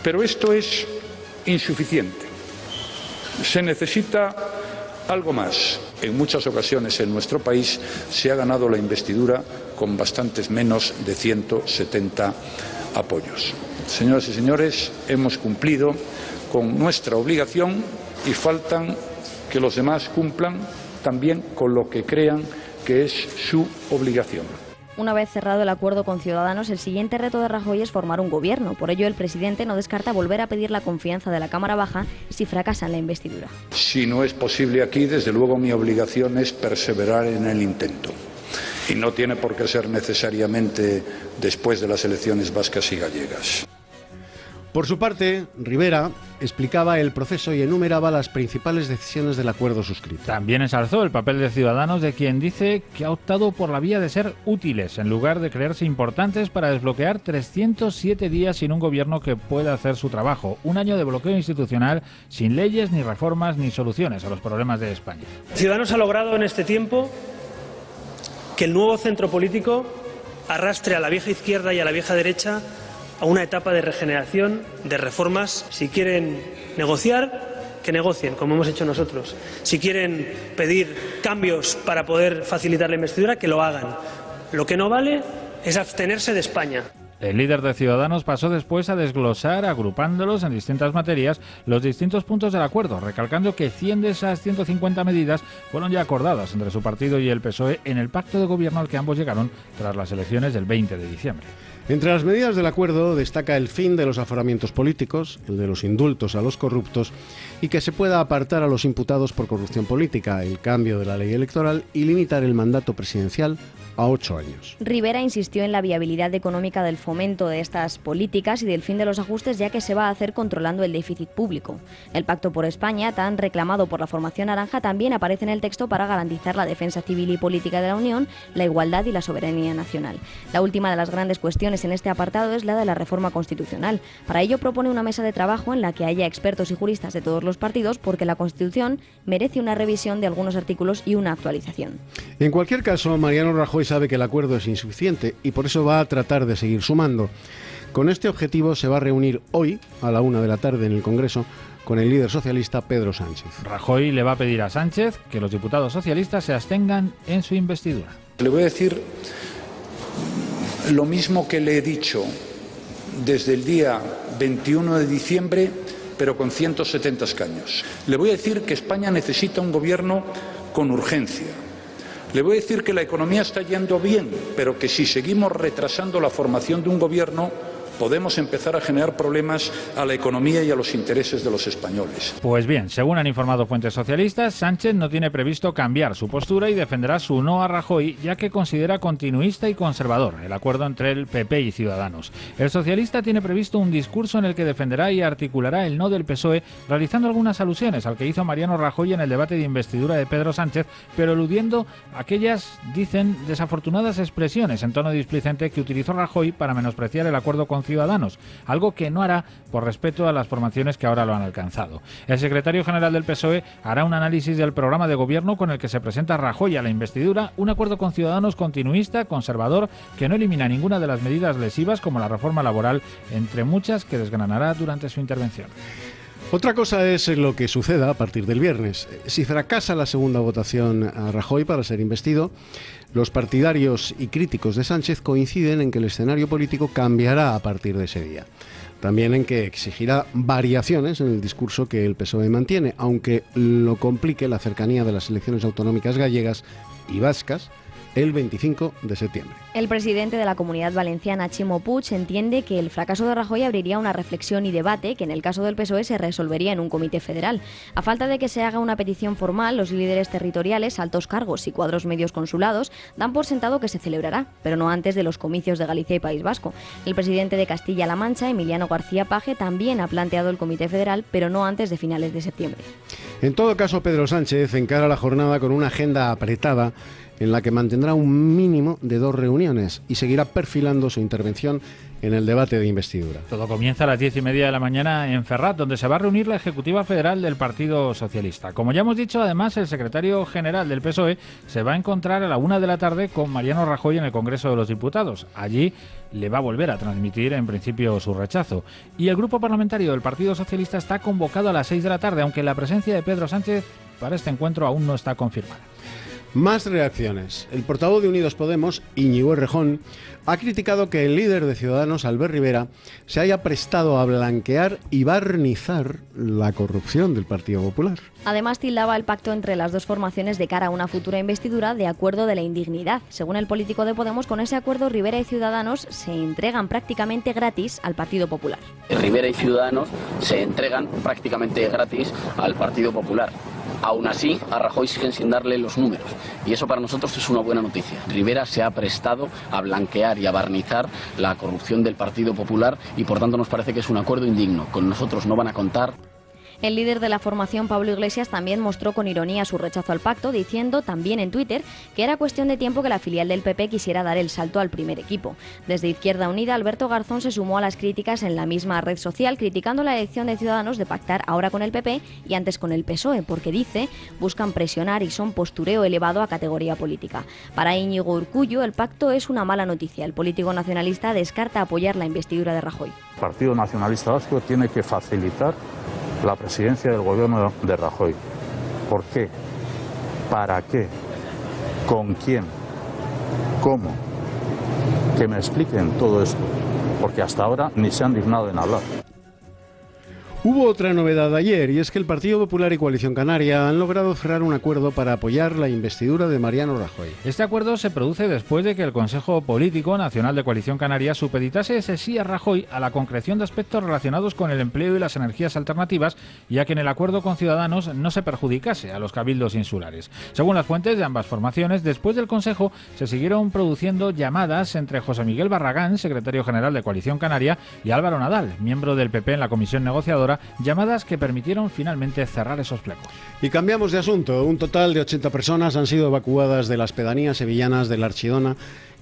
Pero esto es insuficiente. Se necesita algo más. En muchas ocasiones en nuestro país se ha ganado la investidura con bastantes menos de 170 apoyos. Señoras y señores, hemos cumplido con nuestra obligación y faltan que los demás cumplan también con lo que crean que es su obligación. Una vez cerrado el acuerdo con Ciudadanos, el siguiente reto de Rajoy es formar un gobierno. Por ello, el presidente no descarta volver a pedir la confianza de la Cámara Baja si fracasa en la investidura. Si no es posible aquí, desde luego mi obligación es perseverar en el intento. Y no tiene por qué ser necesariamente después de las elecciones vascas y gallegas. Por su parte, Rivera explicaba el proceso y enumeraba las principales decisiones del acuerdo suscrito. También ensalzó el papel de Ciudadanos, de quien dice que ha optado por la vía de ser útiles en lugar de creerse importantes para desbloquear 307 días sin un gobierno que pueda hacer su trabajo. Un año de bloqueo institucional sin leyes, ni reformas, ni soluciones a los problemas de España. Ciudadanos ha logrado en este tiempo que el nuevo centro político arrastre a la vieja izquierda y a la vieja derecha a una etapa de regeneración, de reformas. Si quieren negociar, que negocien, como hemos hecho nosotros. Si quieren pedir cambios para poder facilitar la investidura, que lo hagan. Lo que no vale es abstenerse de España. El líder de Ciudadanos pasó después a desglosar, agrupándolos en distintas materias, los distintos puntos del acuerdo, recalcando que 100 de esas 150 medidas fueron ya acordadas entre su partido y el PSOE en el pacto de gobierno al que ambos llegaron tras las elecciones del 20 de diciembre. Entre las medidas del acuerdo destaca el fin de los aforamientos políticos, el de los indultos a los corruptos y que se pueda apartar a los imputados por corrupción política, el cambio de la ley electoral y limitar el mandato presidencial a 8 años. Rivera insistió en la viabilidad económica del fomento de estas políticas y del fin de los ajustes, ya que se va a hacer controlando el déficit público. El Pacto por España, tan reclamado por la formación naranja, también aparece en el texto para garantizar la defensa civil y política de la Unión, la igualdad y la soberanía nacional. La última de las grandes cuestiones en este apartado es la de la reforma constitucional. Para ello propone una mesa de trabajo en la que haya expertos y juristas de todos los partidos, porque la Constitución merece una revisión de algunos artículos y una actualización. En cualquier caso, Mariano Rajoy sabe que el acuerdo es insuficiente y por eso va a tratar de seguir sumando. Con este objetivo se va a reunir hoy a la 1 de la tarde en el Congreso con el líder socialista Pedro Sánchez. Rajoy le va a pedir a Sánchez que los diputados socialistas se abstengan en su investidura. Le voy a decir lo mismo que le he dicho desde el día 21 de diciembre, pero con 170 escaños. Le voy a decir que España necesita un gobierno con urgencia. Le voy a decir que la economía está yendo bien, pero que si seguimos retrasando la formación de un gobierno, podemos empezar a generar problemas a la economía y a los intereses de los españoles. Pues bien, según han informado fuentes socialistas, Sánchez no tiene previsto cambiar su postura y defenderá su no a Rajoy, ya que considera continuista y conservador el acuerdo entre el PP y Ciudadanos. El socialista tiene previsto un discurso en el que defenderá y articulará el no del PSOE, realizando algunas alusiones al que hizo Mariano Rajoy en el debate de investidura de Pedro Sánchez, pero eludiendo aquellas, dicen, desafortunadas expresiones en tono displicente que utilizó Rajoy para menospreciar el acuerdo con Ciudadanos, algo que no hará por respeto a las formaciones que ahora lo han alcanzado. El secretario general del PSOE hará un análisis del programa de gobierno con el que se presenta Rajoy a la investidura, un acuerdo con Ciudadanos continuista, conservador, que no elimina ninguna de las medidas lesivas como la reforma laboral, entre muchas que desgranará durante su intervención. Otra cosa es lo que suceda a partir del viernes. Si fracasa la segunda votación a Rajoy para ser investido, los partidarios y críticos de Sánchez coinciden en que el escenario político cambiará a partir de ese día. También en que exigirá variaciones en el discurso que el PSOE mantiene, aunque lo complique la cercanía de las elecciones autonómicas gallegas y vascas el 25 de septiembre. El presidente de la Comunidad Valenciana, Ximo Puig, entiende que el fracaso de Rajoy abriría una reflexión y debate que en el caso del PSOE se resolvería en un comité federal. A falta de que se haga una petición formal, los líderes territoriales, altos cargos y cuadros medios consulados dan por sentado que se celebrará, pero no antes de los comicios de Galicia y País Vasco. El presidente de Castilla-La Mancha, Emiliano García Paje, también ha planteado el comité federal, pero no antes de finales de septiembre. En todo caso, Pedro Sánchez encara la jornada con una agenda apretada en la que mantendrá un mínimo de 2 reuniones y seguirá perfilando su intervención en el debate de investidura. Todo comienza a las 10:30 de la mañana en Ferraz, donde se va a reunir la Ejecutiva Federal del Partido Socialista. Como ya hemos dicho, además, el secretario general del PSOE se va a encontrar a la 1 de la tarde con Mariano Rajoy en el Congreso de los Diputados. Allí le va a volver a transmitir, en principio, su rechazo. Y el grupo parlamentario del Partido Socialista está convocado a las 6 de la tarde, aunque la presencia de Pedro Sánchez para este encuentro aún no está confirmada. Más reacciones. El portavoz de Unidos Podemos, Íñigo Errejón, ha criticado que el líder de Ciudadanos, Albert Rivera, se haya prestado a blanquear y barnizar la corrupción del Partido Popular. Además, tildaba el pacto entre las dos formaciones de cara a una futura investidura de acuerdo de la indignidad. Según el político de Podemos, con ese acuerdo Rivera y Ciudadanos se entregan prácticamente gratis al Partido Popular. Rivera y Ciudadanos se entregan prácticamente gratis al Partido Popular. Aún así, a Rajoy siguen sin darle los números. Y eso para nosotros es una buena noticia. Rivera se ha prestado a blanquear y a barnizar la corrupción del Partido Popular y por tanto nos parece que es un acuerdo indigno. Con nosotros no van a contar. El líder de la formación, Pablo Iglesias, también mostró con ironía su rechazo al pacto, diciendo también en Twitter que era cuestión de tiempo que la filial del PP quisiera dar el salto al primer equipo. Desde Izquierda Unida, Alberto Garzón se sumó a las críticas en la misma red social, criticando la elección de Ciudadanos de pactar ahora con el PP y antes con el PSOE, porque dice buscan presionar y son postureo elevado a categoría política. Para Íñigo Urkullu, el pacto es una mala noticia. El político nacionalista descarta apoyar la investidura de Rajoy. El Partido Nacionalista Vasco tiene que facilitar la presidencia del gobierno de Rajoy. ¿Por qué? ¿Para qué? ¿Con quién? ¿Cómo? Que me expliquen todo esto, porque hasta ahora ni se han dignado en hablar. Hubo otra novedad ayer, y es que el Partido Popular y Coalición Canaria han logrado cerrar un acuerdo para apoyar la investidura de Mariano Rajoy. Este acuerdo se produce después de que el Consejo Político Nacional de Coalición Canaria supeditase ese sí a Rajoy a la concreción de aspectos relacionados con el empleo y las energías alternativas, ya que en el acuerdo con Ciudadanos no se perjudicase a los cabildos insulares. Según las fuentes de ambas formaciones, después del Consejo se siguieron produciendo llamadas entre José Miguel Barragán, secretario general de Coalición Canaria, y Álvaro Nadal, miembro del PP en la comisión negociadora, llamadas que permitieron finalmente cerrar esos flecos. Y cambiamos de asunto. Un total de 80 personas han sido evacuadas de las pedanías sevillanas de la Archidona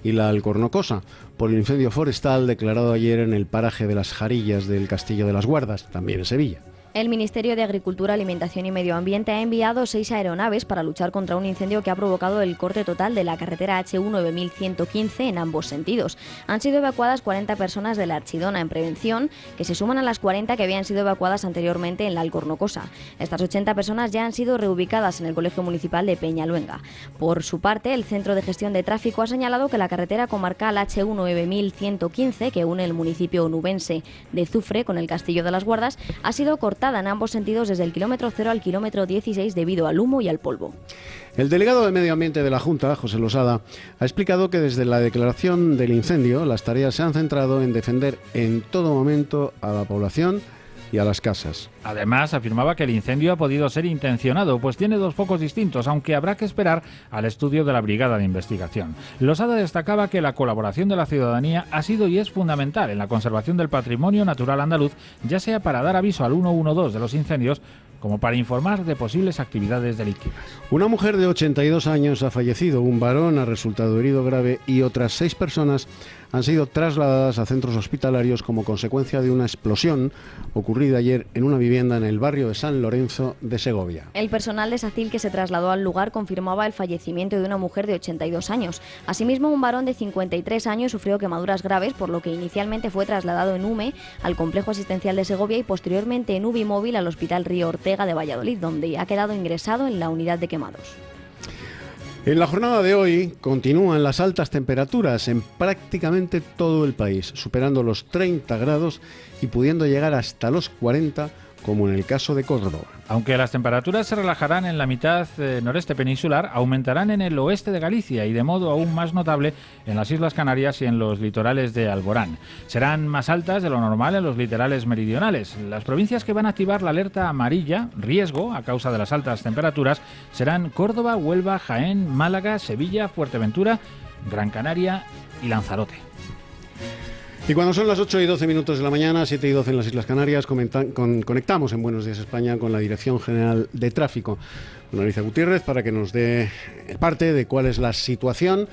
y la Alcornocosa por el incendio forestal declarado ayer en el paraje de las Jarillas del Castillo de las Guardas, también en Sevilla. El Ministerio de Agricultura, Alimentación y Medio Ambiente ha enviado 6 aeronaves para luchar contra un incendio que ha provocado el corte total de la carretera H1 9115 en ambos sentidos. Han sido evacuadas 40 personas de la Archidona en prevención, que se suman a las 40 que habían sido evacuadas anteriormente en la Alcornocosa. Estas 80 personas ya han sido reubicadas en el Colegio Municipal de Peñaluenga. Por su parte, el Centro de Gestión de Tráfico ha señalado que la carretera comarcal H1 9115, que une el municipio onubense de Zufre con el Castillo de las Guardas, ha sido cortada en ambos sentidos desde el kilómetro 0 al kilómetro 16 debido al humo y al polvo. El delegado de Medio Ambiente de la Junta, José Losada, ha explicado que desde la declaración del incendio las tareas se han centrado en defender en todo momento a la población y a las casas. Además, afirmaba que el incendio ha podido ser intencionado, pues tiene dos focos distintos, aunque habrá que esperar al estudio de la Brigada de Investigación. Losada destacaba que la colaboración de la ciudadanía ha sido y es fundamental en la conservación del patrimonio natural andaluz, ya sea para dar aviso al 112 de los incendios, como para informar de posibles actividades delictivas. Una mujer de 82 años ha fallecido, un varón ha resultado herido grave y otras 6 personas han sido trasladadas a centros hospitalarios como consecuencia de una explosión ocurrida ayer en una vivienda en el barrio de San Lorenzo de Segovia. El personal de SACIL que se trasladó al lugar confirmaba el fallecimiento de una mujer de 82 años. Asimismo, un varón de 53 años sufrió quemaduras graves, por lo que inicialmente fue trasladado en UME al Complejo Asistencial de Segovia y posteriormente en UBI móvil al Hospital Río Ortega de Valladolid, donde ha quedado ingresado en la unidad de quemados. En la jornada de hoy continúan las altas temperaturas en prácticamente todo el país, superando los 30 grados y pudiendo llegar hasta los 40, como en el caso de Córdoba. Aunque las temperaturas se relajarán en la mitad noreste peninsular, aumentarán en el oeste de Galicia y de modo aún más notable en las Islas Canarias y en los litorales de Alborán. Serán más altas de lo normal en los litorales meridionales. Las provincias que van a activar la alerta amarilla, riesgo, a causa de las altas temperaturas, serán Córdoba, Huelva, Jaén, Málaga, Sevilla, Fuerteventura, Gran Canaria y Lanzarote. Y cuando son las 8 y 12 minutos de la mañana, 7 y 12 en las Islas Canarias, conectamos en Buenos Días España con la Dirección General de Tráfico, con Alicia Gutiérrez, para que nos dé parte de cuál es la situación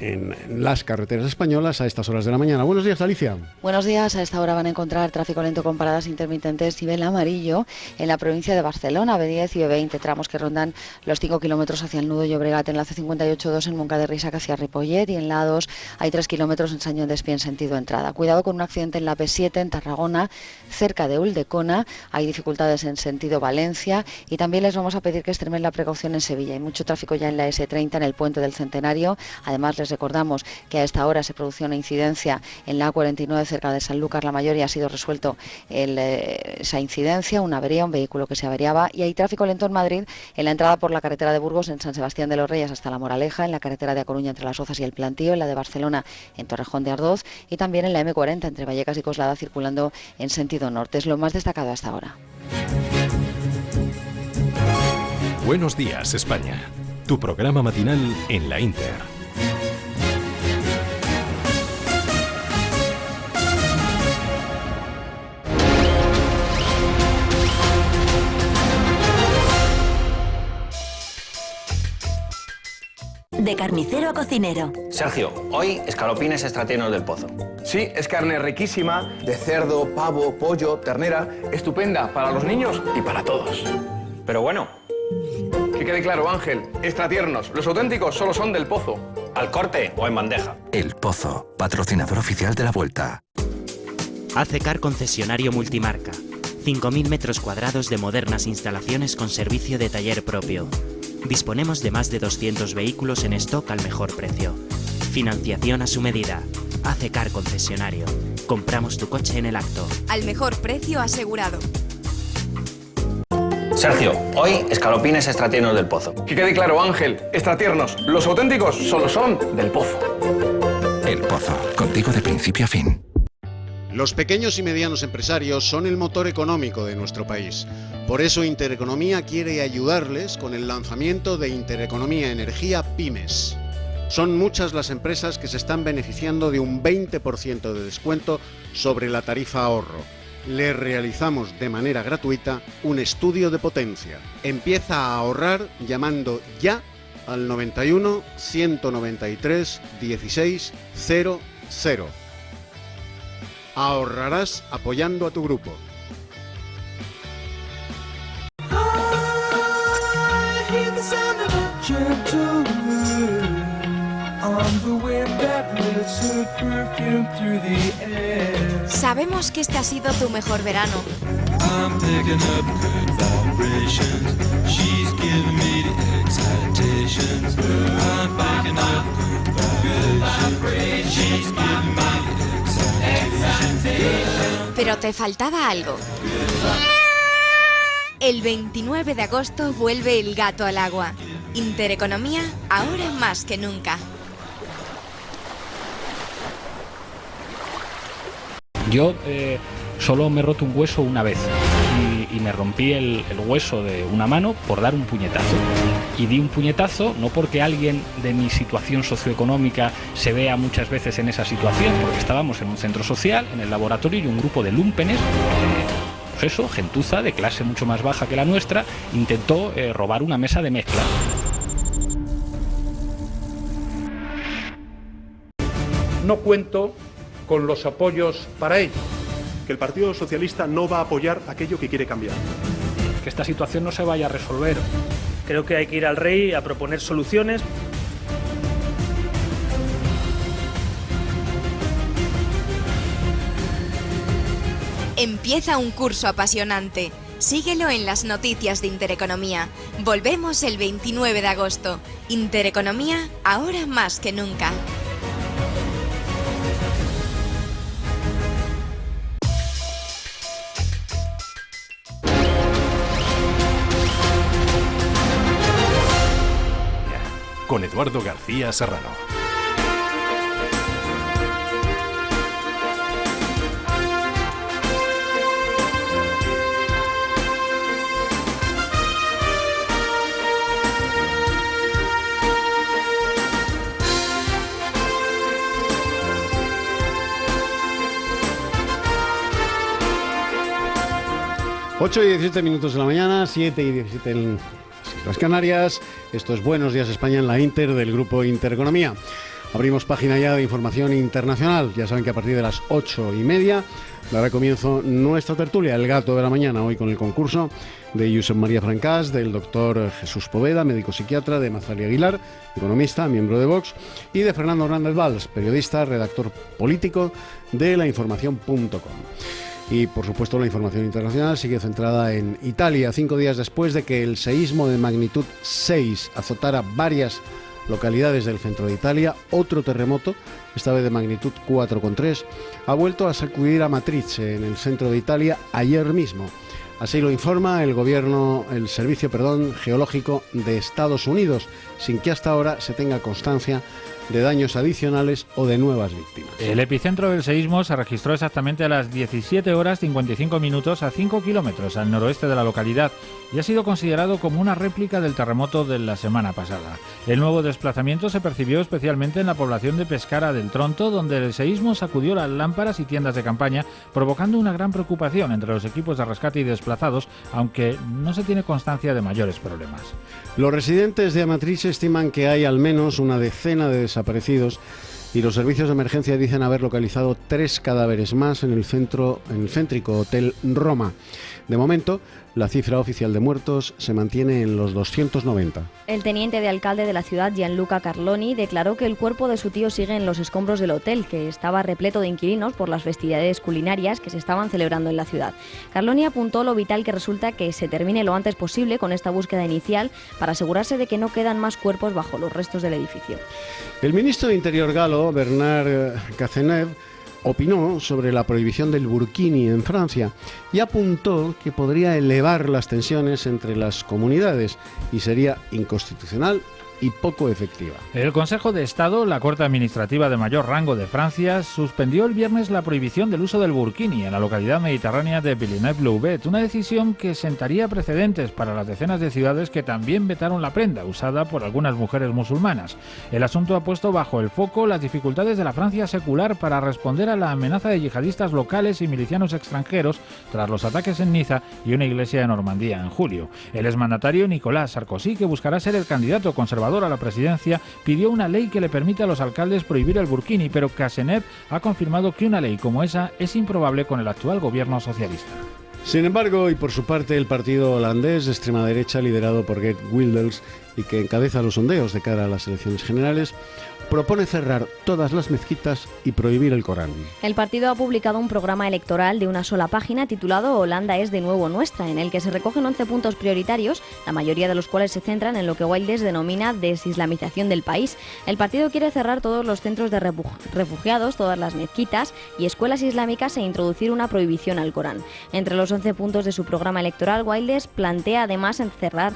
en las carreteras españolas a estas horas de la mañana. Buenos días, Alicia. Buenos días. A esta hora van a encontrar tráfico lento con paradas intermitentes y nivel amarillo en la provincia de Barcelona, B10 y B20, tramos que rondan los 5 kilómetros hacia el nudo Llobregat, en la C58-2 en Montcada de Reixac hacia Ripollet, y en la A2 hay 3 kilómetros en Sañón de Espí en sentido entrada. Cuidado con un accidente en la P7 en Tarragona, cerca de Ulldecona. Hay dificultades en sentido Valencia, y también les vamos a pedir que extremen la precaución en Sevilla. Hay mucho tráfico ya en la S30 en el puente del Centenario. Además, les recordamos que a esta hora se produce una incidencia en la A49 cerca de Sanlúcar la Mayor y ha sido resuelto esa incidencia, una avería, un vehículo que se averiaba. Y hay tráfico lento en Madrid en la entrada por la carretera de Burgos en San Sebastián de los Reyes hasta La Moraleja, en la carretera de A Coruña entre Las Rozas y El Plantío, en la de Barcelona en Torrejón de Ardoz, y también en la M40 entre Vallecas y Coslada circulando en sentido norte. Es lo más destacado hasta ahora. Buenos días, España. Tu programa matinal en la Inter. De carnicero a cocinero. Sergio, hoy escalopines extratiernos del Pozo. Sí, es carne riquísima, de cerdo, pavo, pollo, ternera, estupenda para los niños y para todos. Pero bueno. Que quede claro, Ángel, extratiernos, los auténticos solo son del Pozo. ¿Al corte o en bandeja? El Pozo, patrocinador oficial de la Vuelta. ACECAR concesionario multimarca. 5.000 metros cuadrados de modernas instalaciones con servicio de taller propio. Disponemos de más de 200 vehículos en stock al mejor precio. Financiación a su medida. ACECAR concesionario. Compramos tu coche en el acto. Al mejor precio asegurado. Sergio, hoy escalopines extratiernos del Pozo. Que quede claro, Ángel, extratiernos, los auténticos solo son del Pozo. El Pozo, contigo de principio a fin. Los pequeños y medianos empresarios son el motor económico de nuestro país. Por eso Intereconomía quiere ayudarles con el lanzamiento de Intereconomía Energía Pymes. Son muchas las empresas que se están beneficiando de un 20% de descuento sobre la tarifa ahorro. Les realizamos de manera gratuita un estudio de potencia. Empieza a ahorrar llamando ya al 91 193 16 00. Ahorrarás apoyando a tu grupo. Sabemos que este ha sido tu mejor verano. Pero te faltaba algo. El 29 de agosto vuelve el gato al agua. Intereconomía, ahora más que nunca. Yo solo me he roto un hueso una vez y me rompí el hueso de una mano por dar un puñetazo. Y di un puñetazo no porque alguien de mi situación socioeconómica se vea muchas veces en esa situación, porque estábamos en un centro social, en el laboratorio, y un grupo de lúmpenes, pues eso, gentuza de clase mucho más baja que la nuestra, intentó robar una mesa de mezcla. No cuento con los apoyos para ello. Que el Partido Socialista no va a apoyar aquello que quiere cambiar. Que esta situación no se vaya a resolver. Creo que hay que ir al rey a proponer soluciones. Empieza un curso apasionante. Síguelo en las noticias de Intereconomía. Volvemos el 29 de agosto. Intereconomía, ahora más que nunca. Con Eduardo García Serrano. 8 y 17 minutos de la mañana, 7 y 17 en las Canarias. Esto es Buenos Días España en la Inter del Grupo Intereconomía. Abrimos página ya de información internacional. Ya saben que a partir de las 8:30 dará comienzo nuestra tertulia, El Gato de la Mañana, hoy con el concurso de Josep María Francás, del doctor Jesús Poveda, médico psiquiatra, de Mazali Aguilar, economista, miembro de Vox, y de Fernando Hernández Valls, periodista, redactor político de lainformación.com. Y, por supuesto, la información internacional sigue centrada en Italia, 5 días después de que el seísmo de magnitud 6 azotara varias localidades del centro de Italia. Otro terremoto, esta vez de magnitud 4,3, ha vuelto a sacudir a Amatrice, en el centro de Italia, ayer mismo. Así lo informa el Servicio Geológico de Estados Unidos, sin que hasta ahora se tenga constancia de daños adicionales o de nuevas víctimas. El epicentro del seísmo se registró exactamente a las 17 horas 55 minutos a 5 kilómetros al noroeste de la localidad y ha sido considerado como una réplica del terremoto de la semana pasada. El nuevo desplazamiento se percibió especialmente en la población de Pescara del Tronto, donde el seísmo sacudió las lámparas y tiendas de campaña, provocando una gran preocupación entre los equipos de rescate y desplazados, aunque no se tiene constancia de mayores problemas. Los residentes de Amatrice estiman que hay al menos una decena de desaparecidos y los servicios de emergencia dicen haber localizado 3 cadáveres más en el céntrico Hotel Roma. De momento, la cifra oficial de muertos se mantiene en los 290. El teniente de alcalde de la ciudad, Gianluca Carloni, declaró que el cuerpo de su tío sigue en los escombros del hotel, que estaba repleto de inquilinos por las festividades culinarias que se estaban celebrando en la ciudad. Carloni apuntó lo vital que resulta que se termine lo antes posible con esta búsqueda inicial para asegurarse de que no quedan más cuerpos bajo los restos del edificio. El ministro de Interior galo, Bernard Cazeneuve, opinó sobre la prohibición del burkini en Francia y apuntó que podría elevar las tensiones entre las comunidades y sería inconstitucional y poco efectiva. El Consejo de Estado, la Corte Administrativa de mayor rango de Francia, suspendió el viernes la prohibición del uso del burkini en la localidad mediterránea de Villeneuve-Loubet, una decisión que sentaría precedentes para las decenas de ciudades que también vetaron la prenda usada por algunas mujeres musulmanas. El asunto ha puesto bajo el foco las dificultades de la Francia secular para responder a la amenaza de yihadistas locales y milicianos extranjeros tras los ataques en Niza y una iglesia de Normandía en julio. El exmandatario Nicolas Sarkozy, que buscará ser el candidato conservador a la presidencia, pidió una ley que le permita a los alcaldes prohibir el burkini, pero Cazeneuve ha confirmado que una ley como esa es improbable con el actual gobierno socialista. Sin embargo, y por su parte, el partido holandés de extrema derecha, liderado por Geert Wilders y que encabeza los sondeos de cara a las elecciones generales, propone cerrar todas las mezquitas y prohibir el Corán. El partido ha publicado un programa electoral de una sola página titulado Holanda es de nuevo nuestra, en el que se recogen 11 puntos prioritarios, la mayoría de los cuales se centran en lo que Wilders denomina desislamización del país. El partido quiere cerrar todos los centros de refugiados, todas las mezquitas y escuelas islámicas e introducir una prohibición al Corán. Entre los 11 puntos de su programa electoral, Wilders plantea además encerrar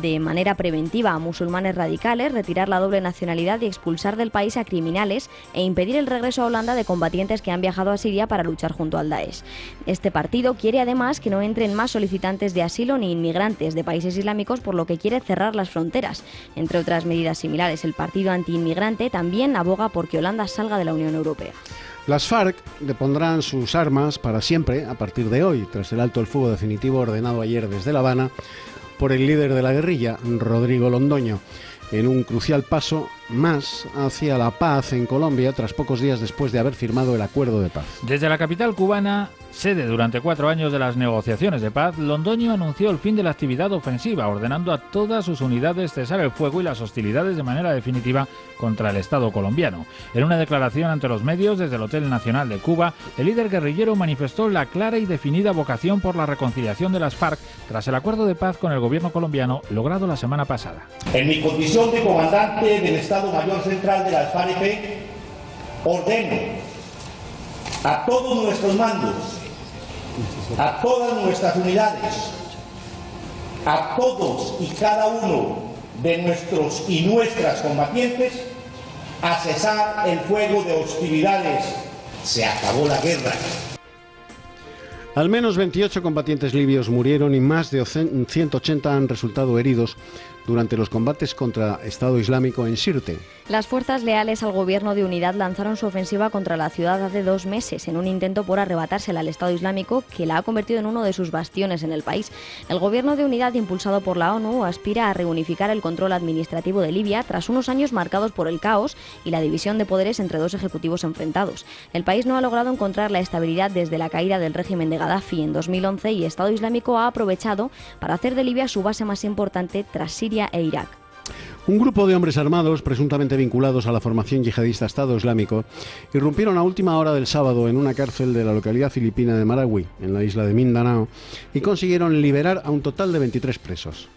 de manera preventiva a musulmanes radicales, retirar la doble nacionalidad y expulsar del país a criminales e impedir el regreso a Holanda de combatientes que han viajado a Siria para luchar junto al Daesh. Este partido quiere además que no entren más solicitantes de asilo ni inmigrantes de países islámicos, por lo que quiere cerrar las fronteras. Entre otras medidas similares, el partido antiinmigrante también aboga por que Holanda salga de la Unión Europea. Las FARC depondrán sus armas para siempre a partir de hoy, tras el alto el fuego definitivo ordenado ayer desde La Habana por el líder de la guerrilla, Rodrigo Londoño, en un crucial paso más hacia la paz en Colombia, tras pocos días después de haber firmado el acuerdo de paz. Desde la capital cubana, sede durante 4 años de las negociaciones de paz, Londoño anunció el fin de la actividad ofensiva, ordenando a todas sus unidades cesar el fuego y las hostilidades de manera definitiva contra el Estado colombiano. En una declaración ante los medios desde el Hotel Nacional de Cuba, el líder guerrillero manifestó la clara y definida vocación por la reconciliación de las FARC tras el acuerdo de paz con el gobierno colombiano logrado la semana pasada. En mi condición de comandante del Estado Mayor Central de las FARC, ordeno a todos nuestros mandos, a todas nuestras unidades, a todos y cada uno de nuestros y nuestras combatientes, a cesar el fuego de hostilidades. Se acabó la guerra. Al menos 28 combatientes libios murieron y más de 180 han resultado heridos durante los combates contra Estado Islámico en Sirte. Las fuerzas leales al gobierno de unidad lanzaron su ofensiva contra la ciudad hace 2 meses en un intento por arrebatársela al Estado Islámico, que la ha convertido en uno de sus bastiones en el país. El gobierno de unidad, impulsado por la ONU, aspira a reunificar el control administrativo de Libia tras unos años marcados por el caos y la división de poderes entre 2 ejecutivos enfrentados. El país no ha logrado encontrar la estabilidad desde la caída del régimen de Gaddafi en 2011 y Estado Islámico ha aprovechado para hacer de Libia su base más importante tras Siria e Irak. Un grupo de hombres armados, presuntamente vinculados a la formación yihadista Estado Islámico, irrumpieron a última hora del sábado en una cárcel de la localidad filipina de Marawi, en la isla de Mindanao, y consiguieron liberar a un total de 23 presos.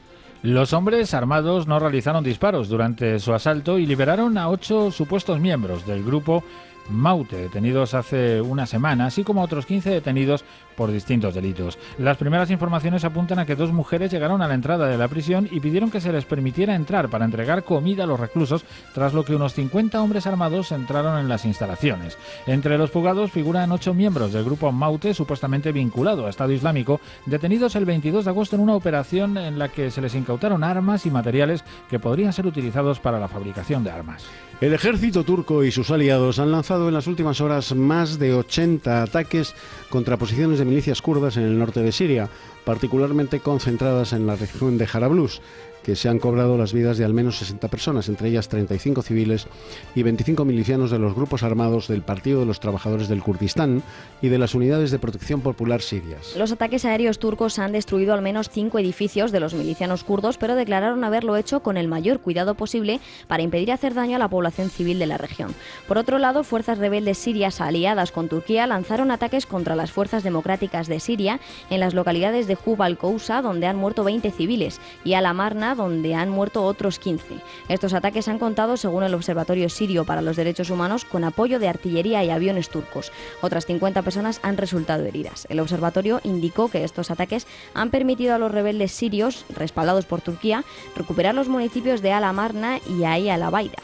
Los hombres armados no realizaron disparos durante su asalto y liberaron a 8 supuestos miembros del grupo Maute, detenidos hace una semana, así como a otros 15 detenidos por distintos delitos. Las primeras informaciones apuntan a que 2 mujeres llegaron a la entrada de la prisión y pidieron que se les permitiera entrar para entregar comida a los reclusos, tras lo que unos 50 hombres armados entraron en las instalaciones. Entre los fugados figuran 8 miembros del grupo Maute, supuestamente vinculado a Estado Islámico, detenidos el 22 de agosto en una operación en la que se les incautaron armas y materiales que podrían ser utilizados para la fabricación de armas. El ejército turco y sus aliados han lanzado en las últimas horas más de 80 ataques contra posiciones de milicias kurdas en el norte de Siria, particularmente concentradas en la región de Jarablus, que se han cobrado las vidas de al menos 60 personas, entre ellas 35 civiles y 25 milicianos de los grupos armados del Partido de los Trabajadores del Kurdistán y de las Unidades de Protección Popular sirias. Los ataques aéreos turcos han destruido al menos 5 edificios de los milicianos kurdos, pero declararon haberlo hecho con el mayor cuidado posible para impedir hacer daño a la población civil de la región. Por otro lado, fuerzas rebeldes sirias aliadas con Turquía lanzaron ataques contra las fuerzas democráticas de Siria en las localidades de Jub al-Kousa, donde han muerto 20 civiles, y Al-Amarna, donde han muerto otros 15. Estos ataques han contado, según el Observatorio Sirio para los Derechos Humanos, con apoyo de artillería y aviones turcos. Otras 50 personas han resultado heridas. El observatorio indicó que estos ataques han permitido a los rebeldes sirios, respaldados por Turquía, recuperar los municipios de Al-Amarna y Al-Abaida.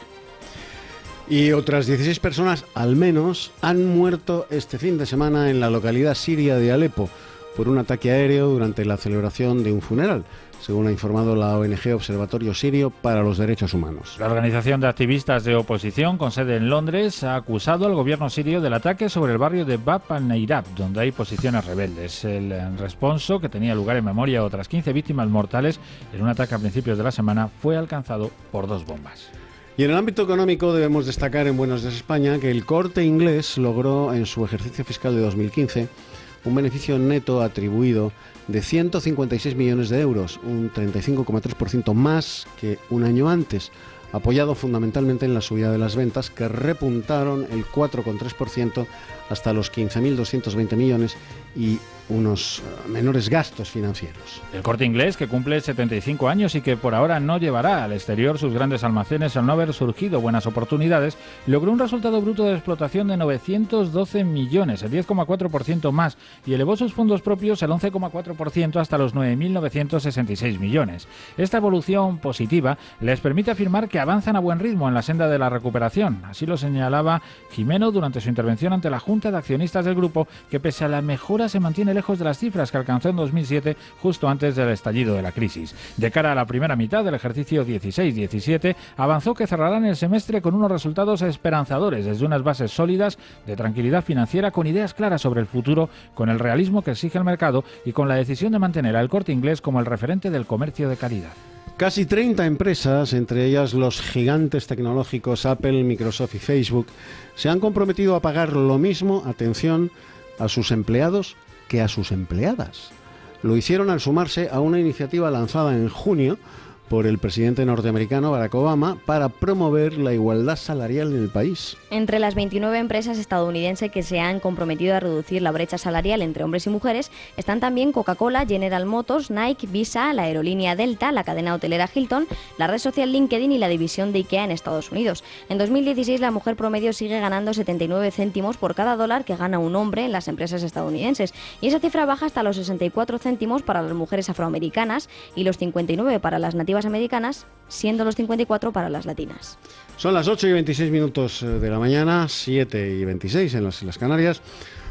Y otras 16 personas, al menos, han muerto este fin de semana en la localidad siria de Alepo por un ataque aéreo durante la celebración de un funeral, según ha informado la ONG Observatorio Sirio para los Derechos Humanos. La organización de activistas de oposición con sede en Londres ha acusado al gobierno sirio del ataque sobre el barrio de Bab al-Neirab, donde hay posiciones rebeldes. El responso, que tenía lugar en memoria a otras 15 víctimas mortales en un ataque a principios de la semana, fue alcanzado por 2 bombas. Y en el ámbito económico debemos destacar en Buenos Días España que el Corte Inglés logró en su ejercicio fiscal de 2015 un beneficio neto atribuido de 156 millones de euros, un 35,3% más que un año antes, apoyado fundamentalmente en la subida de las ventas, que repuntaron el 4,3% hasta los 15.220 millones y unos menores gastos financieros. El Corte Inglés, que cumple 75 años y que por ahora no llevará al exterior sus grandes almacenes al no haber surgido buenas oportunidades, logró un resultado bruto de explotación de 912 millones, el 10,4% más, y elevó sus fondos propios el 11,4% hasta los 9.966 millones. Esta evolución positiva les permite afirmar que avanzan a buen ritmo en la senda de la recuperación. Así lo señalaba Jimeno durante su intervención ante la Junta de Accionistas del grupo, que pese a la mejora se mantiene lejos de las cifras que alcanzó en 2007, justo antes del estallido de la crisis. De cara a la primera mitad del ejercicio 16-17, avanzó que cerrarán el semestre con unos resultados esperanzadores, desde unas bases sólidas de tranquilidad financiera, con ideas claras sobre el futuro, con el realismo que exige el mercado y con la decisión de mantener al Corte Inglés como el referente del comercio de calidad. Casi 30 empresas, entre ellas los gigantes tecnológicos Apple, Microsoft y Facebook, se han comprometido a pagar lo mismo, atención, a sus empleados que a sus empleadas. Lo hicieron al sumarse a una iniciativa lanzada en junio por el presidente norteamericano Barack Obama para promover la igualdad salarial en el país. Entre las 29 empresas estadounidenses que se han comprometido a reducir la brecha salarial entre hombres y mujeres están también Coca-Cola, General Motors, Nike, Visa, la aerolínea Delta, la cadena hotelera Hilton, la red social LinkedIn y la división de IKEA en Estados Unidos. En 2016 la mujer promedio sigue ganando 79 céntimos por cada dólar que gana un hombre en las empresas estadounidenses, y esa cifra baja hasta los 64 céntimos para las mujeres afroamericanas y los 59 para las nativas americanas, siendo los 54 para las latinas. Son las 8:26 de la mañana, 7:26 en las Islas Canarias.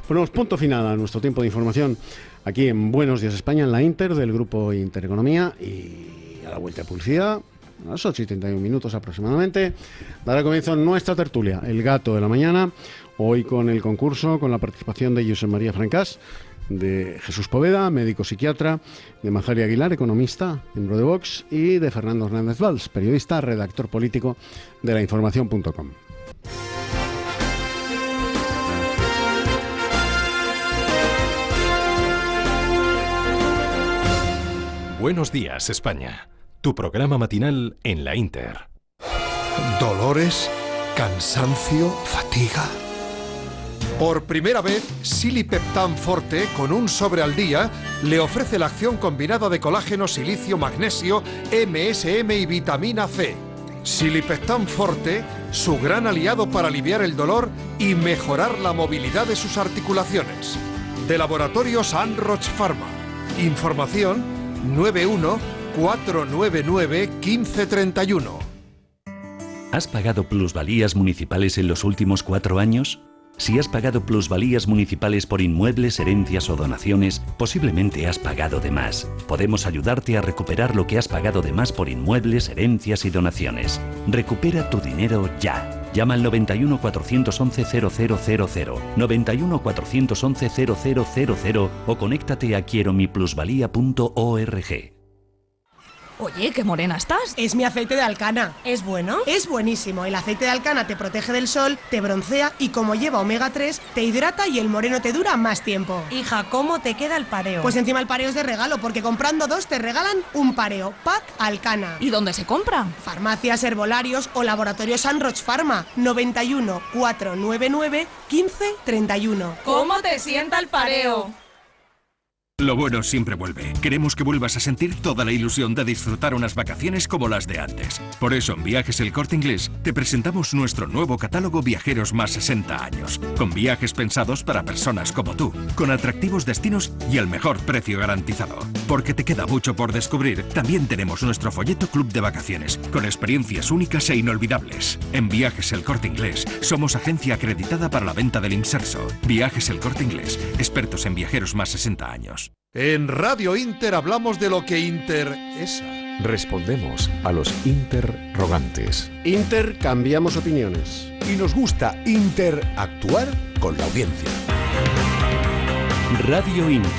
Ponemos punto final a nuestro tiempo de información aquí en Buenos Días España, en la Inter del Grupo Intereconomía, y a la vuelta de publicidad, a las 8:31 aproximadamente, dará comienzo nuestra tertulia, El Gato de la Mañana, hoy con el concurso, con la participación de Josep María Francás, de Jesús Poveda, médico psiquiatra, de Mazaria Aguilar, economista, miembro de Vox, y de Fernando Hernández Valls, periodista, redactor político de lainformación.com. Buenos días, España. Tu programa matinal en la Inter. ¿Dolores? ¿Cansancio? ¿Fatiga? Por primera vez, Silipeptan Forte, con un sobre al día, le ofrece la acción combinada de colágeno, silicio, magnesio, MSM y vitamina C. Silipeptan Forte, su gran aliado para aliviar el dolor y mejorar la movilidad de sus articulaciones. De Laboratorios Anroch Pharma. Información 91 499 1531. ¿Has pagado plusvalías municipales en los últimos 4 años? Si has pagado plusvalías municipales por inmuebles, herencias o donaciones, posiblemente has pagado de más. Podemos ayudarte a recuperar lo que has pagado de más por inmuebles, herencias y donaciones. Recupera tu dinero ya. Llama al 91 411 0000, 91 411 0000 o conéctate a quieromiplusvalía.org. Oye, qué morena estás. Es mi aceite de Alcana. ¿Es bueno? Es buenísimo. El aceite de Alcana te protege del sol, te broncea y como lleva omega 3, te hidrata y el moreno te dura más tiempo. Hija, ¿cómo te queda el pareo? Pues encima el pareo es de regalo, porque comprando 2 te regalan un pareo. Pack Alcana. ¿Y dónde se compra? Farmacias, herbolarios o laboratorios Anroch Pharma. 91 499 1531. ¿Cómo te sienta el pareo? Lo bueno siempre vuelve. Queremos que vuelvas a sentir toda la ilusión de disfrutar unas vacaciones como las de antes. Por eso en Viajes El Corte Inglés te presentamos nuestro nuevo catálogo Viajeros más 60 años, con viajes pensados para personas como tú, con atractivos destinos y el mejor precio garantizado. Porque te queda mucho por descubrir, también tenemos nuestro folleto Club de Vacaciones, con experiencias únicas e inolvidables. En Viajes El Corte Inglés somos agencia acreditada para la venta del inserso. Viajes El Corte Inglés, expertos en viajeros más 60 años. En Radio Inter hablamos de lo que interesa. Respondemos a los interrogantes. Intercambiamos opiniones. Y nos gusta interactuar con la audiencia. Radio Inter,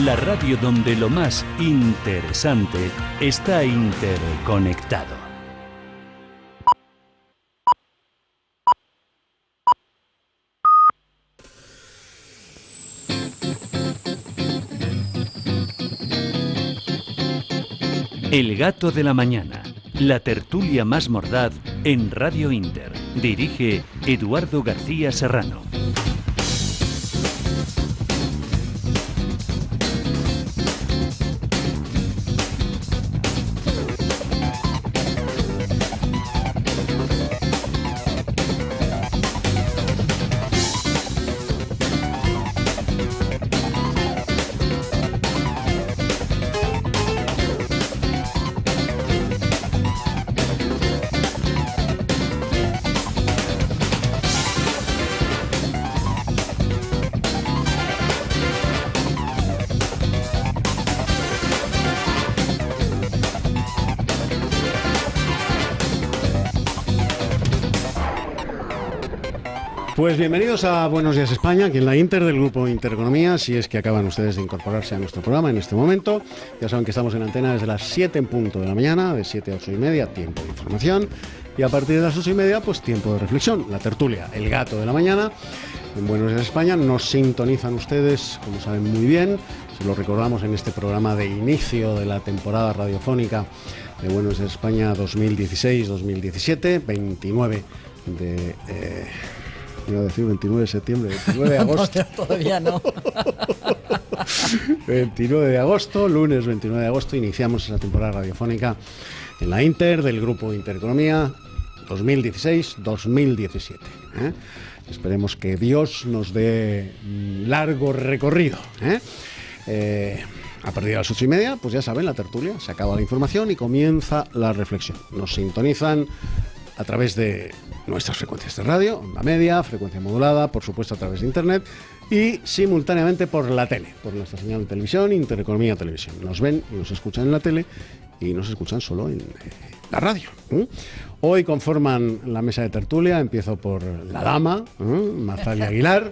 la radio donde lo más interesante está interconectado. El Gato de la Mañana, la tertulia más mordaz en Radio Inter. Dirige Eduardo García Serrano. Pues bienvenidos a Buenos Días España, aquí en la Inter del Grupo Intereconomía, si es que acaban ustedes de incorporarse a nuestro programa en este momento. Ya saben que estamos en antena desde las 7 en punto de la mañana, de 7 a 8 y media, tiempo de información, y a partir de las 8 y media, pues tiempo de reflexión, la tertulia, El Gato de la Mañana. En Buenos Días España nos sintonizan ustedes, como saben muy bien, se lo recordamos en este programa de inicio de la temporada radiofónica de Buenos Días España 2016-2017, 29 de... iba a decir 29 de septiembre, 29 de agosto. No, todavía no. 29 de agosto, lunes 29 de agosto, iniciamos esa temporada radiofónica en la Inter del Grupo Intereconomía 2016-2017. Esperemos que Dios nos dé largo recorrido. A partir de las 8 y media, pues ya saben, la tertulia, se acaba la información y comienza la reflexión. Nos sintonizan a través de nuestras frecuencias de radio, onda media, frecuencia modulada, por supuesto a través de internet y simultáneamente por la tele, por nuestra señal de televisión, Intereconomía Televisión. Nos ven y nos escuchan en la tele y nos escuchan solo en la radio. Hoy conforman la mesa de tertulia, empiezo por la dama, Mazali Aguilar,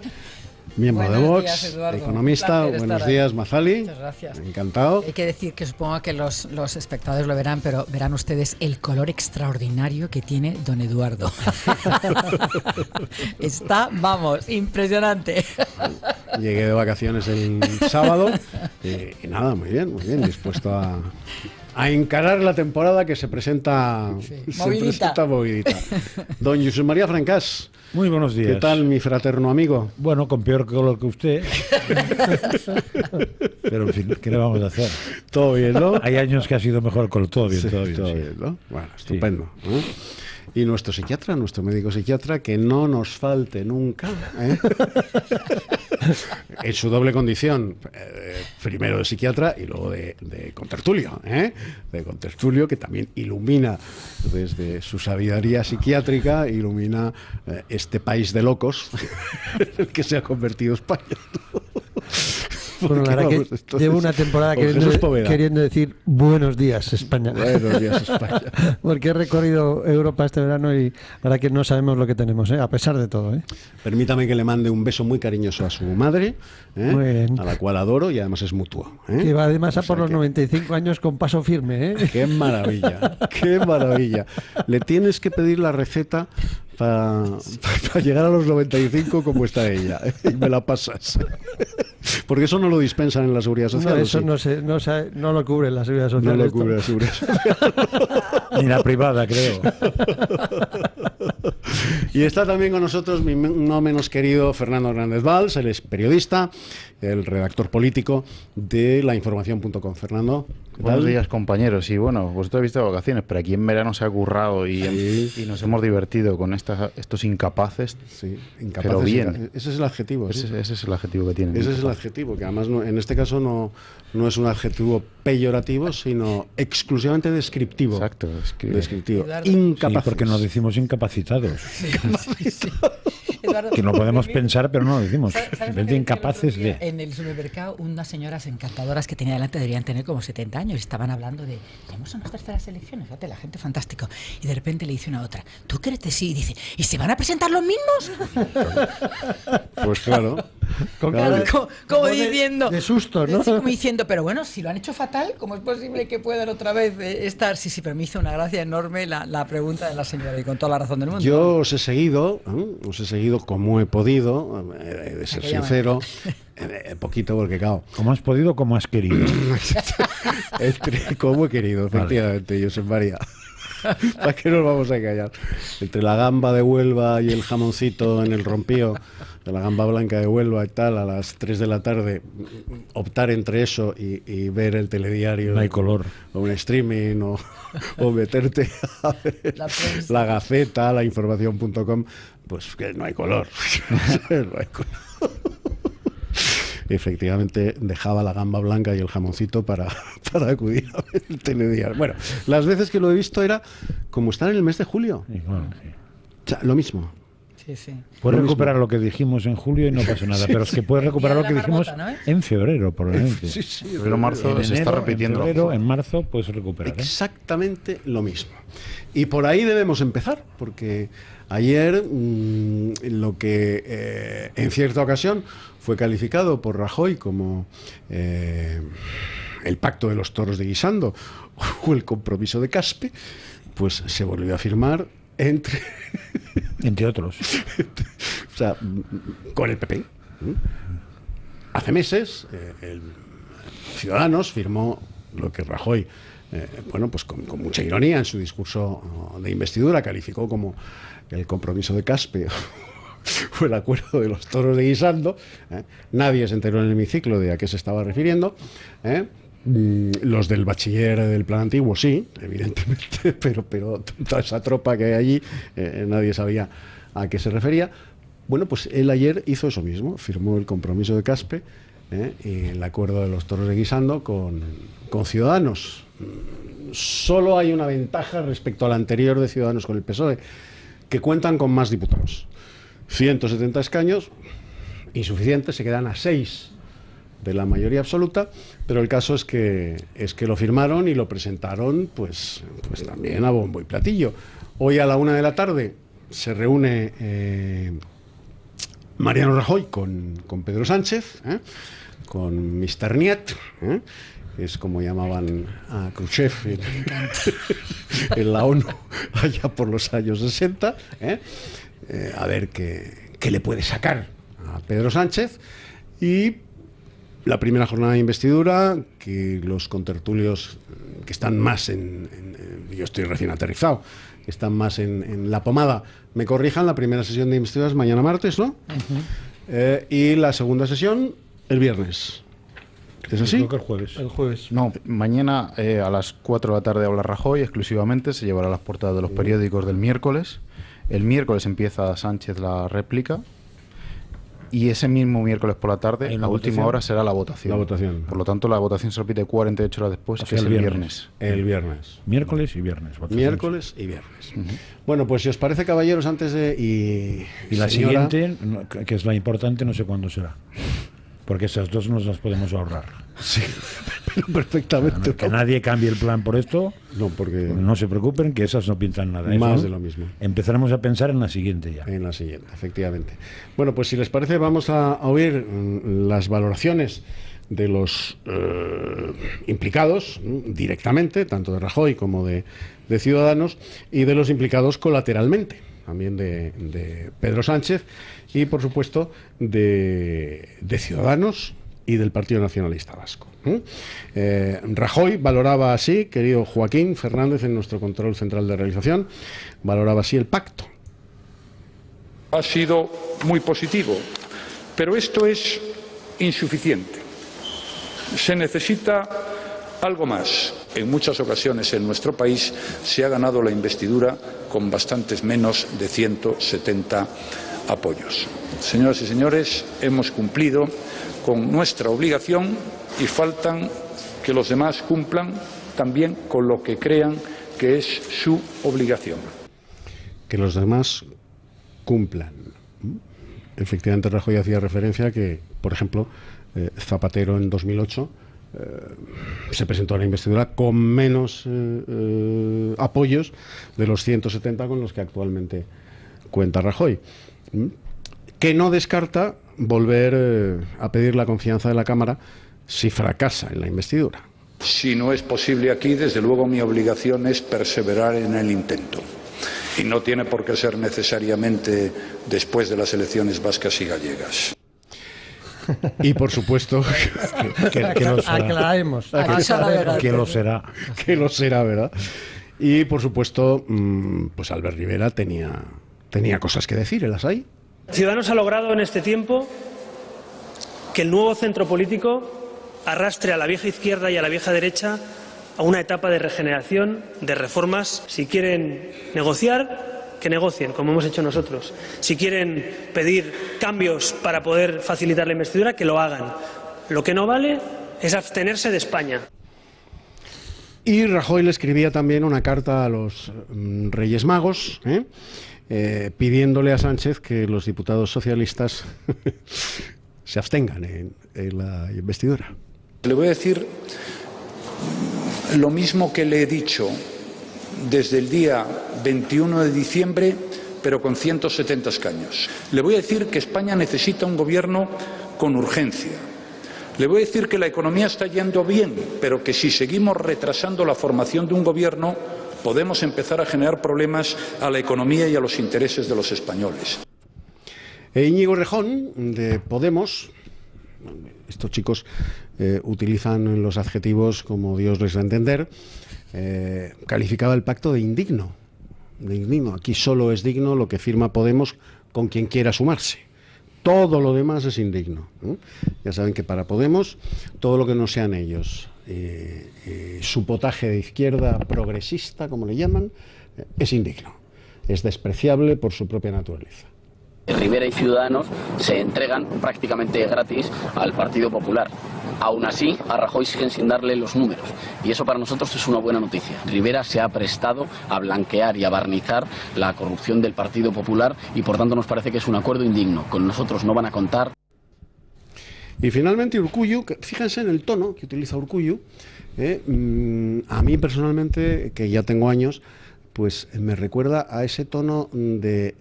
miembro de Vox, economista. Buenos días, Mazali. Muchas gracias. Encantado. Hay que decir que supongo que los espectadores lo verán, pero verán ustedes el color extraordinario que tiene don Eduardo. Está, vamos, impresionante. Llegué de vacaciones el sábado y nada, muy bien, dispuesto a encarar la temporada que se presenta, movidita. Don Josep María Francás. Muy buenos días. ¿Qué tal, mi fraterno amigo? Bueno, con peor color que usted. Pero en fin, ¿qué le vamos a hacer? Todo bien, ¿no? Hay años que ha sido mejor color. Todo bien, sí, todo bien. Todo bien, ¿no? Bueno, estupendo. Sí. Y nuestro psiquiatra, nuestro médico psiquiatra, que no nos falte nunca, en su doble condición, primero de psiquiatra y luego de contertulio, de contertulio, que también ilumina desde su sabiduría psiquiátrica, ilumina este país de locos en el que se ha convertido España. Bueno, la verdad que llevo una temporada queriendo decir buenos días, España. Buenos días, España. Porque he recorrido Europa este verano y la verdad que no sabemos lo que tenemos, a pesar de todo. Permítame que le mande un beso muy cariñoso a su madre, a la cual adoro y además es mutuo. Que va además a por los 95 años con paso firme. ¡Qué maravilla! ¡Qué maravilla! Le tienes que pedir la receta para llegar a los 95 como está ella, y me la pasas. Porque eso no lo dispensan en la Seguridad Social. No, eso no lo cubre la Seguridad Social. No lo cubre la Seguridad Social. Ni la privada, creo. Y está también con nosotros mi no menos querido Fernando Hernández Valls. Él es periodista, el redactor político de lainformación.com. Fernando, ¿qué tal? Buenos días, compañeros. Y bueno, vosotros habéis visto vacaciones, pero aquí en verano se ha currado y nos hemos divertido con estos incapaces. Sí, incapaces. Pero bien. Ese es el adjetivo. Ese es el adjetivo que tienen. Ese es el adjetivo, que además en este caso no es un adjetivo peyorativo, sino exclusivamente descriptivo. Exacto, descriptivo. Incapaces. Sí, porque nos decimos incapacitados. Eduardo, que no podemos pensar, pero no lo decimos. En vez de incapaces de... En el supermercado, unas señoras encantadoras que tenía delante deberían tener como 70 años. Estaban hablando de, tenemos unas terceras elecciones, fíjate, la gente fantástico. Y de repente le dice una a otra, ¿tú crees que sí? Y dice, ¿y se van a presentar los mismos? Pues claro. Como diciendo... De susto, ¿no? Como diciendo, pero bueno, si lo han hecho fatal, ¿cómo es posible que puedan otra vez estar? Sí, pero me hizo una gracia enorme la pregunta de la señora, y con toda la razón del mundo. Yo os he seguido como he podido, de ser sincero, poquito porque claro. ¿Cómo has podido, cómo has querido? Como he querido, efectivamente, Josep María. ¿Para qué nos vamos a engañar? Entre la gamba de Huelva y el jamoncito en el rompío, de la gamba blanca de Huelva y tal, a las 3 de la tarde, optar entre eso y ver el telediario. No hay color. O un streaming, o meterte a ver la Gaceta, lainformación.com, pues que no hay color. No hay color. Efectivamente dejaba la gamba blanca y el jamoncito para acudir a ver el telediario. Bueno, las veces que lo he visto era como estar en el mes de julio. Igual, sí. O sea, lo mismo. Sí, sí. Puedes recuperar lo que dijimos en julio y no pasa nada, pero es que puedes recuperar lo que dijimos en febrero, probablemente. Sí, pero marzo se está repitiendo. En febrero, en marzo puedes recuperar. Exactamente lo mismo. Y por ahí debemos empezar, porque ayer lo que en cierta ocasión fue calificado por Rajoy como el pacto de los toros de Guisando o el compromiso de Caspe, pues se volvió a firmar entre otros. O sea, con el PP. Hace meses el Ciudadanos firmó lo que Rajoy, pues con mucha ironía en su discurso de investidura calificó como el compromiso de Caspe fue el acuerdo de los toros de Guisando. Nadie se enteró en el hemiciclo de a qué se estaba refiriendo. Los del bachiller del plan antiguo sí, evidentemente, pero toda esa tropa que hay allí, nadie sabía a qué se refería. Bueno, pues él ayer hizo eso mismo, firmó el compromiso de Caspe y el acuerdo de los toros de Guisando con Ciudadanos. Solo hay una ventaja respecto al anterior de Ciudadanos con el PSOE, que cuentan con más diputados. 170 escaños, insuficientes, se quedan a 6 de la mayoría absoluta, pero el caso es que lo firmaron y lo presentaron pues también a bombo y platillo. Hoy a la 1 de la tarde se reúne Mariano Rajoy con Pedro Sánchez, con Mr. Niet, que es como llamaban a Khrushchev en la ONU allá por los años 60, a ver qué le puede sacar a Pedro Sánchez. Y la primera jornada de investidura, que los contertulios que están más yo estoy recién aterrizado, que están más en la pomada, me corrijan, la primera sesión de investidura es mañana martes, ¿no? Y la segunda sesión el viernes. ¿Es así? Creo que el jueves. El jueves. No, mañana a las 4 de la tarde habla Rajoy exclusivamente, se llevará las portadas de los periódicos del miércoles. El miércoles empieza Sánchez la réplica. Y ese mismo miércoles por la tarde, a última hora, será la votación. Por lo tanto, la votación se repite 48 horas después, que es el viernes. El viernes. Miércoles y viernes. Miércoles y viernes. Bueno, pues si os parece, caballeros, antes de... Y la señora... siguiente, que es la importante, no sé cuándo será. Porque esas dos nos las podemos ahorrar. Sí, perfectamente. Que nadie cambie el plan por esto. No, porque... No se preocupen, que esas no pintan nada. Más de lo mismo. Empezaremos a pensar en la siguiente ya. En la siguiente, efectivamente. Bueno, pues si les parece, vamos a oír las valoraciones de los implicados directamente, tanto de Rajoy como de Ciudadanos, y de los implicados colateralmente, también de Pedro Sánchez y, por supuesto, de Ciudadanos y del Partido Nacionalista Vasco. Rajoy valoraba así, querido Joaquín Fernández, en nuestro control central de realización, valoraba así el pacto. Ha sido muy positivo, pero esto es insuficiente. Se necesita algo más. En muchas ocasiones en nuestro país se ha ganado la investidura con bastantes menos de 170 apoyos. Señoras y señores, hemos cumplido con nuestra obligación y faltan que los demás cumplan también con lo que crean que es su obligación. Que los demás cumplan. Efectivamente, Rajoy hacía referencia a que, por ejemplo, Zapatero en 2008 se presentó a la investidura con menos apoyos de los 170 con los que actualmente cuenta Rajoy. Que no descarta volver a pedir la confianza de la Cámara si fracasa en la investidura. Si no es posible aquí, desde luego mi obligación es perseverar en el intento. Y no tiene por qué ser necesariamente después de las elecciones vascas y gallegas. Y por supuesto que lo será. Aclaremos. Que lo será. Que lo será, ¿verdad? Y por supuesto, pues Albert Rivera tenía cosas que decir, ¿las hay? Ciudadanos ha logrado en este tiempo que el nuevo centro político arrastre a la vieja izquierda y a la vieja derecha a una etapa de regeneración, de reformas. Si quieren negociar, que negocien, como hemos hecho nosotros. Si quieren pedir cambios para poder facilitar la investidura, que lo hagan. Lo que no vale es abstenerse de España. Y Rajoy le escribía también una carta a los Reyes Magos, pidiéndole a Sánchez que los diputados socialistas se abstengan en la investidura. Le voy a decir lo mismo que le he dicho desde el día 21 de diciembre, pero con 170 escaños. Le voy a decir que España necesita un gobierno con urgencia. Le voy a decir que la economía está yendo bien, pero que si seguimos retrasando la formación de un gobierno, podemos empezar a generar problemas a la economía y a los intereses de los españoles. Íñigo Rejón, de Podemos, estos chicos utilizan los adjetivos como Dios les da a entender, calificaba el pacto de indigno. Aquí solo es digno lo que firma Podemos con quien quiera sumarse. Todo lo demás es indigno. Ya saben que para Podemos, todo lo que no sean ellos, su potaje de izquierda progresista, como le llaman, es indigno. Es despreciable por su propia naturaleza. Rivera y Ciudadanos se entregan prácticamente gratis al Partido Popular. Aún así, a Rajoy siguen sin darle los números. Y eso para nosotros es una buena noticia. Rivera se ha prestado a blanquear y a barnizar la corrupción del Partido Popular y por tanto nos parece que es un acuerdo indigno. Con nosotros no van a contar. Y finalmente Urkullu, fíjense en el tono que utiliza Urkullu. A mí personalmente, que ya tengo años, pues me recuerda a ese tono de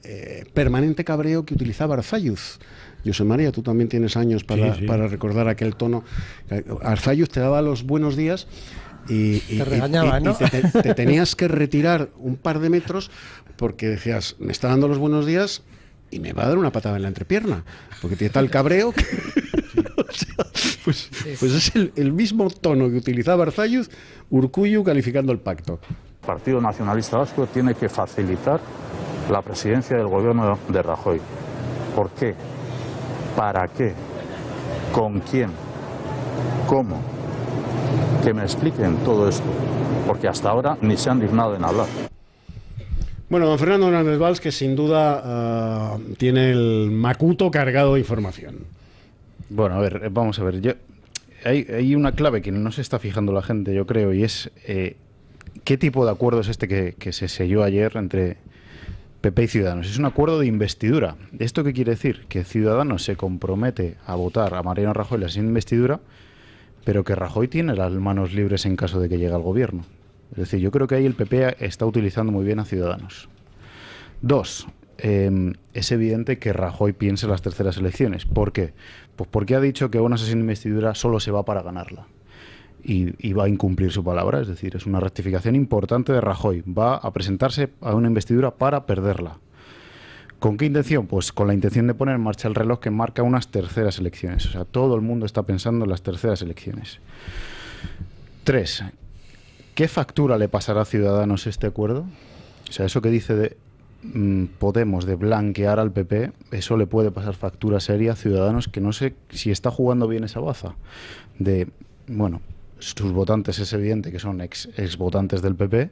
permanente cabreo que utilizaba Arzalluz. José María, tú también tienes años para recordar aquel tono. Arzalluz te daba los buenos días y te regañaba, ¿no? Te tenías que retirar un par de metros porque decías, me está dando los buenos días y me va a dar una patada en la entrepierna, porque tiene tal cabreo que... O sea, pues es el mismo tono que utilizaba Arzalluz, Urkullu calificando el pacto. El Partido Nacionalista Vasco tiene que facilitar la presidencia del gobierno de Rajoy. ¿Por qué? ¿Para qué? ¿Con quién? ¿Cómo? Que me expliquen todo esto, porque hasta ahora ni se han dignado en hablar. Bueno, don Fernando Hernández Valls, que sin duda tiene el macuto cargado de información. Bueno, a ver, vamos a ver. Hay una clave que no se está fijando la gente, yo creo, y es qué tipo de acuerdo es este que se selló ayer entre PP y Ciudadanos. Es un acuerdo de investidura. ¿Esto qué quiere decir? Que Ciudadanos se compromete a votar a Mariano Rajoy la siguiente investidura, pero que Rajoy tiene las manos libres en caso de que llegue al gobierno. Es decir, yo creo que ahí el PP está utilizando muy bien a Ciudadanos. 2. Es evidente que Rajoy piensa en las terceras elecciones. ¿Por qué? Pues porque ha dicho que una sesión de investidura solo se va para ganarla. Y va a incumplir su palabra. Es decir, es una rectificación importante de Rajoy. Va a presentarse a una investidura para perderla. ¿Con qué intención? Pues con la intención de poner en marcha el reloj que marca unas terceras elecciones. O sea, todo el mundo está pensando en las terceras elecciones. 3. ¿Qué factura le pasará a Ciudadanos este acuerdo? O sea, eso que dice de Podemos de blanquear al PP, eso le puede pasar factura seria a Ciudadanos, que no sé si está jugando bien esa baza. Bueno, sus votantes es evidente que son ex votantes del PP.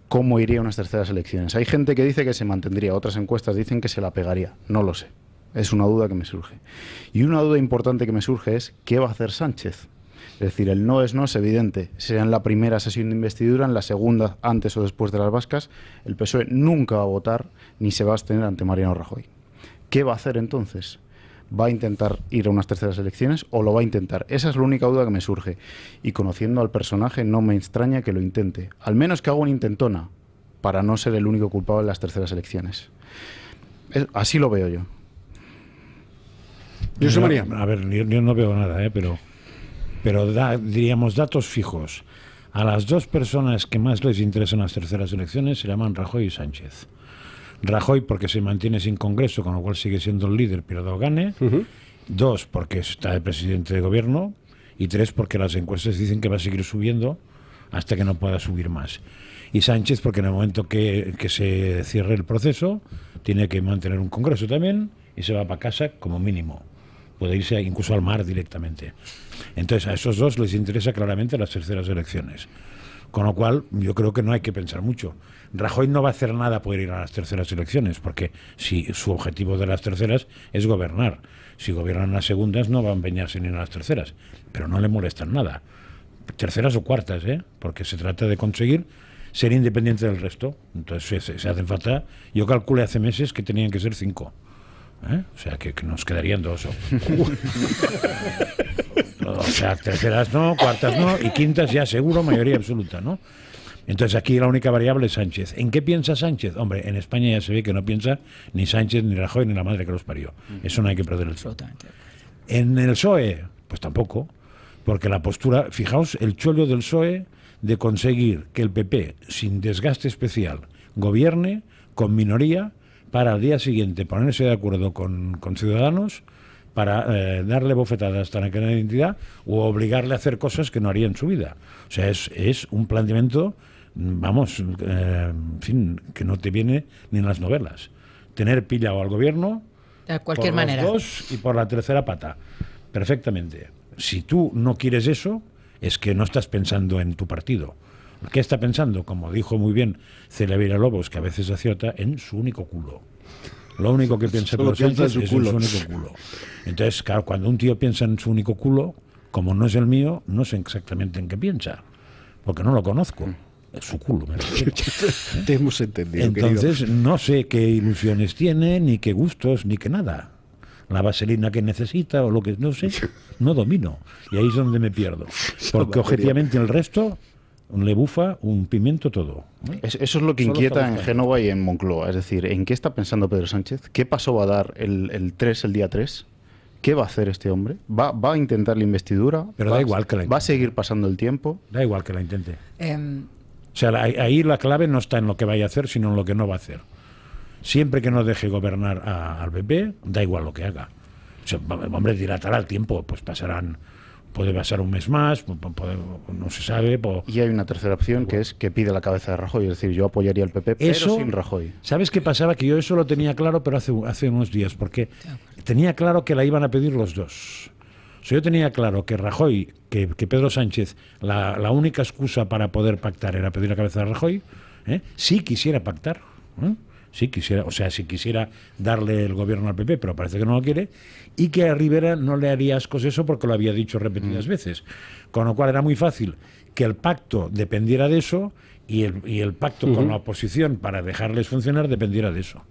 ¿Cómo iría unas terceras elecciones? Hay gente que dice que se mantendría, otras encuestas dicen que se la pegaría. No lo sé. Es una duda que me surge. Y una duda importante que me surge es ¿qué va a hacer Sánchez? Es decir, el no es evidente. Sea en la primera sesión de investidura, en la segunda, antes o después de las vascas, el PSOE nunca va a votar ni se va a abstener ante Mariano Rajoy. ¿Qué va a hacer entonces? ¿Va a intentar ir a unas terceras elecciones o lo va a intentar? Esa es la única duda que me surge. Y conociendo al personaje no me extraña que lo intente. Al menos que haga una intentona para no ser el único culpable de las terceras elecciones. Así lo veo yo. José María. A ver, yo no veo nada, pero diríamos datos fijos. A las dos personas que más les interesan las terceras elecciones se llaman Rajoy y Sánchez. Rajoy porque se mantiene sin Congreso, con lo cual sigue siendo el líder, pero lo gane. 2, porque está de presidente de gobierno. Y 3, porque las encuestas dicen que va a seguir subiendo hasta que no pueda subir más. Y Sánchez porque en el momento que se cierre el proceso tiene que mantener un Congreso también y se va para casa como mínimo. Puede irse incluso al mar directamente. Entonces a esos dos les interesa claramente las terceras elecciones. Con lo cual yo creo que no hay que pensar mucho. Rajoy no va a hacer nada por ir a las terceras elecciones, porque si su objetivo de las terceras es gobernar. Si gobiernan las segundas no va a empeñarse ni en las terceras, pero no le molestan nada. Terceras o cuartas, porque se trata de conseguir ser independiente del resto. Entonces se hacen falta, yo calculé hace meses que tenían que ser 5. O sea, que nos quedarían 2. O sea, terceras no, cuartas no, y quintas ya seguro, mayoría absoluta, ¿no? Entonces aquí la única variable es Sánchez. ¿En qué piensa Sánchez? Hombre, en España ya se ve que no piensa ni Sánchez, ni Rajoy, ni la madre que los parió. Eso no hay que perder el tiempo. En el PSOE, pues tampoco, porque la postura, fijaos, el chollo del PSOE de conseguir que el PP, sin desgaste especial, gobierne con minoría para al día siguiente ponerse de acuerdo con Ciudadanos para darle bofetadas hasta la cadena de identidad o obligarle a hacer cosas que no haría en su vida. O sea, es un planteamiento, vamos, en fin, que no te viene ni en las novelas. Tener pillado al gobierno de cualquier por manera. Los dos y por la tercera pata. Perfectamente. Si tú no quieres eso, es que no estás pensando en tu partido. ¿Qué está pensando? Como dijo muy bien Celia Villalobos, que a veces aciota, en su único culo. Lo único que piensa con Sánchez es en su único culo. Entonces, claro, cuando un tío piensa en su único culo, como no es el mío, no sé exactamente en qué piensa, porque no lo conozco. Es su culo, me refiero. Te hemos entendido. Entonces, querido. No sé qué ilusiones tiene, ni qué gustos, ni qué nada. la vaselina que necesita o lo que no sé, no domino. Y ahí es donde me pierdo. Porque objetivamente el resto le bufa un pimiento todo. Eso es lo que inquieta en Génova y en Moncloa. Es decir, ¿en qué está pensando Pedro Sánchez? ¿Qué paso va a dar el día 3? ¿Qué va a hacer este hombre? ¿Va a intentar la investidura? Pero da igual que la intente. ¿Va a seguir pasando el tiempo? Da igual que la intente. O sea, ahí la clave no está en lo que vaya a hacer, sino en lo que no va a hacer. Siempre que no deje gobernar al PP, da igual lo que haga. O sea, hombre, dilatará el tiempo, pues puede pasar un mes más, no se sabe. Y hay una tercera opción, que es que pide la cabeza de Rajoy, es decir, yo apoyaría al PP, pero sin Rajoy. ¿Sabes qué pasaba? Que yo eso lo tenía claro, pero hace unos días, porque tenía claro que la iban a pedir los dos. O sea, yo tenía claro que Rajoy, que Pedro Sánchez, la única excusa para poder pactar era pedir la cabeza de Rajoy, si quisiera pactar, si quisiera darle el gobierno al PP, pero parece que no lo quiere, y que a Rivera no le haría ascos eso porque lo había dicho repetidas veces. Con lo cual era muy fácil que el pacto dependiera de eso y el pacto con la oposición para dejarles funcionar dependiera de eso.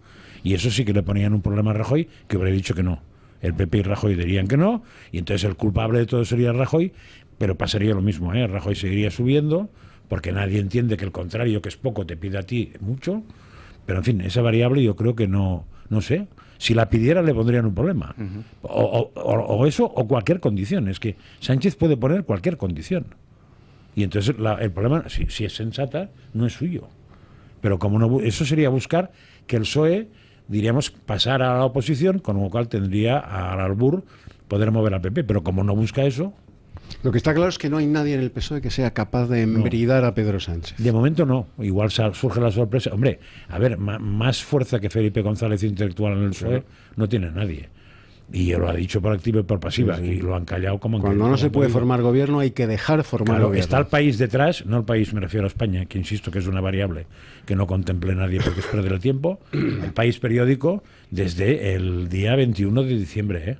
Y eso sí que le ponían un problema a Rajoy, que hubiera dicho que no. El PP y Rajoy dirían que no, y entonces el culpable de todo sería Rajoy, pero pasaría lo mismo, Rajoy seguiría subiendo, porque nadie entiende que el contrario, que es poco, te pide a ti mucho. Pero en fin, esa variable yo creo que no sé. Si la pidiera le pondrían un problema. O eso, o cualquier condición. Es que Sánchez puede poner cualquier condición. Y entonces el problema, si es sensata, no es suyo. Pero como no, eso sería buscar que el PSOE, diríamos, pasara a la oposición, con lo cual tendría al albur poder mover al PP. Pero como no busca eso... Lo que está claro es que no hay nadie en el PSOE que sea capaz de embridar a Pedro Sánchez. De momento no. Igual surge la sorpresa. Hombre, a ver, más fuerza que Felipe González intelectual en el PSOE no tiene nadie. Y lo ha dicho por activa y por pasiva. Y lo han callado como... Cuando no se puede formar gobierno hay que dejar formar gobierno. Está el país detrás, no el país, me refiero a España, que insisto que es una variable que no contemple nadie porque es perder el tiempo. El país periódico desde el día 21 de diciembre,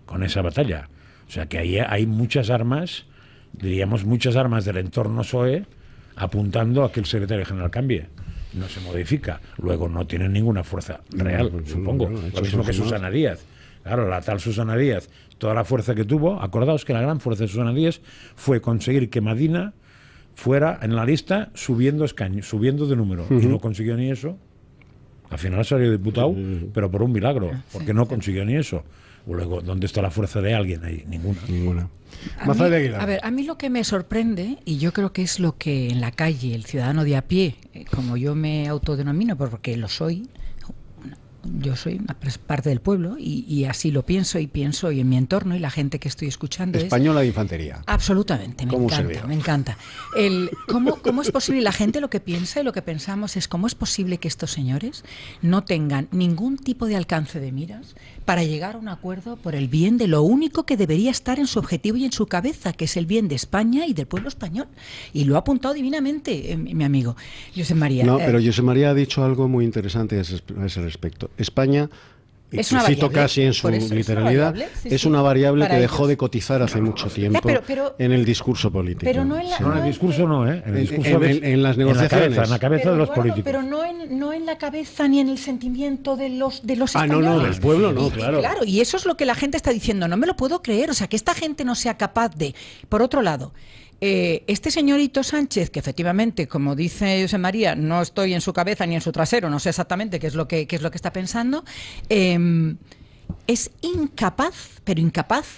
con esa batalla. O sea que ahí hay muchas armas, diríamos muchas armas del entorno PSOE apuntando a que el secretario general cambie. No se modifica. Luego no tienen ninguna fuerza real, supongo. Lo mismo que Susana Díaz. Claro, la tal Susana Díaz, toda la fuerza que tuvo, acordaos que la gran fuerza de Susana Díaz fue conseguir que Madina fuera en la lista subiendo de número. Y no consiguió ni eso. Al final salió diputado, pero por un milagro, porque no consiguió ni eso. Luego, ¿dónde está la fuerza de alguien ahí? Ninguna. A mí lo que me sorprende, y yo creo que es lo que en la calle, el ciudadano de a pie, como yo me autodenomino, porque lo soy, yo soy una parte del pueblo y así lo pienso y en mi entorno y la gente que estoy escuchando. Española de infantería. Absolutamente, me encanta. ¿Cómo es posible? La gente lo que piensa y lo que pensamos es cómo es posible que estos señores no tengan ningún tipo de alcance de miras para llegar a un acuerdo por el bien de lo único que debería estar en su objetivo y en su cabeza, que es el bien de España y del pueblo español. Y lo ha apuntado divinamente mi amigo Josep María. No, pero Josep María ha dicho algo muy interesante a ese respecto. España, y es una cito variable, casi en su literalidad, es una variable que dejó de cotizar hace mucho tiempo en el discurso político. Pero no en el discurso no, en el discurso en las negociaciones. En la cabeza de los políticos. Pero no en la cabeza ni en el sentimiento de los españoles. No, del pueblo no, claro. Claro, y eso es lo que la gente está diciendo, no me lo puedo creer, o sea, que esta gente no sea capaz de... Por otro lado... este señorito Sánchez, que efectivamente, como dice José María, no estoy en su cabeza ni en su trasero, no sé exactamente qué es lo que está pensando, es incapaz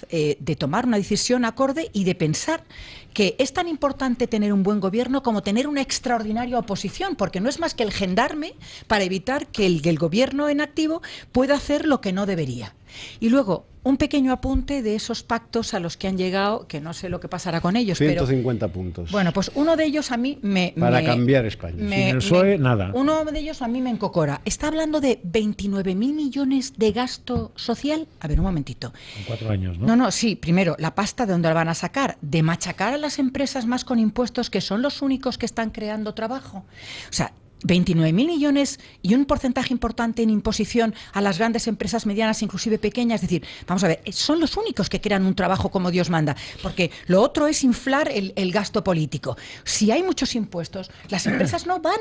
de tomar una decisión acorde y de pensar que es tan importante tener un buen gobierno como tener una extraordinaria oposición, porque no es más que el gendarme para evitar que el gobierno en activo pueda hacer lo que no debería. Y luego, un pequeño apunte de esos pactos a los que han llegado, que no sé lo que pasará con ellos. 150 puntos. Bueno, pues uno de ellos a mí Para cambiar España. Sin el PSOE, nada. Uno de ellos a mí me encocora. Está hablando de 29.000 millones de gasto social. A ver, un momentito. En 4 años, ¿no? No, sí. Primero, la pasta, ¿de dónde la van a sacar? De machacar a las empresas más con impuestos, que son los únicos que están creando trabajo. O sea, 29.000 millones y un porcentaje importante en imposición a las grandes empresas medianas, inclusive pequeñas. Es decir, vamos a ver, son los únicos que crean un trabajo como Dios manda, porque lo otro es inflar el gasto político. Si hay muchos impuestos, las empresas no van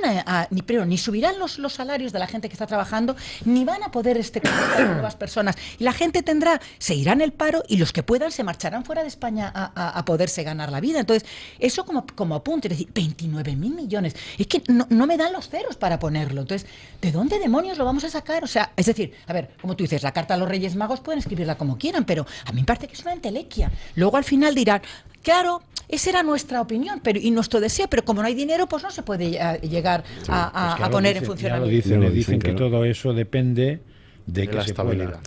ni subirán los salarios de la gente que está trabajando, ni van a poder contratar a nuevas personas. Y la gente se irá en el paro, y los que puedan se marcharán fuera de España a poderse ganar la vida. Entonces, eso como apunte, es decir, 29.000 millones. Es que no me dan los ceros para ponerlo. Entonces, ¿de dónde demonios lo vamos a sacar? O sea, es decir, a ver, como tú dices, la carta a los Reyes Magos pueden escribirla como quieran, pero a mí me parece que es una entelequia. Luego al final dirán, claro, esa era nuestra opinión y nuestro deseo, pero como no hay dinero, pues no se puede llegar a poner en funcionamiento. Le dicen que todo eso depende de que la se estabilidad.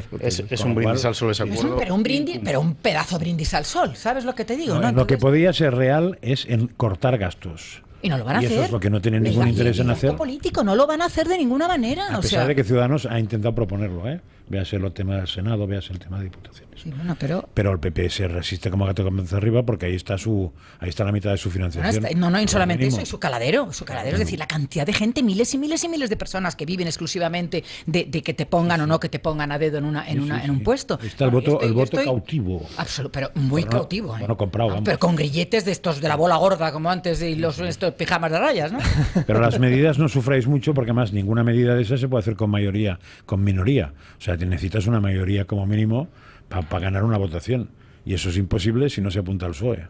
Pueda. Es un brindis al sol ese acuerdo. Pero un pedazo brindis al sol, ¿sabes lo que te digo? No, lo que podría ser real es en cortar gastos. Y no lo van a hacer. Y eso es lo que no tienen ningún interés en hacer. Político, no lo van a hacer de ninguna manera. A pesar de que Ciudadanos ha intentado proponerlo, véase el tema del Senado, véase el tema de Diputaciones. Sí, bueno, pero el PP se resiste como gato con cabeza arriba, porque ahí está la mitad de su financiación. No, y solamente eso, y su caladero, es decir, la cantidad de gente, miles y miles y miles de personas que viven exclusivamente de que te pongan o no que te pongan a dedo en un puesto. Está el voto cautivo. Pero muy cautivo. Bueno, comprado, vamos. Pero con grilletes de estos de la bola gorda, como antes, y estos pijamas de rayas, ¿no? Pero las medidas no sufráis mucho, porque además ninguna medida de esas se puede hacer con mayoría, con minoría. O sea, necesitas una mayoría como mínimo para ganar una votación. Y eso es imposible si no se apunta al PSOE.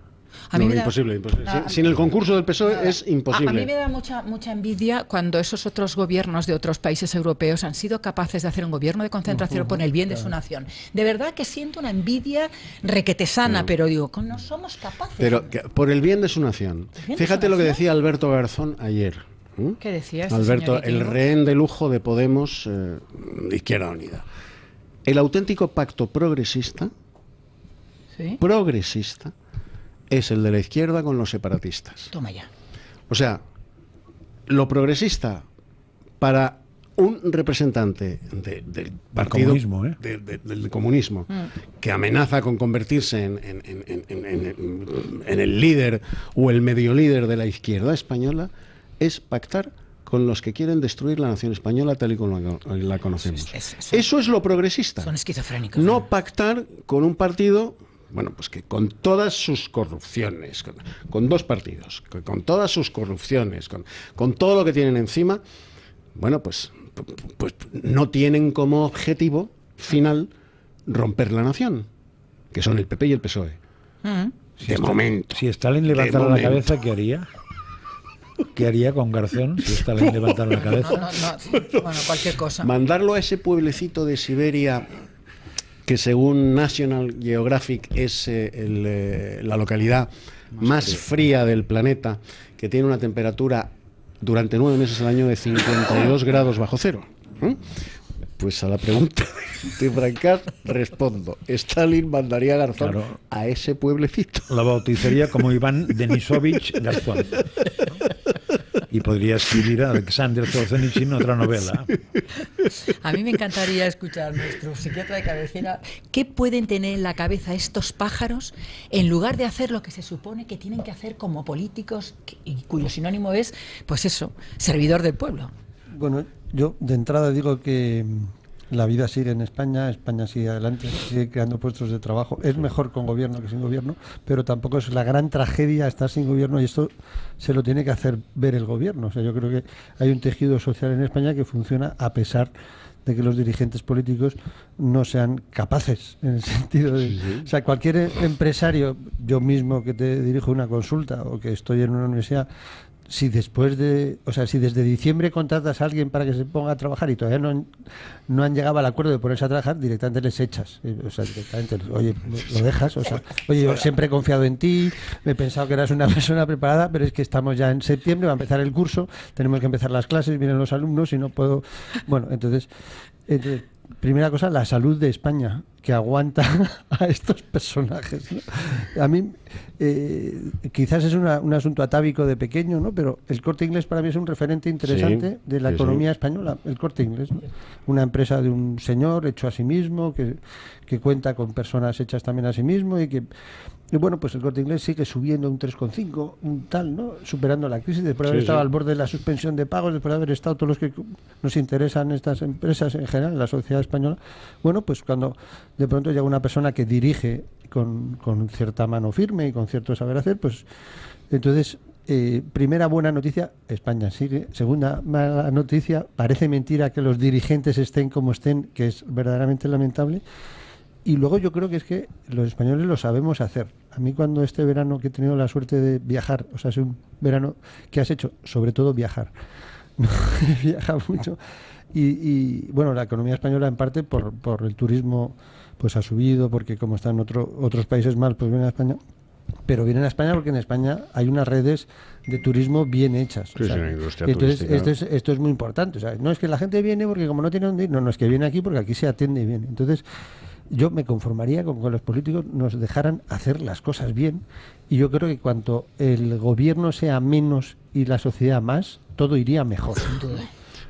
Imposible. Sin el concurso del PSOE es imposible. A mí me da mucha envidia cuando esos otros gobiernos de otros países europeos han sido capaces de hacer un gobierno de concentración por el bien de su nación. De verdad que siento una envidia requetesana, pero digo, no somos capaces. Pero por el bien de su nación. Fíjate lo que decía Alberto Garzón ayer. ¿Qué decía Alberto, el rehén de lujo de Podemos, de Izquierda Unida. El auténtico pacto progresista, es el de la izquierda con los separatistas. Toma ya. O sea, lo progresista para un representante del partido comunismo, del comunismo, que amenaza con convertirse en el líder o el medio líder de la izquierda española, es pactar con los que quieren destruir la nación española tal y como la conocemos. Eso es lo progresista. Son esquizofrénicos. No pactar con un partido, bueno, pues que con todas sus corrupciones, con dos partidos, con todas sus corrupciones, con todo lo que tienen encima, bueno, pues no tienen como objetivo final romper la nación, que son el PP y el PSOE. De momento. Si Stalin levantara la cabeza, ¿qué haría? ¿Qué haría con Garzón si Stalin levantara la cabeza? Bueno, cualquier cosa. Mandarlo a ese pueblecito de Siberia, que según National Geographic es la localidad más fría del planeta, que tiene una temperatura durante 9 meses al año de 52 grados bajo cero. Pues a la pregunta de Francas respondo: Stalin mandaría a Garzón a ese pueblecito. La bautizaría como Iván Denisovich Garzón. Y podría escribir a Alexander Solzhenitsyn otra novela. A mí me encantaría escuchar a nuestro psiquiatra de cabecera qué pueden tener en la cabeza estos pájaros en lugar de hacer lo que se supone que tienen que hacer como políticos, y cuyo sinónimo es, pues eso, servidor del pueblo. Bueno, yo de entrada digo que la vida sigue en España, España sigue adelante, sigue creando puestos de trabajo. Es mejor con gobierno que sin gobierno, pero tampoco es la gran tragedia estar sin gobierno, y esto se lo tiene que hacer ver el gobierno. O sea, yo creo que hay un tejido social en España que funciona a pesar de que los dirigentes políticos no sean capaces, en el sentido de... O sea, cualquier empresario, yo mismo que te dirijo una consulta o que estoy en una universidad, si desde diciembre contratas a alguien para que se ponga a trabajar y todavía no han llegado al acuerdo de ponerse a trabajar, directamente les echas. O sea, directamente, oye, lo dejas. O sea, oye, yo siempre he confiado en ti, me he pensado que eras una persona preparada, pero es que estamos ya en septiembre, va a empezar el curso, tenemos que empezar las clases, vienen los alumnos y no puedo... Bueno, entonces primera cosa, la salud de España, que aguanta a estos personajes, ¿no? A mí, quizás es un asunto atávico de pequeño, ¿no? Pero el Corte Inglés para mí es un referente interesante de la economía española, el Corte Inglés, ¿no? Una empresa de un señor hecho a sí mismo, que cuenta con personas hechas también a sí mismo y que Y bueno, pues el Corte Inglés sigue subiendo un 3,5, un tal, ¿no? Superando la crisis, después de haber estado al borde de la suspensión de pagos, después de haber estado todos los que nos interesan estas empresas en general, la sociedad española. Bueno, pues cuando de pronto llega una persona que dirige con cierta mano firme y con cierto saber hacer, pues entonces, primera buena noticia, España sigue. Segunda mala noticia, parece mentira que los dirigentes estén como estén, que es verdaderamente lamentable. Y luego yo creo que es que los españoles lo sabemos hacer. A mí cuando este verano que he tenido la suerte de viajar, o sea, es un verano que has hecho, sobre todo viajar. Viaja mucho. Y bueno, la economía española en parte por el turismo pues ha subido, porque como están otros países mal, pues vienen a España. Pero vienen a España porque en España hay unas redes de turismo bien hechas. Sí, o sea, una industria entonces turística. esto es muy importante. O sea, no es que la gente viene porque como no tiene dónde ir, no, es que viene aquí porque aquí se atiende bien. Entonces yo me conformaría con que los políticos nos dejaran hacer las cosas bien, y yo creo que cuanto el gobierno sea menos y la sociedad más, todo iría mejor.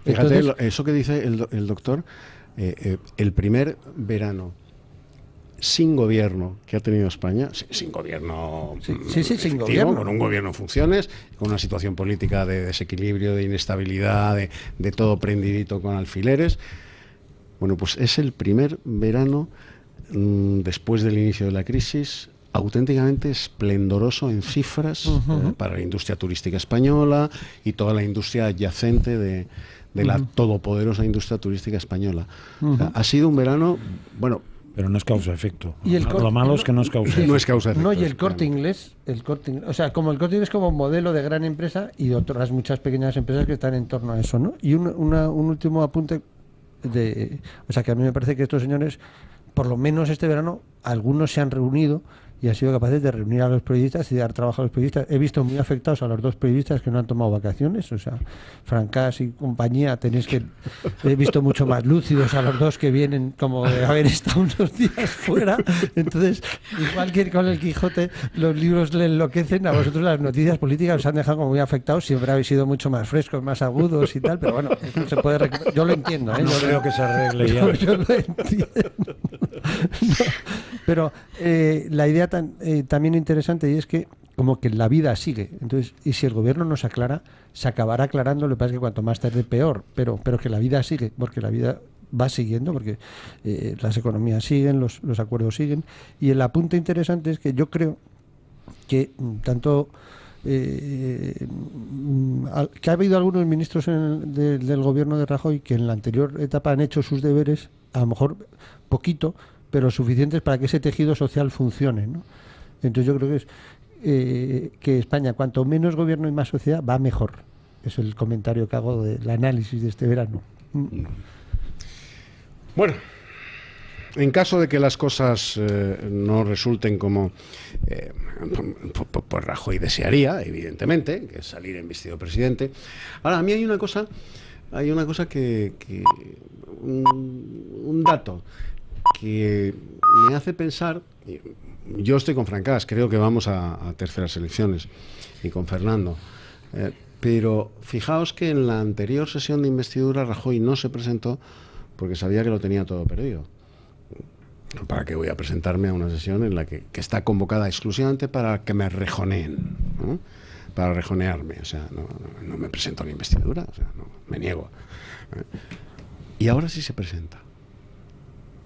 Fíjate, Entonces, eso que dice el doctor, el primer verano sin gobierno que ha tenido España, sin gobierno sin gobierno, con un gobierno en funciones, con una situación política de desequilibrio, de inestabilidad, de todo prendidito con alfileres. Bueno, pues es el primer verano después del inicio de la crisis auténticamente esplendoroso en cifras para la industria turística española y toda la industria adyacente de la todopoderosa industria turística española. O sea, ha sido un verano, bueno... Pero no es causa-efecto. Lo malo es que no es causa-efecto. No es causa-efecto. No, y el Corte Inglés, o sea, como el Corte Inglés como modelo de gran empresa y otras muchas pequeñas empresas que están en torno a eso, ¿no? Y un último apunte o sea, que a mí me parece que estos señores, por lo menos este verano, algunos se han reunido y han sido capaces de reunir a los periodistas y dar trabajo a los periodistas. He visto muy afectados a los dos periodistas que no han tomado vacaciones, o sea, Francás y compañía, he visto mucho más lúcidos a los dos que vienen como de haber estado unos días fuera. Entonces, igual que con el Quijote los libros le enloquecen, a vosotros las noticias políticas os han dejado como muy afectados, siempre habéis sido mucho más frescos, más agudos y tal, pero bueno, se puede recuperar. Yo lo entiendo, ¿eh? No creo que se arregle ya. Yo lo entiendo. No, pero la idea también interesante y es que como que la vida sigue, entonces, y si el gobierno no se aclara, se acabará aclarando. Lo que pasa es que cuanto más tarde peor, pero que la vida sigue, porque la vida va siguiendo, porque las economías siguen, los acuerdos siguen. Y el apunte interesante es que yo creo que tanto que ha habido algunos ministros del gobierno de Rajoy que en la anterior etapa han hecho sus deberes, a lo mejor poquito, pero suficientes para que ese tejido social funcione, ¿no? Entonces yo creo que es que España, cuanto menos gobierno y más sociedad, va mejor. Es el comentario que hago del análisis de este verano. Bueno, en caso de que las cosas no resulten como pues Rajoy desearía, evidentemente, que es salir investido presidente. Ahora, a mí hay una cosa que un dato que me hace pensar. Yo estoy con Francás, creo que vamos a terceras elecciones, y con Fernando, pero fijaos que en la anterior sesión de investidura Rajoy no se presentó porque sabía que lo tenía todo perdido. ¿Para qué voy a presentarme a una sesión en la que está convocada exclusivamente para que me rejoneen, ¿no? Para rejonearme? O sea, no me presento a la investidura, o sea, no, me niego. Y ahora sí se presenta.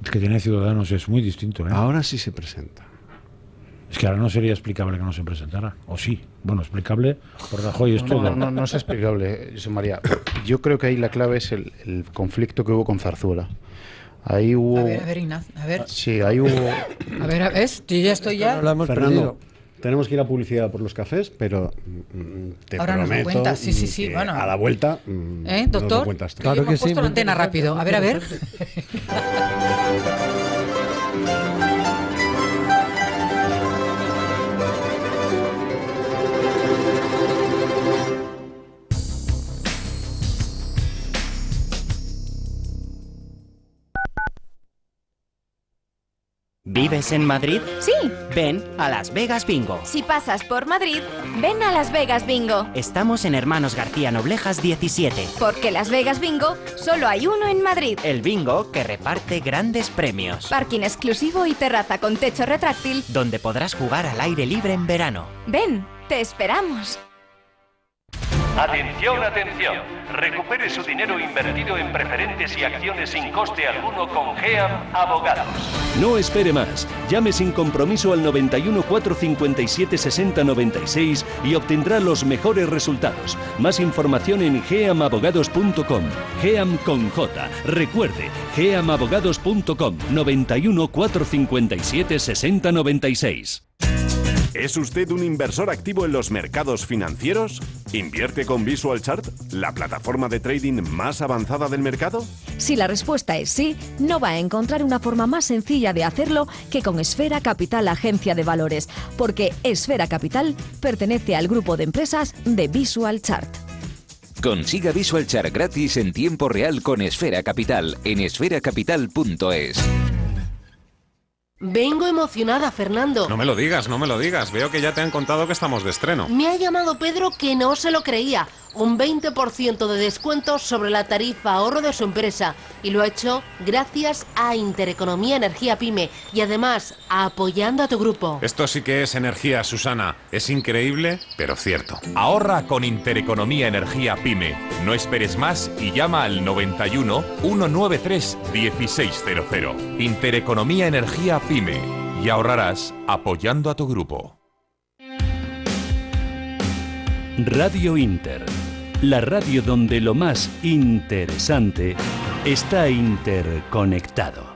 Es que tiene Ciudadanos, es muy distinto, ¿eh? Ahora sí se presenta. Es que ahora no sería explicable que no se presentara. ¿O sí? Bueno, explicable por Rajoy es todo. No es explicable, José María. Yo creo que ahí la clave es el conflicto que hubo con Zarzuela. Ahí hubo... A ver, Ignacio, a ver. Sí, ahí hubo... A ver, ¿ves? Yo ya estoy ya... Fernando, tenemos que ir a publicidad por los cafés, pero te ahora prometo nos lo cuentas. Sí, bueno. a la vuelta doctor, nos lo cuentas tú. Claro que sí. Puesto la antena rápido. A ver. ¿Vives en Madrid? Sí. Ven a Las Vegas Bingo. Si pasas por Madrid, ven a Las Vegas Bingo. Estamos en Hermanos García Noblejas 17. Porque Las Vegas Bingo solo hay uno en Madrid. El bingo que reparte grandes premios. Parking exclusivo y terraza con techo retráctil. Donde podrás jugar al aire libre en verano. Ven, te esperamos. Atención, atención. Recupere su dinero invertido en preferentes y acciones sin coste alguno con GEAM Abogados. No espere más. Llame sin compromiso al 91 457 60 96 y obtendrá los mejores resultados. Más información en geamabogados.com. GEAM con J. Recuerde, geamabogados.com. 91 457 60 96. ¿Es usted un inversor activo en los mercados financieros? ¿Invierte con Visual Chart, la plataforma de trading más avanzada del mercado? Si la respuesta es sí, no va a encontrar una forma más sencilla de hacerlo que con Esfera Capital Agencia de Valores, porque Esfera Capital pertenece al grupo de empresas de Visual Chart. Consiga Visual Chart gratis en tiempo real con Esfera Capital en esferacapital.es. Vengo emocionada, Fernando. No me lo digas, no me lo digas. Veo que ya te han contado que estamos de estreno. Me ha llamado Pedro que no se lo creía. Un 20% de descuento sobre la tarifa ahorro de su empresa. Y lo ha hecho gracias a Intereconomía Energía Pyme. Y además, apoyando a tu grupo. Esto sí que es energía, Susana. Es increíble, pero cierto. Ahorra con Intereconomía Energía Pyme. No esperes más y llama al 91 193 1600. Intereconomía Energía Pyme. Y ahorrarás apoyando a tu grupo. Radio Inter, la radio donde lo más interesante está interconectado.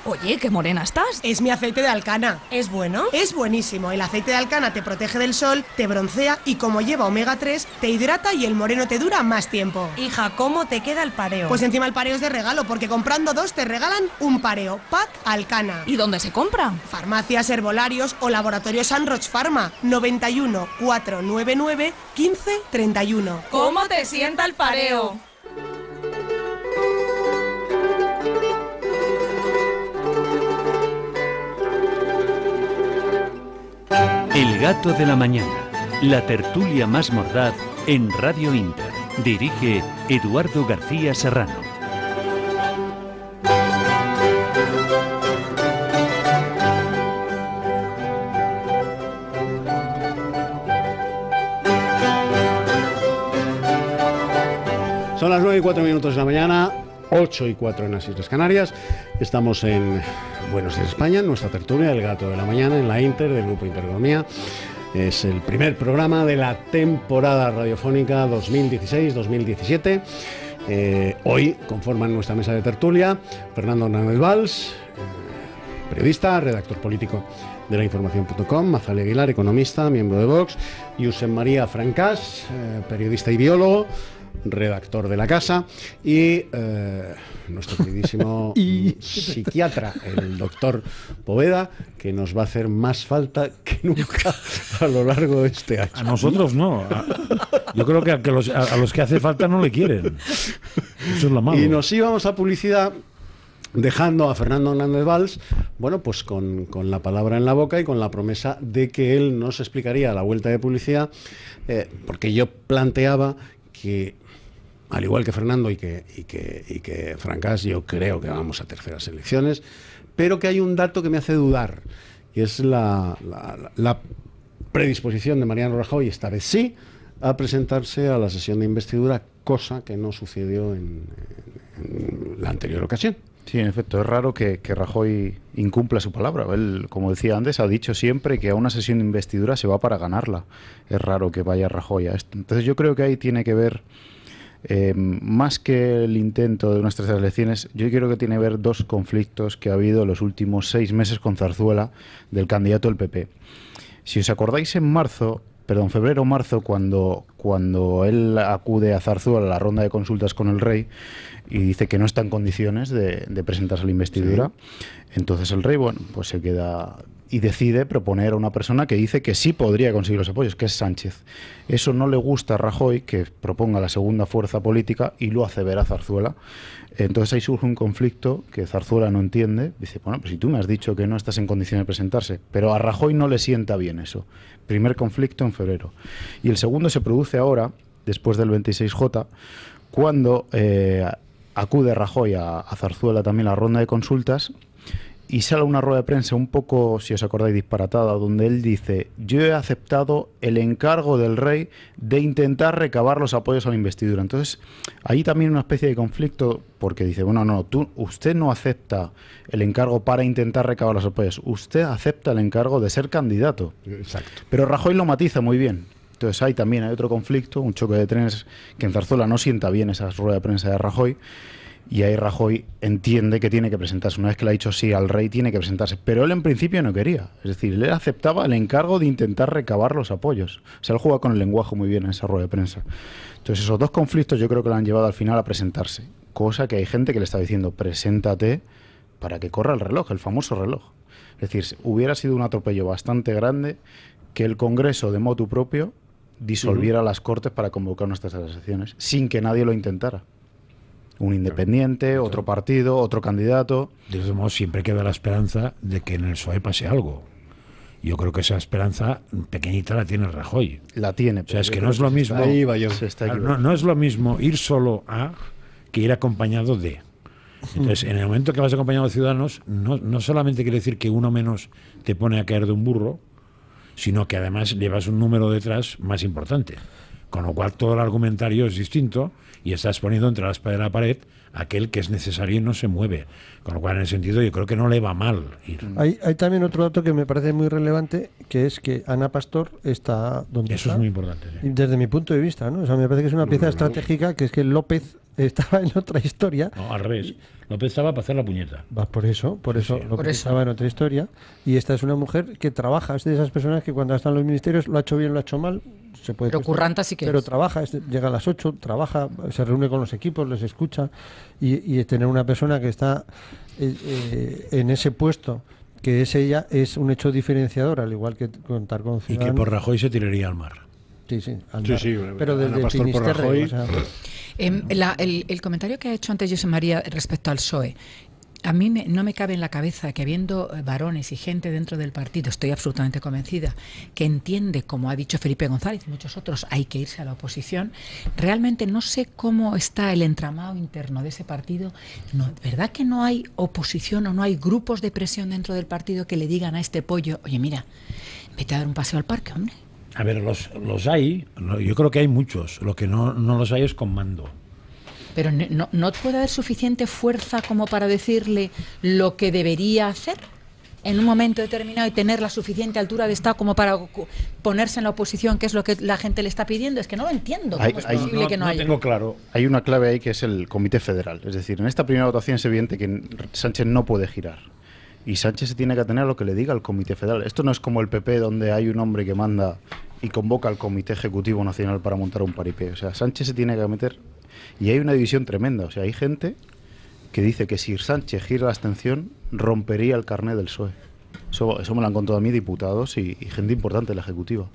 Oye, qué morena estás. Es mi aceite de Alcana. ¿Es bueno? Es buenísimo. El aceite de Alcana te protege del sol, te broncea y como lleva omega 3, te hidrata y el moreno te dura más tiempo. Hija, ¿cómo te queda el pareo? Pues encima el pareo es de regalo, porque comprando 2 te regalan un pareo. Pack Alcana. ¿Y dónde se compra? Farmacias, herbolarios o laboratorios San Roch Pharma. 91 499 15 31. ¿Cómo te sienta el pareo? El gato de la mañana, la tertulia más mordaz en Radio Inter. Dirige Eduardo García Serrano. Son las 9:04 de la mañana, 8:04 en las Islas Canarias. Estamos en Buenos Días España, en nuestra tertulia, El Gato de la Mañana, en la Inter, del Grupo Intereconomía. Es el primer programa de la temporada radiofónica 2016-2017. Hoy conforman nuestra mesa de tertulia Fernando Hernández Valls, periodista, redactor político de lainformación.com, Mazali Aguilar, economista, miembro de Vox, y Josep María Francás, periodista y biólogo, redactor de La Casa, y nuestro queridísimo psiquiatra, el doctor Poveda, que nos va a hacer más falta que nunca a lo largo de este año. A nosotros no. Yo creo que a los que hace falta no le quieren. Eso es lo malo. Y nos íbamos a publicidad dejando a Fernando Hernández Valls, bueno, pues con la palabra en la boca y con la promesa de que él nos explicaría a la vuelta de publicidad, porque yo planteaba que, al igual que Fernando y que Francás, yo creo que vamos a terceras elecciones, pero que hay un dato que me hace dudar, y es la predisposición de Mariano Rajoy, esta vez sí, a presentarse a la sesión de investidura, cosa que no sucedió en la anterior ocasión. Sí, en efecto, es raro que Rajoy incumpla su palabra. Él, como decía antes, ha dicho siempre que a una sesión de investidura se va para ganarla. Es raro que vaya Rajoy a esto. Entonces yo creo que ahí tiene que ver, más que el intento de unas terceras elecciones, yo creo que tiene que ver dos conflictos que ha habido en los últimos 6 meses con Zarzuela, del candidato del PP. Si os acordáis, en febrero o marzo, cuando él acude a Zarzuela a la ronda de consultas con el rey y dice que no está en condiciones de presentarse a la investidura, sí. Entonces el rey, bueno, pues se queda y decide proponer a una persona que dice que sí podría conseguir los apoyos, que es Sánchez. Eso no le gusta a Rajoy, que proponga la segunda fuerza política, y lo hace ver a Zarzuela. Entonces ahí surge un conflicto que Zarzuela no entiende. Dice, bueno, pues si tú me has dicho que no estás en condiciones de presentarse, pero a Rajoy no le sienta bien eso. Primer conflicto en febrero. Y el segundo se produce ahora, después del 26J, cuando acude Rajoy a Zarzuela también a la ronda de consultas, y sale una rueda de prensa un poco, si os acordáis, disparatada, donde él dice: yo he aceptado el encargo del rey de intentar recabar los apoyos a la investidura. Entonces, ahí también una especie de conflicto, porque dice, bueno, no, usted no acepta el encargo para intentar recabar los apoyos, usted acepta el encargo de ser candidato. Exacto. Pero Rajoy lo matiza muy bien. Entonces ahí también hay otro conflicto, un choque de trenes, que en Zarzuela no sienta bien esa rueda de prensa de Rajoy. Y ahí Rajoy entiende que tiene que presentarse. Una vez que le ha dicho sí al rey, tiene que presentarse. Pero él en principio no quería. Es decir, él aceptaba el encargo de intentar recabar los apoyos. O sea, él juega con el lenguaje muy bien en esa rueda de prensa. Entonces esos dos conflictos yo creo que le han llevado al final a presentarse. Cosa que hay gente que le está diciendo, preséntate para que corra el reloj, el famoso reloj. Es decir, hubiera sido un atropello bastante grande que el Congreso de motu propio disolviera las Cortes para convocar nuestras elecciones, sin que nadie lo intentara. Un independiente, otro partido, otro candidato. De todos modos, siempre queda la esperanza de que en el PSOE pase algo. Yo creo que esa esperanza pequeñita la tiene Rajoy. La tiene. O sea, es que no es lo mismo. Ahí va yo. No es lo mismo ir solo a que ir acompañado de. Entonces, en el momento que vas acompañado de Ciudadanos, no solamente quiere decir que uno menos te pone a caer de un burro, sino que además llevas un número detrás más importante. Con lo cual todo el argumentario es distinto y estás poniendo entre la espada y la pared aquel que es necesario y no se mueve. Con lo cual, en ese sentido, yo creo que no le va mal ir. Hay también otro dato que me parece muy relevante, que es que Ana Pastor está donde Eso está. es muy importante. Sí. Desde mi punto de vista, ¿no? O sea, me parece que es una pieza estratégica, que es que López estaba en otra historia. No, al revés. López estaba para hacer la puñeta. Va por eso Sí. López estaba en otra historia. Y esta es una mujer que trabaja, es de esas personas que cuando están en los ministerios lo ha hecho bien, lo ha hecho mal. Se puede Pero curranta sí que pero es. trabaja, llega a las 8, trabaja, se reúne con los equipos, les escucha, y tener una persona que está en ese puesto, que es ella, es un hecho diferenciador, al igual que contar con Ciudadanos. Y que por Rajoy se tiraría al mar. Sí, al Sí, mar. sí, Pero Ana desde Pastor por Finisterre, Rajoy. o sea, El comentario que ha hecho antes José María respecto al PSOE, a mí no me cabe en la cabeza que habiendo varones y gente dentro del partido, estoy absolutamente convencida, que entiende, como ha dicho Felipe González y muchos otros, hay que irse a la oposición. Realmente no sé cómo está el entramado interno de ese partido. No, ¿verdad que no hay oposición o no hay grupos de presión dentro del partido que le digan a este pollo, oye, mira, vete a dar un paseo al parque, hombre? A ver, los hay, yo creo que hay muchos. Lo que no los hay es con mando. Pero no puede haber suficiente fuerza como para decirle lo que debería hacer en un momento determinado y tener la suficiente altura de Estado como para ponerse en la oposición, que es lo que la gente le está pidiendo. Es que no lo entiendo. ¿Cómo es posible que no haya? Tengo claro. Hay una clave ahí que es el Comité Federal. Es decir, en esta primera votación es evidente que Sánchez no puede girar. Y Sánchez se tiene que atener a lo que le diga el Comité Federal. Esto no es como el PP, donde hay un hombre que manda y convoca al Comité Ejecutivo Nacional para montar un paripé. O sea, Sánchez se tiene que meter. Y hay una división tremenda. O sea, hay gente que dice que si Sánchez gira la abstención, rompería el carné del PSOE. Eso me lo han contado a mí diputados y gente importante de la Ejecutiva.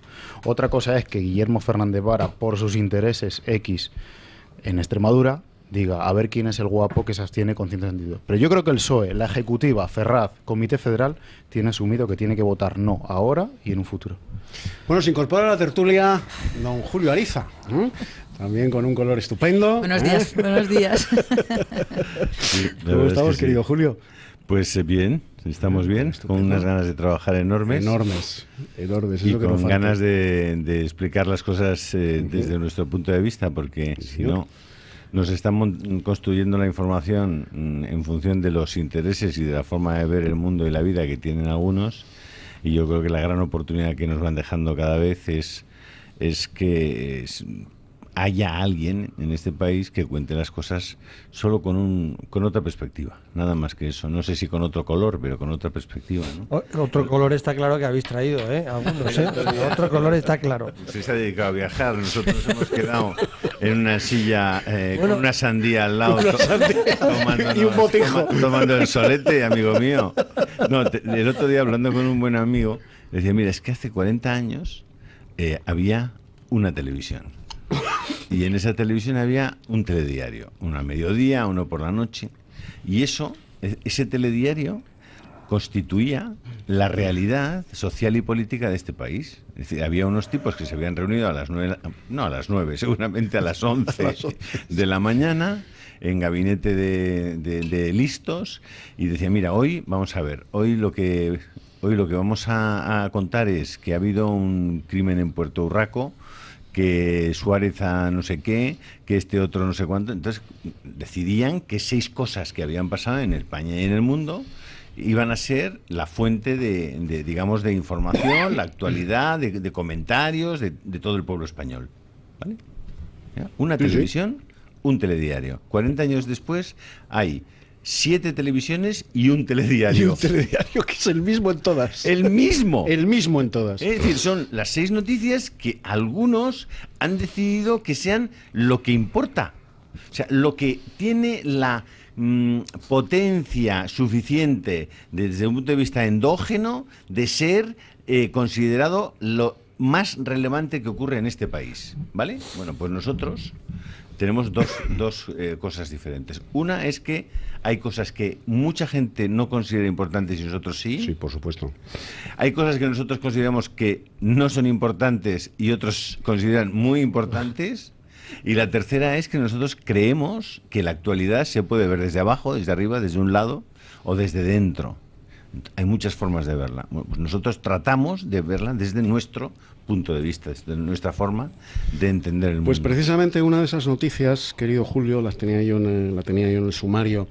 Otra cosa es que Guillermo Fernández Vara, por sus intereses X en Extremadura, diga, a ver quién es el guapo que se abstiene con cierto sentido. Pero yo creo que el PSOE, la Ejecutiva, Ferraz, Comité Federal, tiene asumido que tiene que votar no ahora y en un futuro. Bueno, se incorpora a la tertulia don Julio Ariza, ¿no? También con un color estupendo. Buenos días, buenos días. Sí, ¿Cómo estamos, querido Julio? Pues bien, estamos bien, estupendo. con unas ganas de trabajar enormes. Enormes, es Y lo que nos con falta. ganas de explicar las cosas desde nuestro punto de vista, porque si no, nos están construyendo la información en función de los intereses y de la forma de ver el mundo y la vida que tienen algunos, y yo creo que la gran oportunidad que nos van dejando cada vez es que haya alguien en este país que cuente las cosas solo con otra perspectiva, nada más que eso. No sé si con otro color, pero con otra perspectiva, ¿no? Otro color está claro que habéis traído, algunos, Otro color está claro. Usted se ha dedicado a viajar, nosotros hemos quedado en una silla con una sandía al lado y un botijo. Tomando el solete, amigo mío. No, el otro día hablando con un buen amigo, le decía, mira, es que hace 40 años había una televisión. Y en esa televisión había un telediario, uno al mediodía, uno por la noche. Y ese telediario constituía la realidad social y política de este país. Es decir, había unos tipos que se habían reunido a las 9, seguramente a las 11 de la mañana, en gabinete de listos, y decía, mira, hoy vamos a ver, hoy lo que vamos a contar es que ha habido un crimen en Puerto Urraco, que Suárez a no sé qué, que este otro no sé cuánto. Entonces decidían que 6 cosas que habían pasado en España y en el mundo iban a ser la fuente de información, la actualidad, de comentarios de todo el pueblo español. ¿Vale? ¿Ya? Una televisión, un telediario. 40 años después hay 7 televisiones y un telediario. Y un telediario que es el mismo en todas. El mismo. El mismo en todas. Es decir, son las 6 noticias que algunos han decidido que sean lo que importa. O sea, lo que tiene la potencia suficiente desde un punto de vista endógeno de ser considerado lo más relevante que ocurre en este país. ¿Vale? Bueno, pues nosotros tenemos dos cosas diferentes. Una es que hay cosas que mucha gente no considera importantes y nosotros sí. Sí, por supuesto. Hay cosas que nosotros consideramos que no son importantes y otros consideran muy importantes. Y la tercera es que nosotros creemos que la actualidad se puede ver desde abajo, desde arriba, desde un lado o desde dentro. Hay muchas formas de verla. Bueno, pues nosotros tratamos de verla desde nuestro punto de vista, desde nuestra forma de entender el mundo. Pues precisamente una de esas noticias, querido Julio, la tenía yo en el sumario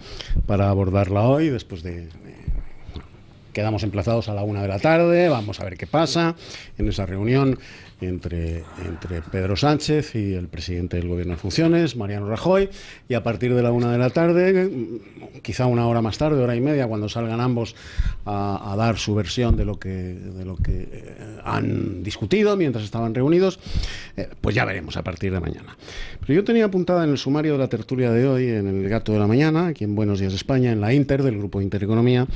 para abordarla hoy, después de quedamos emplazados a la 1 de la tarde, vamos a ver qué pasa en esa reunión entre Pedro Sánchez y el presidente del Gobierno en funciones, Mariano Rajoy, y a partir de la 1 de la tarde, quizá una hora más tarde, hora y media, cuando salgan ambos a dar su versión de lo que han discutido mientras estaban reunidos, pues ya veremos a partir de mañana. Pero yo tenía apuntada en el sumario de la tertulia de hoy, en el Gato de la Mañana, aquí en Buenos Días España, en la Inter, del Grupo Intereconomía,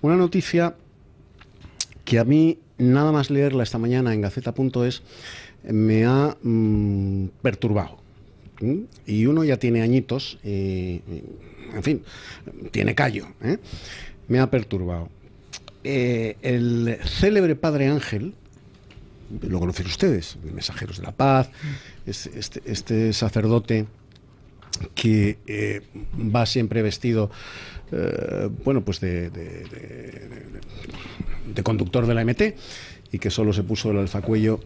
una noticia que a mí, nada más leerla esta mañana en Gaceta.es, me ha perturbado. Y uno ya tiene añitos, en fin, tiene callo. Me ha perturbado. El célebre Padre Ángel, lo conocen ustedes, Mensajeros de la Paz, este sacerdote que va siempre vestido pues de conductor de la MT y que solo se puso el alzacuello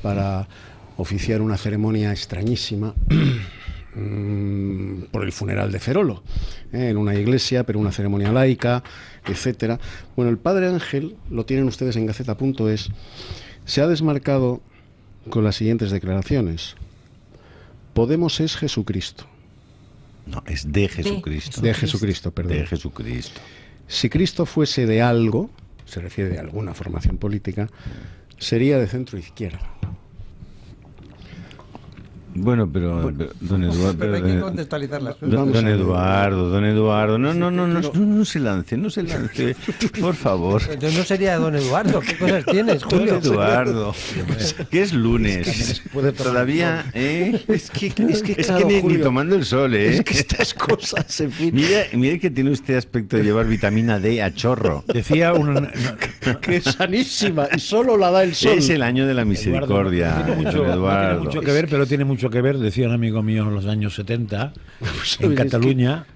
para oficiar una ceremonia extrañísima por el funeral de Ferolo, en una iglesia, pero una ceremonia laica, etcétera. Bueno, el Padre Ángel, lo tienen ustedes en Gaceta.es, se ha desmarcado con las siguientes declaraciones: Podemos es Jesucristo. No, es de Jesucristo. De Jesucristo, perdón. De Jesucristo. Si Cristo fuese de algo, se refiere de alguna formación política, sería de centro izquierda. Bueno, pero don Eduardo... Pero hay que contextualizar las cosas. Don Eduardo, no se lance, por favor. Yo no sería don Eduardo, ¿qué cosas tienes, Julio? Don Eduardo, que es lunes, todavía, es que ni tomando el sol, Es que estas cosas, en fin... Mire que tiene usted aspecto de llevar vitamina D a chorro. Decía que es sanísima y solo la da el sol. Es el año de la misericordia, Eduardo, no tiene mucho que ver, pero tiene mucho que ver, decía un amigo mío en los años 70, en Cataluña,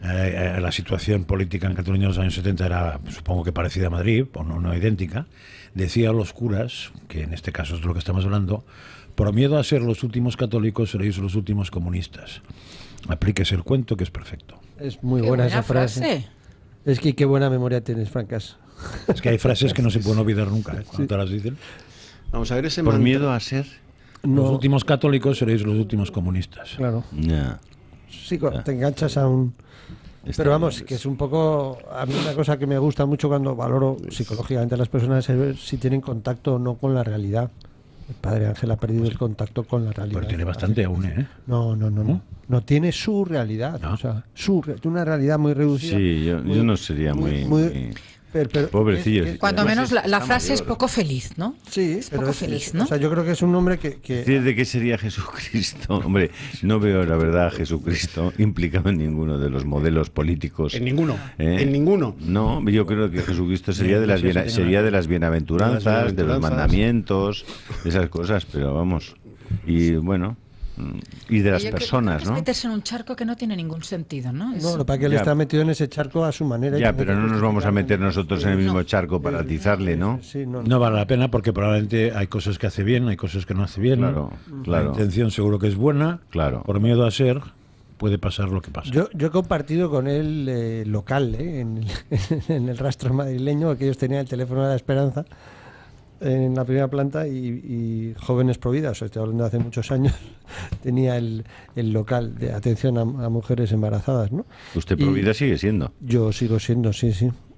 la situación política en Cataluña en los años 70 era, supongo que parecida a Madrid, o no idéntica. Decía a los curas, que en este caso es de lo que estamos hablando, por miedo a ser los últimos católicos, seréis los últimos comunistas. Aplíquese el cuento, que es perfecto. Es muy buena esa frase. Es que qué buena memoria tienes, Francas. Es que hay frases que no se pueden olvidar nunca, cuando te las dicen. Vamos a ver ese por miedo a ser... Los últimos católicos seréis los últimos comunistas. Claro. Ya. Sí, cuando te enganchas a un... Pero vamos, que es un poco... A mí una cosa que me gusta mucho cuando valoro psicológicamente a las personas es ver si tienen contacto o no con la realidad. El padre Ángel ha perdido el contacto con la realidad. Pero tiene bastante aún, ¿eh? No. No tiene su realidad. O sea, una realidad muy reducida. Sí, yo no sería muy pobrecillo. Cuando menos la frase es poco feliz, ¿no? Sí, es poco feliz, ¿no? O sea, yo creo que es un hombre que... ¿De qué sería Jesucristo? Hombre, no veo la verdad a Jesucristo implicado en ninguno de los modelos políticos. En ninguno. En ninguno. No, yo creo que Jesucristo sería de las bienaventuranzas, de los mandamientos, de esas cosas, pero vamos. Y bueno... Y de las personas, ¿no? Es meterse en un charco que no tiene ningún sentido, ¿no? No, lo que pasa es que él está metido en ese charco a su manera. Ya, pero no nos vamos a meter nosotros en el mismo charco para atizarle, ¿no? No vale la pena porque probablemente hay cosas que hace bien, hay cosas que no hace bien. Claro. La intención seguro que es buena. Claro. Por miedo a ser, puede pasar lo que pasa. Yo he compartido con él local, en el rastro madrileño, que ellos tenían el teléfono de la esperanza en la primera planta y Jóvenes Providas, estoy hablando de hace muchos años, tenía el local de atención a mujeres embarazadas, ¿no? ¿Usted Provida sigue siendo? Yo sigo siendo, sí.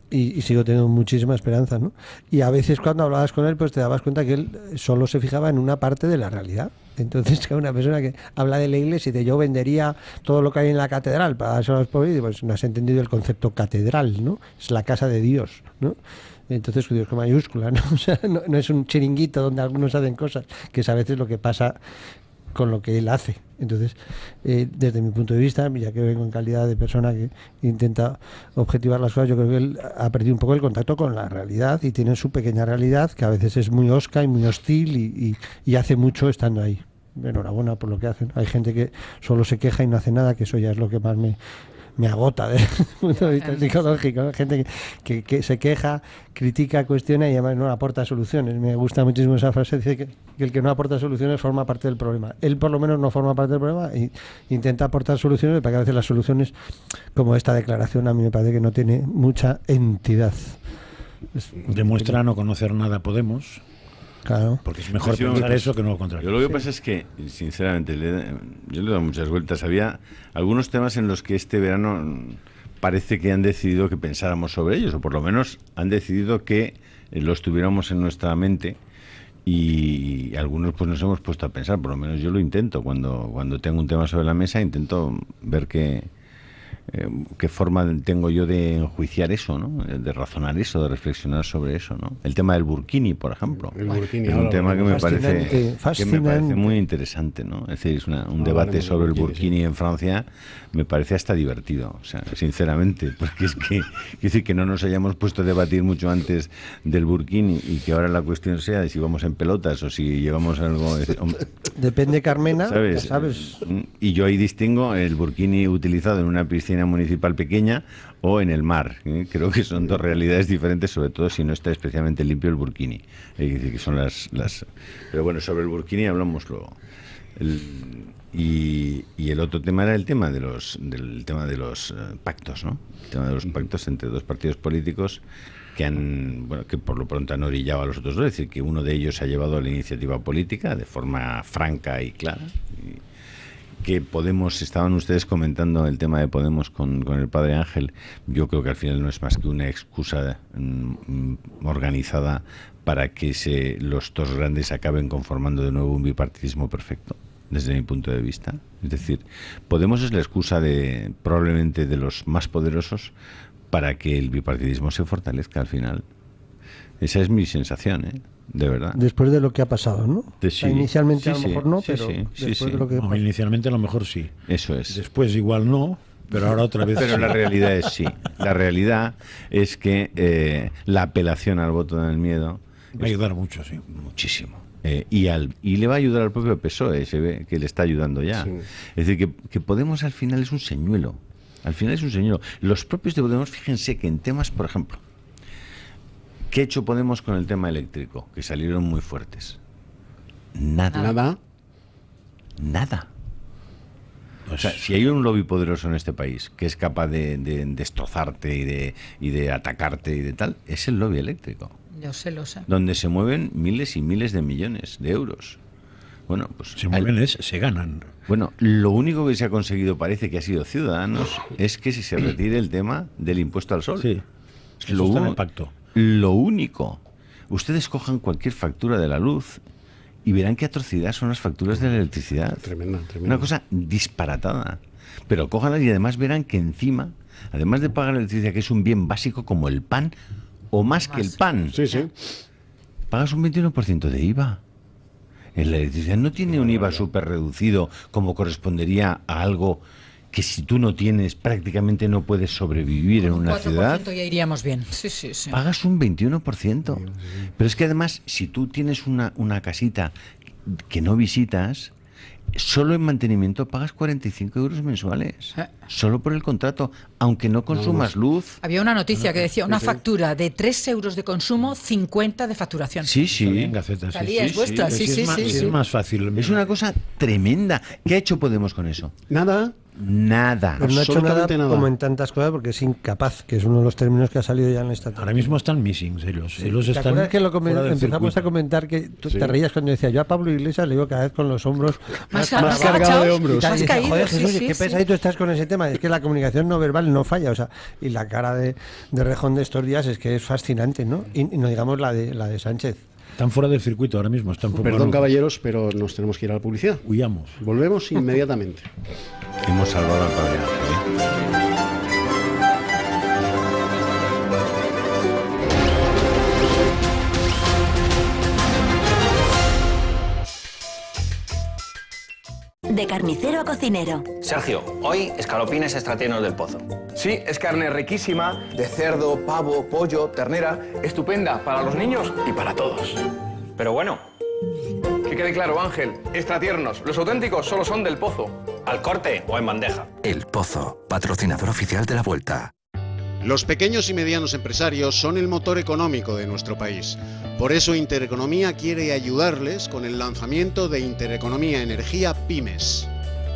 Y sigo teniendo muchísima esperanza, ¿no? Y a veces cuando hablabas con él, pues te dabas cuenta que él solo se fijaba en una parte de la realidad. Entonces, que una persona que habla de la iglesia y de yo vendería todo lo que hay en la catedral para dárselo a los pobres, pues no has entendido el concepto catedral, ¿no? Es la casa de Dios, ¿no? Entonces, Dios con mayúscula, ¿no? O sea, no es un chiringuito donde algunos hacen cosas, que es a veces lo que pasa con lo que él hace. Entonces, desde mi punto de vista, ya que vengo en calidad de persona que intenta objetivar las cosas, yo creo que él ha perdido un poco el contacto con la realidad y tiene su pequeña realidad, que a veces es muy hosca y muy hostil y hace mucho estando ahí. Enhorabuena por lo que hacen. Hay gente que solo se queja y no hace nada, que eso ya es lo que más me agota desde el punto de vista psicológico, ¿no? Gente que se queja, critica, cuestiona y además no aporta soluciones. Me gusta muchísimo esa frase, dice que el que no aporta soluciones forma parte del problema. Él por lo menos no forma parte del problema e intenta aportar soluciones, porque a veces las soluciones, como esta declaración, a mí me parece que no tiene mucha entidad. Demuestra no conocer nada Podemos. Claro. Porque es mejor pensar eso que no lo contrario. Lo que pasa es que, sinceramente, yo le he dado muchas vueltas. Había algunos temas en los que este verano parece que han decidido que pensáramos sobre ellos, o por lo menos han decidido que los tuviéramos en nuestra mente, y algunos pues nos hemos puesto a pensar. Por lo menos yo lo intento. Cuando tengo un tema sobre la mesa, intento ver qué forma tengo yo de enjuiciar eso, ¿no? De razonar eso, de reflexionar sobre eso, ¿no? El tema del burkini, por ejemplo, es un tema que me parece muy interesante, ¿no? Es decir, es un debate sobre el burkini en Francia, me parece hasta divertido, o sea, sinceramente, porque es que decir que no nos hayamos puesto a debatir mucho antes del burkini y que ahora la cuestión sea de si vamos en pelotas o si llevamos algo. Depende, Carmena, ¿sabes? Ya sabes. Y yo ahí distingo el burkini utilizado en una piscina municipal pequeña o en el mar. Creo que son dos realidades diferentes, sobre todo si no está especialmente limpio el burkini. Hay que decir que son las... Pero bueno, sobre el burkini hablamos luego. Y el otro tema era el tema de los pactos, ¿no? El tema de los pactos entre dos partidos políticos que por lo pronto han orillado a los otros dos. Es decir, que uno de ellos ha llevado la iniciativa política de forma franca y clara. Que Podemos, estaban ustedes comentando el tema de Podemos con el padre Ángel. Yo creo que al final no es más que una excusa organizada para que los dos grandes acaben conformando de nuevo un bipartidismo perfecto, desde mi punto de vista. Es decir, Podemos es la excusa probablemente de los más poderosos para que el bipartidismo se fortalezca al final. Esa es mi sensación, de verdad. Después de lo que ha pasado, ¿no? Sí, inicialmente a lo mejor no, pero después de lo que... No, inicialmente a lo mejor sí. Eso es. Después igual no, pero ahora otra vez. Pero la realidad es sí. La realidad es que la apelación al voto del miedo va a ayudar mucho, sí. Muchísimo. Y le va a ayudar al propio PSOE, se ve que le está ayudando ya. Sí. Es decir, que Podemos al final es un señuelo. Al final es un señuelo. Los propios de Podemos, fíjense que en temas, por ejemplo, ¿qué ha hecho Podemos con el tema eléctrico? Que salieron muy fuertes. Nada. O sea, si hay un lobby poderoso en este país que es capaz de destrozarte y de atacarte y de tal, es el lobby eléctrico. Yo sé, lo sé. Donde se mueven miles y miles de millones de euros. Bueno, pues se ganan. Bueno, lo único que se ha conseguido, parece que ha sido Ciudadanos, es que se retire el tema del impuesto al sol. Sí, eso está en el pacto. Lo único. Ustedes cojan cualquier factura de la luz y verán qué atrocidad son las facturas de la electricidad. Tremenda. Una cosa disparatada. Pero cójanlas y además verán que encima, además de pagar la electricidad, que es un bien básico como el pan, o más que el pan, pagas un 21% de IVA. En la electricidad no tiene un IVA súper reducido como correspondería a algo que si tú no tienes prácticamente no puedes sobrevivir en una ciudad. 4% ya iríamos bien. Sí. Pagas un 21%. Pero es que además, si tú tienes una casita que no visitas, solo en mantenimiento pagas 45 euros mensuales. Solo por el contrato, aunque no consumas luz. Había una noticia que decía una factura de 3 euros de consumo, 50 de facturación. Sí. En Gaceta, Salía, es vuestra, sí. Es más fácil. Es una cosa tremenda. ¿Qué ha hecho Podemos con eso? Nada. Pero no ha hecho nada como en tantas cosas porque es incapaz, que es uno de los términos que ha salido ya en esta. Ahora mismo están missing ellos. Ellos ¿Te están acuerdas que empezamos circuito. a comentar que tú te reías cuando decía yo a Pablo Iglesias le digo cada vez con los hombros más cargado de hombros? Más caído, joder, Jesús, qué pesadito estás con ese tema. Es que la comunicación no verbal no falla, o sea, y la cara de Rejón de estos días es que es fascinante, ¿no? Y no digamos la de Sánchez. Están fuera del circuito ahora mismo. Perdón, caballeros, pero nos tenemos que ir a la publicidad. Huyamos. Volvemos inmediatamente. Hemos salvado al padre De carnicero a cocinero. Sergio, hoy escalopines extraternos del Pozo. Sí, es carne riquísima, de cerdo, pavo, pollo, ternera, estupenda para los niños y para todos. Pero bueno. Que quede claro, Ángel, extratiernos, los auténticos solo son del Pozo. ¿Al corte o en bandeja? El Pozo, patrocinador oficial de la Vuelta. Los pequeños y medianos empresarios son el motor económico de nuestro país. Por eso Intereconomía quiere ayudarles con el lanzamiento de Intereconomía Energía Pymes.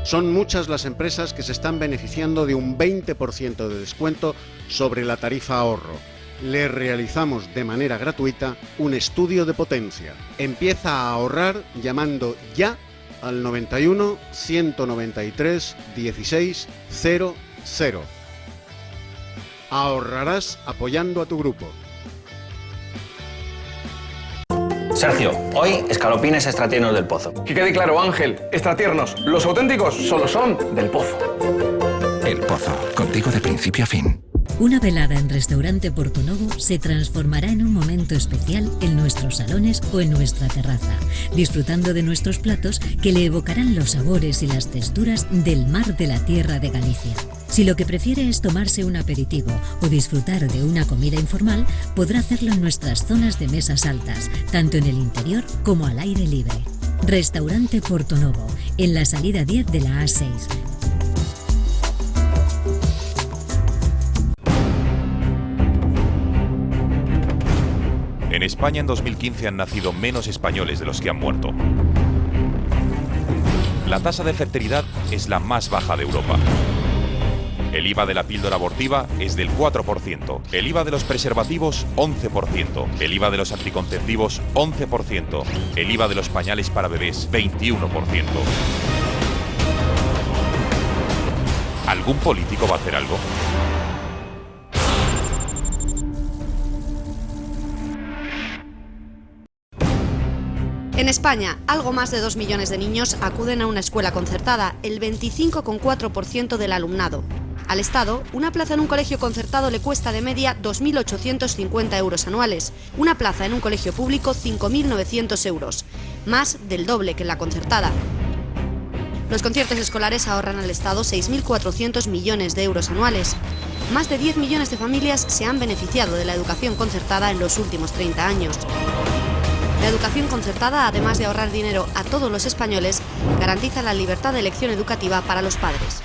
Son muchas las empresas que se están beneficiando de un 20% de descuento sobre la tarifa ahorro. Les realizamos de manera gratuita un estudio de potencia. Empieza a ahorrar llamando ya al 91 193 16 00. Ahorrarás apoyando a tu grupo. Sergio, hoy escalopines extraternos del Pozo. Que quede claro, Ángel, extratiernos, los auténticos solo son del Pozo. El Pozo, contigo de principio a fin. Una velada en Restaurante Portonovo se transformará en un momento especial en nuestros salones o en nuestra terraza, disfrutando de nuestros platos que le evocarán los sabores y las texturas del mar de la tierra de Galicia. Si lo que prefiere es tomarse un aperitivo o disfrutar de una comida informal, podrá hacerlo en nuestras zonas de mesas altas, tanto en el interior como al aire libre. Restaurante Portonovo, en la salida 10 de la A6. En España en 2015 han nacido menos españoles de los que han muerto. La tasa de fertilidad es la más baja de Europa. El IVA de la píldora abortiva es del 4%, el IVA de los preservativos 11%, el IVA de los anticonceptivos 11%, el IVA de los pañales para bebés 21%. ¿Algún político va a hacer algo? En España, algo más de 2 millones de niños acuden a una escuela concertada, el 25,4% del alumnado. Al Estado, una plaza en un colegio concertado le cuesta de media 2.850 euros anuales, una plaza en un colegio público 5.900 euros, más del doble que en la concertada. Los conciertos escolares ahorran al Estado 6.400 millones de euros anuales. Más de 10 millones de familias se han beneficiado de la educación concertada en los últimos 30 años. La educación concertada, además de ahorrar dinero a todos los españoles, garantiza la libertad de elección educativa para los padres.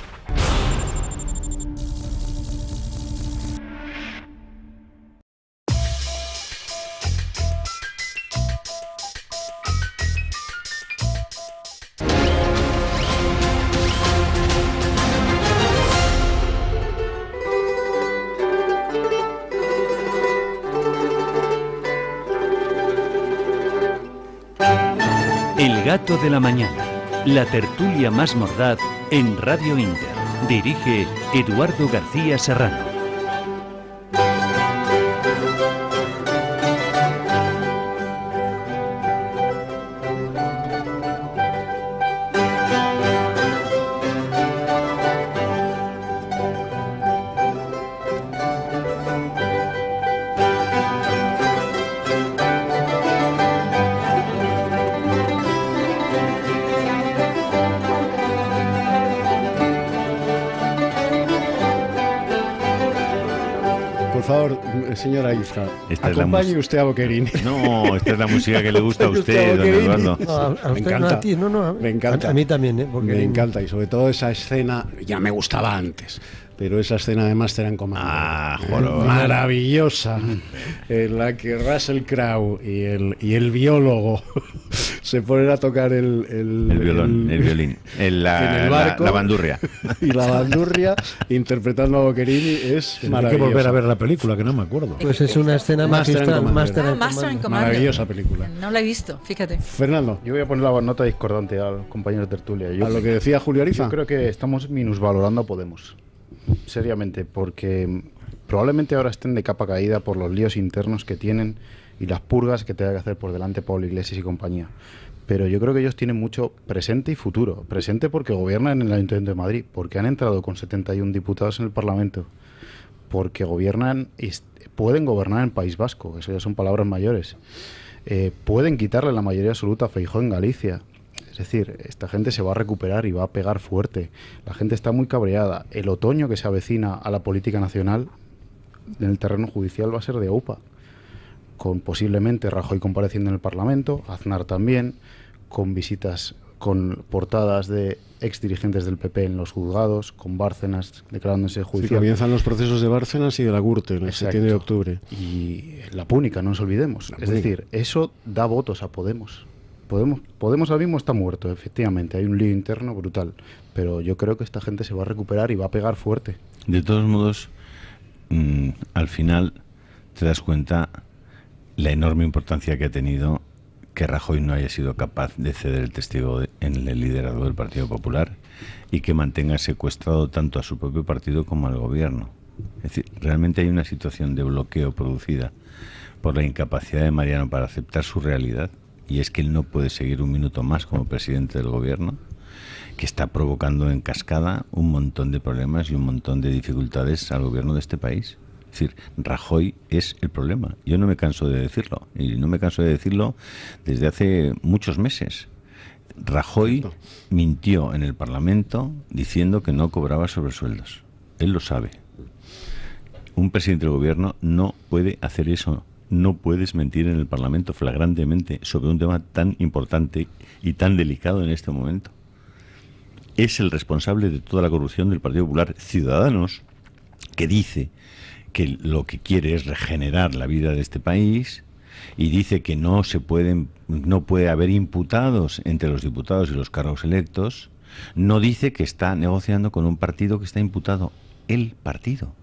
Dato de la mañana. La tertulia más mordaz en Radio Inter. Dirige Eduardo García Serrano. Por favor, señora Isca, acompañe usted a Boquerini. No, esta es la música que le gusta a usted, don Eduardo. No, a Me usted, encanta. no a ti, no, Me encanta. A mí también, porque Me encanta, y sobre todo esa escena, ya me gustaba antes, pero esa escena de Master and Commander, maravillosa, en la que Russell Crowe y el biólogo se ponen a tocar el violín, la bandurria. Y la bandurria, interpretando a Boquerini, es Hay maravillosa. que volver a ver la película, que no me acuerdo. Pues es una escena magistral. Master and Commander. Maravillosa película. No la he visto, fíjate. Fernando. Yo voy a poner la nota discordante al compañero de tertulia. A lo que decía Julio Ariza. Yo creo que estamos minusvalorando a Podemos. Seriamente, porque probablemente ahora estén de capa caída por los líos internos que tienen y las purgas que tenga que hacer por delante Pablo Iglesias y compañía. Pero yo creo que ellos tienen mucho presente y futuro. Presente porque gobiernan en el Ayuntamiento de Madrid, porque han entrado con 71 diputados en el Parlamento, porque gobiernan y pueden gobernar en País Vasco, eso ya son palabras mayores. Pueden quitarle la mayoría absoluta a Feijóo en Galicia. Es decir, esta gente se va a recuperar y va a pegar fuerte. La gente está muy cabreada. El otoño que se avecina a la política nacional en el terreno judicial va a ser de OUPA, con posiblemente Rajoy compareciendo en el Parlamento, Aznar también, con visitas, con portadas de exdirigentes del PP en los juzgados, con Bárcenas declarándose judicial. Sí, comienzan los procesos de Bárcenas y de la Gürtel en septiembre y octubre. Y la Púnica, no nos olvidemos. Es decir, eso da votos a Podemos. Podemos ahora mismo está muerto, efectivamente, hay un lío interno brutal, pero yo creo que esta gente se va a recuperar y va a pegar fuerte. De todos modos, al final te das cuenta la enorme importancia que ha tenido que Rajoy no haya sido capaz de ceder el testigo en el liderazgo del Partido Popular y que mantenga secuestrado tanto a su propio partido como al gobierno. Es decir, realmente hay una situación de bloqueo producida por la incapacidad de Mariano para aceptar su realidad, y es que él no puede seguir un minuto más como presidente del gobierno, que está provocando en cascada un montón de problemas y un montón de dificultades al gobierno de este país. Es decir, Rajoy es el problema. Yo no me canso de decirlo, y no me canso de decirlo desde hace muchos meses. Rajoy mintió en el Parlamento diciendo que no cobraba sobresueldos. Él lo sabe. Un presidente del gobierno no puede hacer eso. No puedes mentir en el Parlamento flagrantemente sobre un tema tan importante y tan delicado en este momento. Es el responsable de toda la corrupción del Partido Popular. Ciudadanos, que dice que lo que quiere es regenerar la vida de este país y dice que no puede haber imputados entre los diputados y los cargos electos, no dice que está negociando con un partido que está imputado. El partido.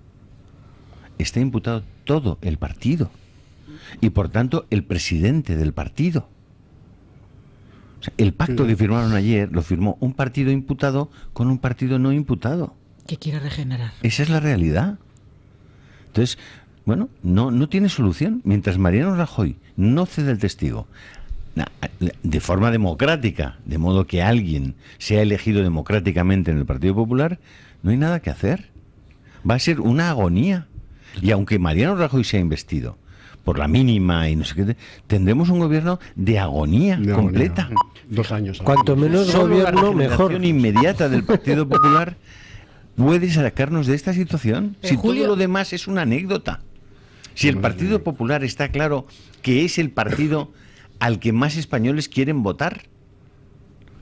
Está imputado todo el partido. Y por tanto el presidente del partido. O sea, el pacto que firmaron ayer lo firmó un partido imputado con un partido no imputado. Que quiere regenerar. Esa es la realidad. Entonces, bueno, no tiene solución. Mientras Mariano Rajoy no cede el testigo de forma democrática, de modo que alguien sea elegido democráticamente en el Partido Popular, no hay nada que hacer. Va a ser una agonía. Y aunque Mariano Rajoy sea investido por la mínima y no sé qué, tendremos un gobierno de agonía completa. 2 años. Cuanto menos Solo gobierno, la mejor. regeneración inmediata del Partido Popular puede sacarnos de esta situación. Si todo lo demás es una anécdota. Si el Partido Popular está claro que es el partido al que más españoles quieren votar,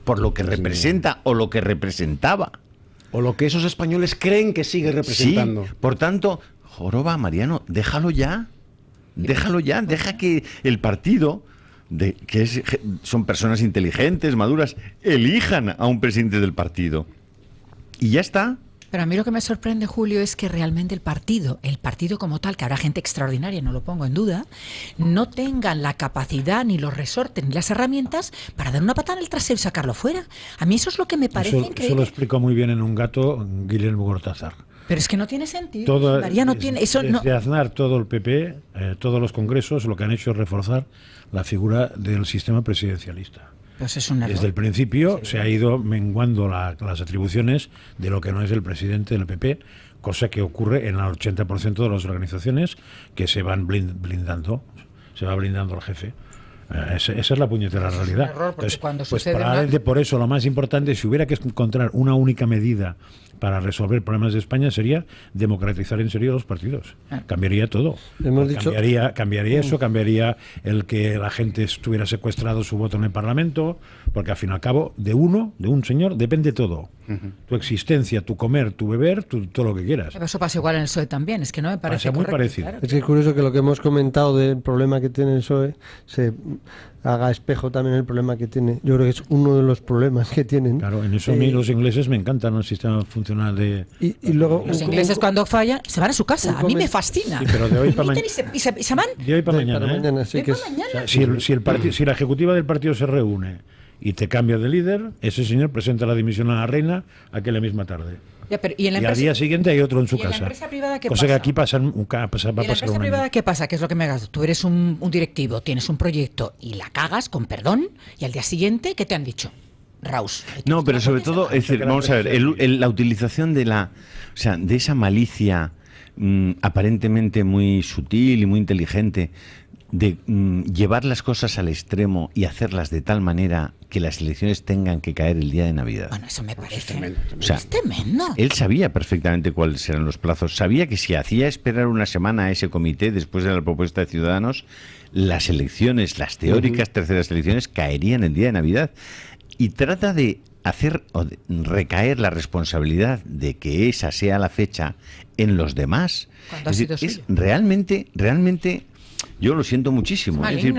por lo que representa o lo que representaba. O lo que esos españoles creen que sigue representando. Sí, por tanto, joroba, Mariano, déjalo ya. Déjalo ya, deja que el partido, son personas inteligentes, maduras, elijan a un presidente del partido. Y ya está. Pero a mí lo que me sorprende, Julio, es que realmente el partido como tal, que habrá gente extraordinaria, no lo pongo en duda, no tengan la capacidad, ni los resortes, ni las herramientas para dar una patada en el trasero y sacarlo fuera. A mí eso es lo que me parece increíble. Eso lo explicó muy bien en Un gato Guillermo Cortázar. Pero es que no tiene sentido. María, no tiene eso. Desde Aznar, todo el PP, todos los congresos, lo que han hecho es reforzar la figura del sistema presidencialista. Pues es un error. Desde el principio se ha ido menguando las atribuciones de lo que no es el presidente del PP, cosa que ocurre en el 80% de las organizaciones, que se van blindando, se va blindando al jefe. Esa es la puñetera realidad. Es un error, porque cuando pues sucede probablemente por eso lo más importante, si hubiera que encontrar una única medida para resolver problemas de España, sería democratizar en serio los partidos. Cambiaría todo. Cambiaría eso, cambiaría el que la gente estuviera secuestrado su voto en el Parlamento, porque al fin y al cabo de un señor, depende todo. Tu existencia, tu comer, tu beber, todo lo que quieras. Eso pasa igual en el PSOE también, es que no me parece muy correcto, parecido. claro. Es que es curioso que lo que hemos comentado del problema que tiene el PSOE se haga espejo también el problema que tiene. Yo creo que es uno de los problemas que tienen. Claro, en eso a mí los ingleses me encantan el sistema funcional de... Y luego los ingleses cuando fallan se van a su casa. A mí me fascina. Sí, pero de hoy para mañana. Y se van. De hoy para mañana. Sí, que es... Si la ejecutiva del partido se reúne y te cambia de líder, ese señor presenta la dimisión a la reina aquella misma tarde. Ya, pero, ¿y al día siguiente hay otro en su casa. ¿Y en la empresa privada qué cosa pasa? Que aquí va a pasar ¿Y en la empresa privada qué pasa? ¿Qué es lo que me hagas? Tú eres un directivo, tienes un proyecto y la cagas, con perdón, y al día siguiente, ¿qué te han dicho? Raus. No, pero sobre todo, es decir, vamos a ver, la utilización de de esa malicia aparentemente muy sutil y muy inteligente de llevar las cosas al extremo y hacerlas de tal manera que las elecciones tengan que caer el día de Navidad. Bueno, eso me parece tremendo. Es tremendo. Él sabía perfectamente cuáles eran los plazos, sabía que si hacía esperar una semana a ese comité después de la propuesta de Ciudadanos, las elecciones, las teóricas terceras elecciones caerían el día de Navidad, y trata de hacer o de recaer la responsabilidad de que esa sea la fecha en los demás. Es decir, realmente yo lo siento muchísimo, es decir,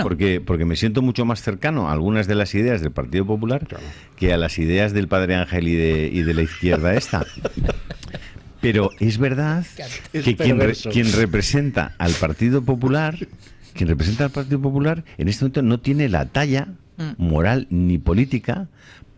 porque me siento mucho más cercano a algunas de las ideas del Partido Popular que a las ideas del Padre Ángel y de la izquierda esta. Pero es verdad que quien representa al Partido Popular, en este momento no tiene la talla moral ni política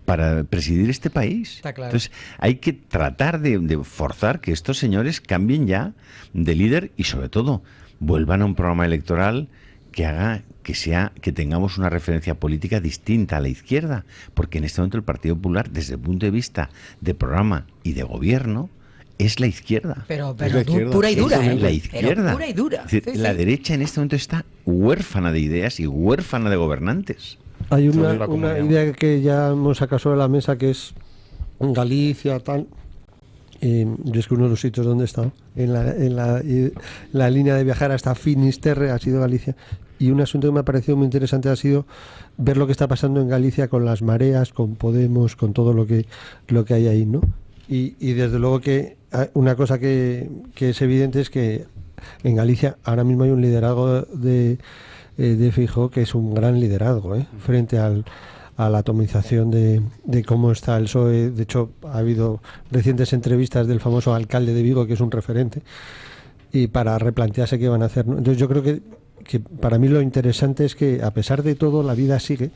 para presidir este país. Está claro. Entonces hay que tratar de forzar que estos señores cambien ya de líder y sobre todo vuelvan a un programa electoral que haga que tengamos una referencia política distinta a la izquierda, porque en este momento el Partido Popular, desde el punto de vista de programa y de gobierno, es la izquierda. Pero pura y dura, la izquierda. Pero pura y dura. Es decir, la derecha en este momento está huérfana de ideas y huérfana de gobernantes. Hay una idea que ya hemos sacado sobre la mesa, que es Galicia, tal. Yo es que uno de los sitios donde he estado, en la línea de viajar hasta Finisterre, ha sido Galicia. Y un asunto que me ha parecido muy interesante ha sido ver lo que está pasando en Galicia con las mareas, con Podemos, con todo lo que hay ahí, ¿no? Y desde luego que una cosa que es evidente es que en Galicia ahora mismo hay un liderazgo de Feijóo que es un gran liderazgo, frente a la atomización de cómo está el PSOE. De hecho, ha habido recientes entrevistas del famoso alcalde de Vigo, que es un referente, y para replantearse qué van a hacer, ¿no? Entonces yo creo que para mí lo interesante es que, a pesar de todo, la vida sigue,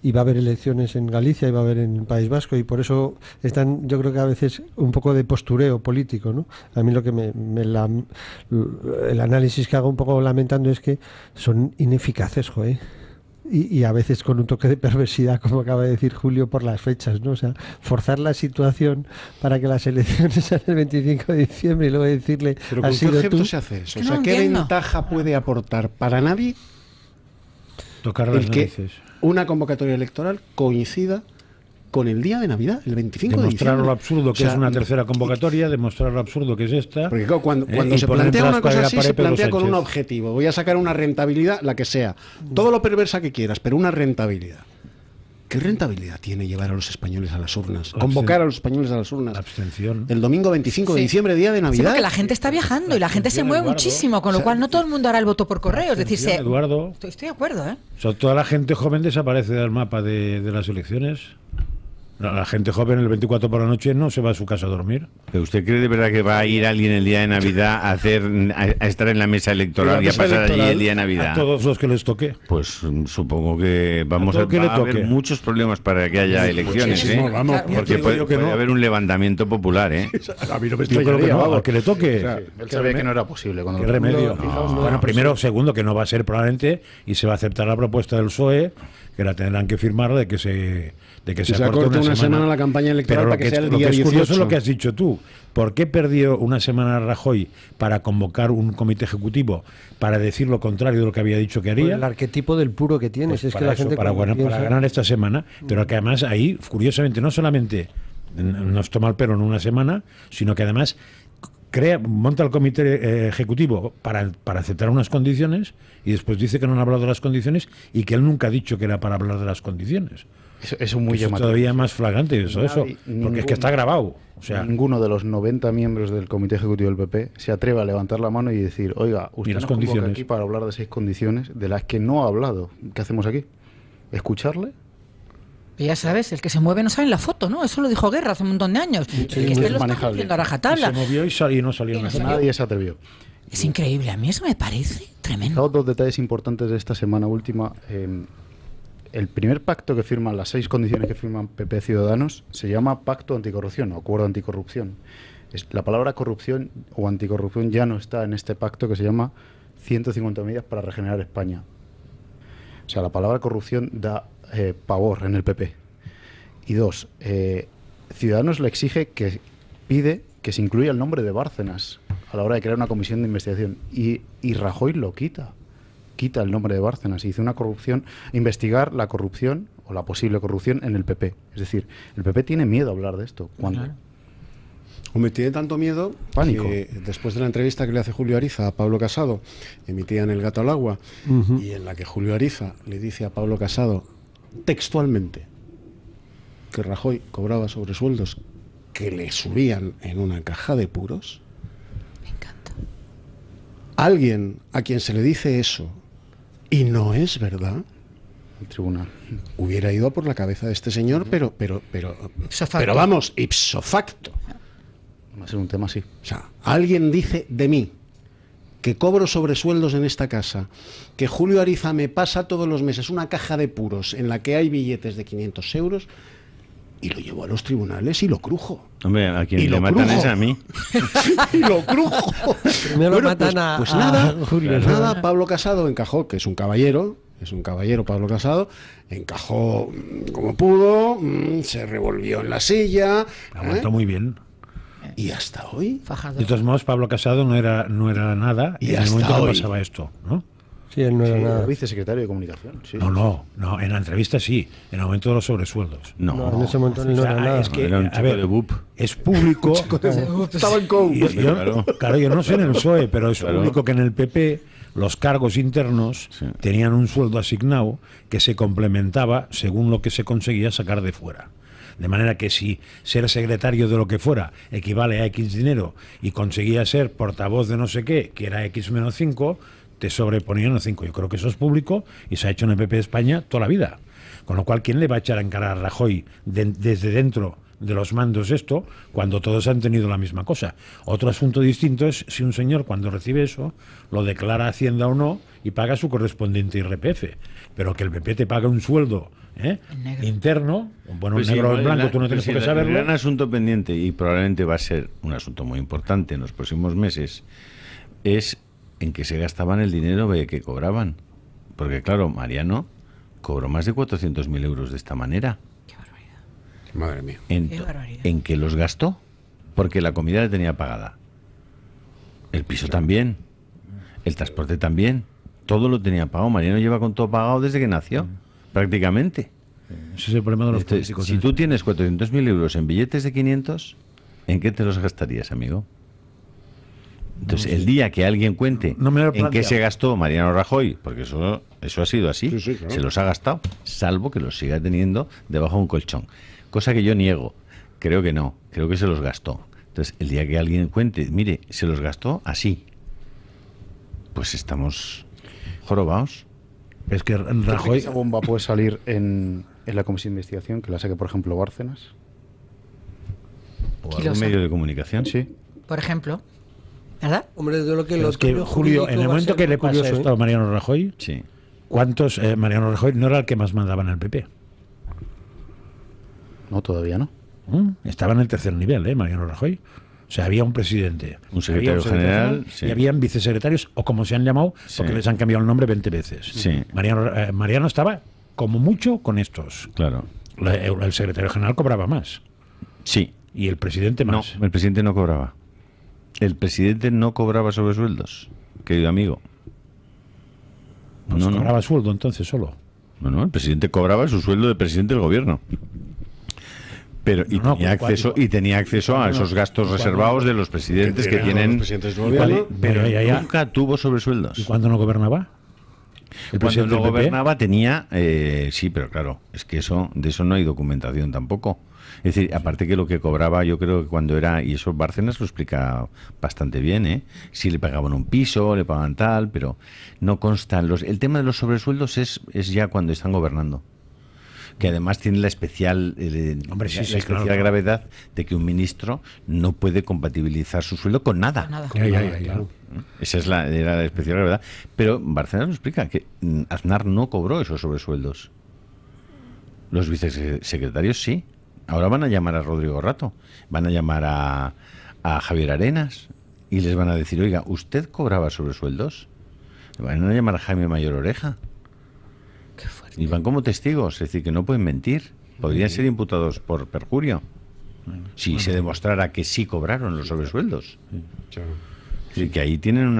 y va a haber elecciones en Galicia y va a haber en el País Vasco, y por eso están, yo creo que a veces, un poco de postureo político, ¿no? A mí lo que el análisis que hago un poco lamentando es que son ineficaces, joder. Y a veces con un toque de perversidad, como acaba de decir Julio, por las fechas, ¿no? O sea, forzar la situación para que las elecciones sean el 25 de diciembre y luego decirle... ¿Pero con qué objeto se hace eso? O sea, ¿qué ventaja puede aportar para nadie el que una convocatoria electoral coincida con el día de Navidad, el 25 de diciembre? Demostrar lo absurdo que es una tercera convocatoria, demostrar lo absurdo que es esta. Porque claro, cuando se plantea una cosa así, se plantea con un objetivo. Voy a sacar una rentabilidad, la que sea. Todo lo perversa que quieras, pero una rentabilidad. ¿Qué rentabilidad tiene llevar a los españoles a las urnas? Convocar a los españoles a las urnas. La abstención. El domingo 25 de diciembre, día de Navidad. Sí, porque la gente está viajando y la gente se mueve muchísimo, con lo cual no todo el mundo hará el voto por correo. Es decir, Eduardo, estoy de acuerdo, O sea, toda la gente joven desaparece del mapa de las elecciones. La gente joven el 24 por la noche no se va a su casa a dormir. ¿Pero usted cree de verdad que va a ir alguien el día de Navidad a estar en la mesa electoral y a pasar allí el día de Navidad? A todos los que les toque. Pues supongo que va a haber muchos problemas para que haya elecciones, ¿eh? Vamos, porque puede haber un levantamiento popular, ¿eh? A mí no me extrañaría, al que le toque. O sea, él sabía que no era posible. ¿Qué remedio? Bueno, primero, segundo, que no va a ser probablemente, y se va a aceptar la propuesta del PSOE, que la tendrán que firmar de que se acorte una semana la campaña electoral para que sea el día 18. Lo que es curioso es lo que has dicho tú. ¿Por qué perdió una semana Rajoy para convocar un comité ejecutivo para decir lo contrario de lo que había dicho que haría? Por el arquetipo del puro que tienes. Pues es que la gente para ganar esta semana, pero que además ahí, curiosamente, no solamente nos toma el pelo en una semana, sino que además monta el comité ejecutivo para aceptar unas condiciones y después dice que no han hablado de las condiciones y que él nunca ha dicho que era para hablar de las condiciones. Eso es muy llamativo. Es todavía más flagrante eso, porque es que está grabado. O sea, ninguno de los 90 miembros del comité ejecutivo del PP se atreve a levantar la mano y decir, oiga, usted nos convoca aquí para hablar de 6 condiciones de las que no ha hablado. ¿Qué hacemos aquí? ¿Escucharle? Ya sabes, el que se mueve no sale en la foto, ¿no? Eso lo dijo Guerra hace un montón de años. Sí, el que esté lo está haciendo a rajatabla. Se movió y no salió. Nadie se atrevió. Es increíble, a mí eso me parece tremendo. Fijaos 2 detalles importantes de esta semana última. El primer pacto que firman, las 6 condiciones que firman PP Ciudadanos, se llama Pacto Anticorrupción o Acuerdo Anticorrupción. La palabra corrupción o anticorrupción ya no está en este pacto que se llama 150 medidas para regenerar España. O sea, la palabra corrupción da pavor en el PP. Y 2, Ciudadanos le exige pide que se incluya el nombre de Bárcenas a la hora de crear una comisión de investigación. Y Rajoy lo quita el nombre de Bárcenas y dice investigar la corrupción o la posible corrupción en el PP. Es decir, el PP tiene miedo a hablar de esto. ¿Cuándo? Claro. Me tiene tanto miedo pánico. Que después de la entrevista que le hace Julio Ariza a Pablo Casado, emitían El gato al agua, y en la que Julio Ariza le dice a Pablo Casado textualmente que Rajoy cobraba sobresueldos que le subían en una caja de puros. Me encanta. Alguien a quien se le dice eso y no es verdad, el tribunal hubiera ido a por la cabeza de este señor, pero vamos, ipso facto. Va a ser un tema así. O sea, alguien dice de mí que cobro sobresueldos en esta casa, que Julio Ariza me pasa todos los meses una caja de puros en la que hay billetes de 500 euros y lo llevo a los tribunales y lo crujo. Hombre, a quien le matan es a mí. Y lo crujo. Primero matan a Julio. Nada, Pablo Casado encajó, que es un caballero Pablo Casado, encajó como pudo, se revolvió en la silla. Aguantó muy bien. Y hasta hoy. De todos modos, Pablo Casado no era nada y en el momento que pasaba esto, ¿no? Sí, él no era nada. Vicesecretario de Comunicación. Sí. No, en la entrevista sí, en el momento de los sobresueldos. No, en ese momento él no era nada. Es que, era un chico de BUP. Es público. Estaba en COU. Yo no sé en el PSOE, pero es público que en el PP los cargos internos tenían un sueldo asignado que se complementaba según lo que se conseguía sacar de fuera. De manera que si ser secretario de lo que fuera equivale a X dinero y conseguía ser portavoz de no sé qué, que era X menos 5, te sobreponían a 5. Yo creo que eso es público y se ha hecho en el PP de España toda la vida. Con lo cual, ¿quién le va a echar en cara a Rajoy desde dentro de los mandos esto cuando todos han tenido la misma cosa? Otro asunto distinto es si un señor cuando recibe eso lo declara a Hacienda o no y paga su correspondiente IRPF. Pero que el PP te pague un sueldo interno, bueno, pues negro o blanco, tú no tienes por qué saberlo. El gran asunto pendiente, y probablemente va a ser un asunto muy importante en los próximos meses, es en qué se gastaban el dinero que cobraban. Porque claro, Mariano cobró más de 400.000 euros de esta manera. Qué barbaridad. Madre mía. Qué barbaridad. ¿En qué los gastó? Porque la comida la tenía pagada. El piso también. El transporte también. Todo lo tenía pagado. Mariano lleva con todo pagado desde que nació. Prácticamente. Ese es el problema de los políticos. Si tú tienes 400.000 euros en billetes de 500, ¿en qué te los gastarías, amigo? Entonces, el día que alguien cuente en qué se gastó Mariano Rajoy, porque eso ha sido así, claro. Se los ha gastado, salvo que los siga teniendo debajo de un colchón. Cosa que yo niego. Creo que no. Creo que se los gastó. Entonces, el día que alguien cuente, mire, se los gastó así, pues estamos jorobados. Es que Rajoy... Esa bomba puede salir en Es la comisión de investigación que la saque, por ejemplo, Bárcenas. ¿O algún medio de comunicación? Sí. Por ejemplo. ¿Verdad? Hombre, de lo que Pero es que, Julio, en el momento que le pasa esto a Mariano Rajoy, sí. ¿cuántos? Mariano Rajoy no era el que más mandaba en el PP. No, todavía no. Estaba en el tercer nivel, Mariano Rajoy. O sea, había un presidente, un secretario general, y habían vicesecretarios, o como se han llamado, porque les han cambiado el nombre 20 veces. Sí. Mariano estaba, como mucho, con estos. Claro. El secretario general cobraba más. Sí. Y el presidente más. No, el presidente no cobraba. El presidente no cobraba sobresueldos, querido amigo. No cobraba sueldo entonces solo. No, el presidente cobraba su sueldo de presidente del gobierno. Pero tenía acceso a esos gastos reservados de los presidentes que tienen. Pero nunca tuvo sobresueldos. ¿Y cuando no gobernaba? Cuando no gobernaba tenía, sí, pero claro, es que de eso no hay documentación tampoco. Es decir, aparte que lo que cobraba, yo creo que cuando era, y eso Bárcenas lo explica bastante bien, si le pagaban un piso, le pagaban tal, pero no constan el tema de los sobresueldos es ya cuando están gobernando. Que además tiene la especial gravedad de que un ministro no puede compatibilizar su sueldo con nada. Claro. Esa era la especial gravedad. Pero Bárcenas lo explica, que Aznar no cobró esos sobresueldos. Los vicesecretarios sí. Ahora van a llamar a Rodrigo Rato, van a llamar a Javier Arenas y les van a decir, oiga, ¿usted cobraba sobresueldos? Van a llamar a Jaime Mayor Oreja. Qué fuerte. Y van como testigos, es decir, que no pueden mentir. Podrían ser imputados por perjurio si se demostrara que sí cobraron los sobresueldos. Sí, que ahí tienen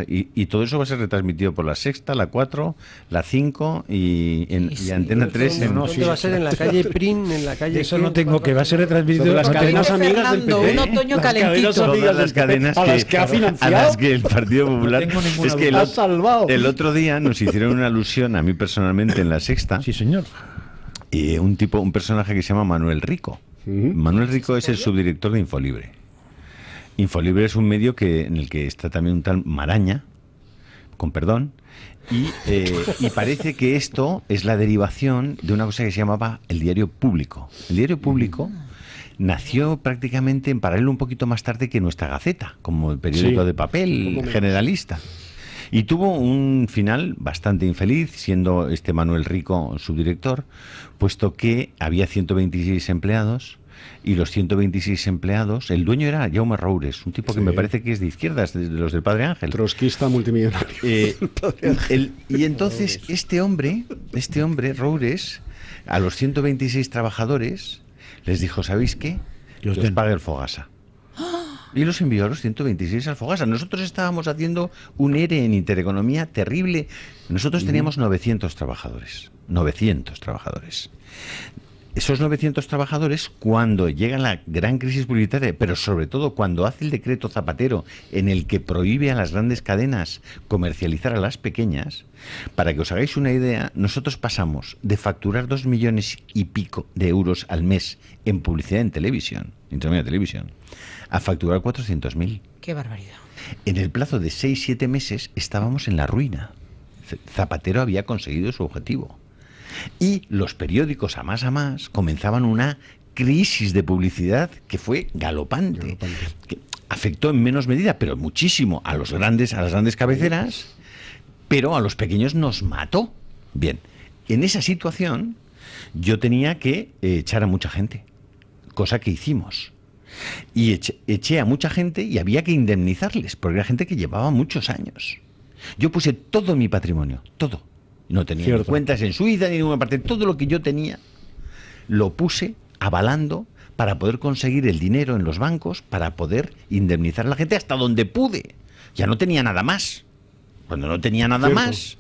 y todo eso va a ser retransmitido por la Sexta, la 4, la 5 y Antena 3. ¿Dónde va a ser? En la calle Prin, en la calle... Eso no tengo, que va a ser retransmitido. Las cadenas amigas del PP. Un otoño calentito. Todas las cadenas a las que ha financiado. A las que el Partido Popular... No tengo es que ha salvado. El otro día nos hicieron una alusión a mí personalmente en la Sexta. Sí, señor. Un personaje que se llama Manuel Rico. Manuel Rico es el subdirector de Infolibre. Infolibre es un medio en el que está también un tal Maraña, con perdón, y parece que esto es la derivación de una cosa que se llamaba el Diario Público. El Diario Público nació prácticamente en paralelo un poquito más tarde que nuestra Gaceta, como el periódico de papel generalista. Y tuvo un final bastante infeliz, siendo Manuel Rico subdirector, puesto que había 126 empleados. Y los 126 empleados, el dueño era Jaume Roures, un tipo que me parece que es de izquierdas, de los del Padre Ángel. Trotskista multimillonario. Y entonces este hombre, Roures, a los 126 trabajadores, les dijo, ¿sabéis qué? Que os pague el Fogasa. Y los envió a los 126 al Fogasa. Nosotros estábamos haciendo un ERE en Intereconomía terrible. Nosotros teníamos 900 trabajadores. 900 trabajadores. Esos 900 trabajadores, cuando llega la gran crisis publicitaria, pero sobre todo cuando hace el decreto Zapatero en el que prohíbe a las grandes cadenas comercializar a las pequeñas, para que os hagáis una idea, nosotros pasamos de facturar 2 millones y pico de euros al mes en publicidad en televisión, a facturar 400.000. ¡Qué barbaridad! En el plazo de 6-7 meses estábamos en la ruina. Zapatero había conseguido su objetivo. Y los periódicos a más comenzaban una crisis de publicidad que fue galopante. Que afectó en menos medida, pero muchísimo a las grandes cabeceras, pero a los pequeños nos mató. Bien, en esa situación yo tenía que echar a mucha gente, cosa que hicimos. Y eché a mucha gente y había que indemnizarles, porque era gente que llevaba muchos años. Yo puse todo mi patrimonio, todo. No tenía ni cuentas en Suiza ni en ninguna parte. Todo lo que yo tenía lo puse avalando para poder conseguir el dinero en los bancos, para poder indemnizar a la gente hasta donde pude. Ya no tenía nada más. Cuando no tenía nada más,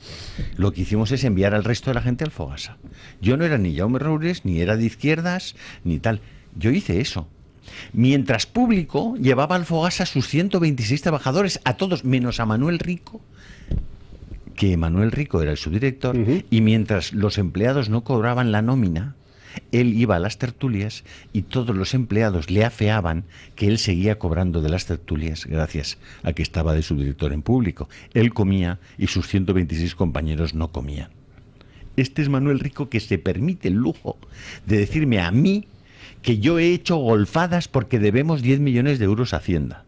lo que hicimos es enviar al resto de la gente al Fogasa. Yo no era ni Jaume Roures, ni era de izquierdas, ni tal. Yo hice eso. Mientras Público llevaba al Fogasa sus 126 trabajadores, a todos menos a Manuel Rico, que Manuel Rico era el subdirector, y mientras los empleados no cobraban la nómina, él iba a las tertulias y todos los empleados le afeaban que él seguía cobrando de las tertulias gracias a que estaba de subdirector en Público. Él comía y sus 126 compañeros no comían. Este es Manuel Rico, que se permite el lujo de decirme a mí que yo he hecho golfadas porque debemos 10 millones de euros a Hacienda.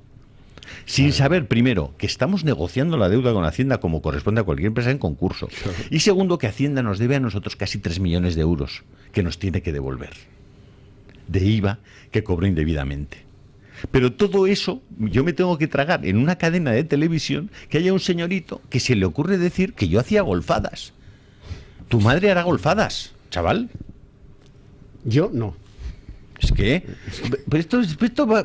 Sin saber, primero, que estamos negociando la deuda con Hacienda como corresponde a cualquier empresa en concurso. Y segundo, que Hacienda nos debe a nosotros casi 3 millones de euros que nos tiene que devolver de IVA que cobró indebidamente. Pero todo eso yo me tengo que tragar en una cadena de televisión que haya un señorito que se le ocurre decir que yo hacía golfadas. Tu madre hará golfadas, chaval. Yo no. Es que esto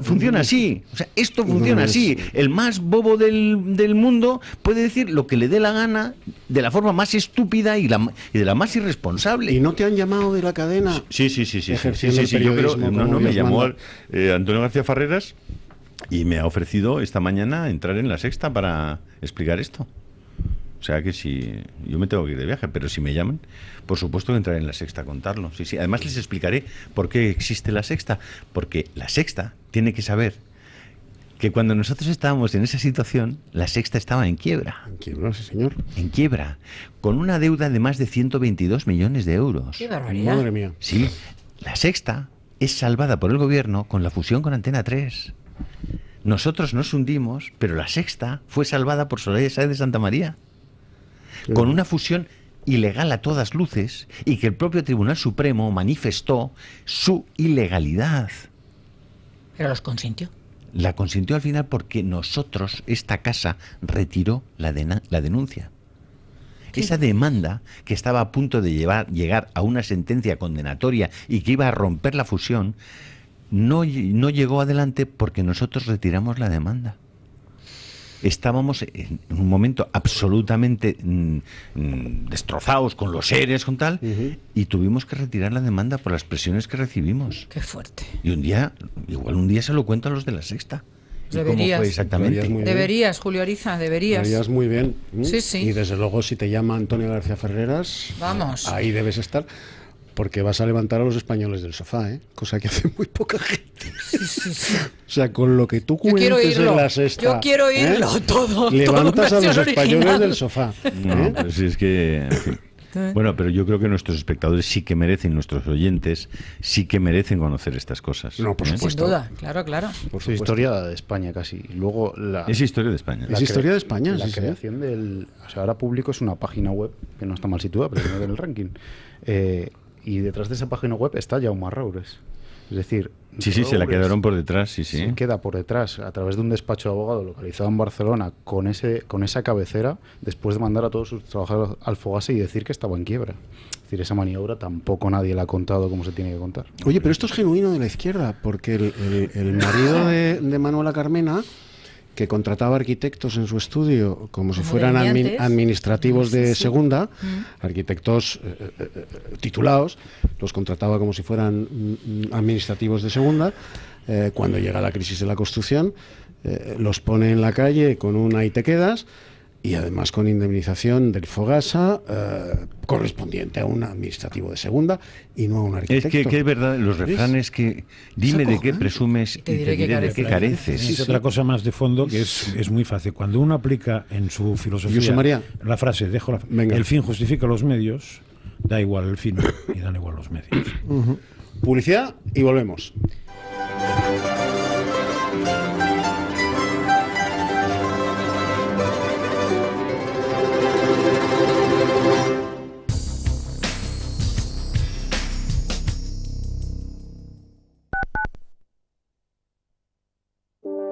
funciona así. O sea, esto funciona así. El más bobo del mundo puede decir lo que le dé la gana de la forma más estúpida y de la más irresponsable. ¿Y no te han llamado de la cadena? Sí. Ejerciendo el Yo creo, periodismo como me Dios llamó manda. Antonio García Farreras y me ha ofrecido esta mañana entrar en La Sexta para explicar esto. O sea que si yo me tengo que ir de viaje, pero si me llaman, por supuesto que entraré en La Sexta a contarlo. Sí. Además les explicaré por qué existe La Sexta. Porque La Sexta tiene que saber que cuando nosotros estábamos en esa situación, La Sexta estaba en quiebra. En quiebra, sí, señor. En quiebra. Con una deuda de más de 122 millones de euros. ¡Qué barbaridad! Madre mía. Sí. La Sexta es salvada por el gobierno con la fusión con Antena 3. Nosotros nos hundimos, pero La Sexta fue salvada por Soraya Sáez de Santa María. Con una fusión ilegal a todas luces y que el propio Tribunal Supremo manifestó su ilegalidad. Pero los consintió. La consintió al final porque nosotros, esta casa, retiró la denuncia. Sí. Esa demanda que estaba a punto de llegar a una sentencia condenatoria y que iba a romper la fusión, no llegó adelante porque nosotros retiramos la demanda. Estábamos en un momento absolutamente destrozados con los seres, con tal, y tuvimos que retirar la demanda por las presiones que recibimos. Qué fuerte. Y un día se lo cuento a los de La Sexta. Deberías. ¿Cómo fue exactamente? Deberías, Julio Ariza, deberías. Deberías muy bien. Sí. Y desde luego, si te llama Antonio García Ferreras, vamos. Ahí debes estar. Porque vas a levantar a los españoles del sofá, cosa que hace muy poca gente. Sí. O sea, con lo que tú cuentes en La Sexta, yo quiero oírlo todo. Levantas a los versión españoles original. del sofá. No, pero si es que... en fin. Bueno, pero yo creo que nuestros espectadores sí que merecen, nuestros oyentes sí que merecen conocer estas cosas. No, por supuesto. Sin duda, claro. Por su historia de España casi. Luego es historia de España. Es historia de España, La creación del... O sea, ahora Público es una página web que no está mal situada, pero no en el ranking. Y detrás de esa página web está Jaume Roures. Es decir... Sí, se la quedaron por detrás, sí. Se queda por detrás, a través de un despacho de abogado localizado en Barcelona, con esa cabecera, después de mandar a todos sus trabajadores al Fogasa y decir que estaba en quiebra. Es decir, esa maniobra tampoco nadie la ha contado como se tiene que contar. Oye, pero esto es genuino de la izquierda, porque el marido de Manuela Carmena, que contrataba arquitectos en su estudio como si fueran administrativos de segunda, arquitectos titulados, los contrataba como si fueran administrativos de segunda. Cuando llega la crisis de la construcción, los pone en la calle con un ahí te quedas, y además con indemnización del Fogasa correspondiente a un administrativo de segunda y no a un arquitecto. Es que es verdad, los refranes que dime de qué presumes y te diré de qué careces. Es otra cosa más de fondo que es muy fácil. Cuando uno aplica en su filosofía María, la frase el fin justifica los medios, da igual el fin y dan igual los medios. Publicidad y volvemos.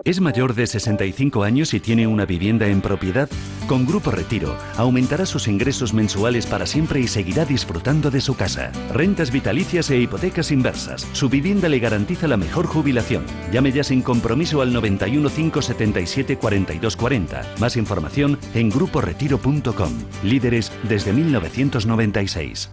¿Es mayor de 65 años y tiene una vivienda en propiedad? Con Grupo Retiro aumentará sus ingresos mensuales para siempre y seguirá disfrutando de su casa. Rentas vitalicias e hipotecas inversas. Su vivienda le garantiza la mejor jubilación. Llame ya sin compromiso al 91 577 42 40. Más información en gruporetiro.com. Líderes desde 1996.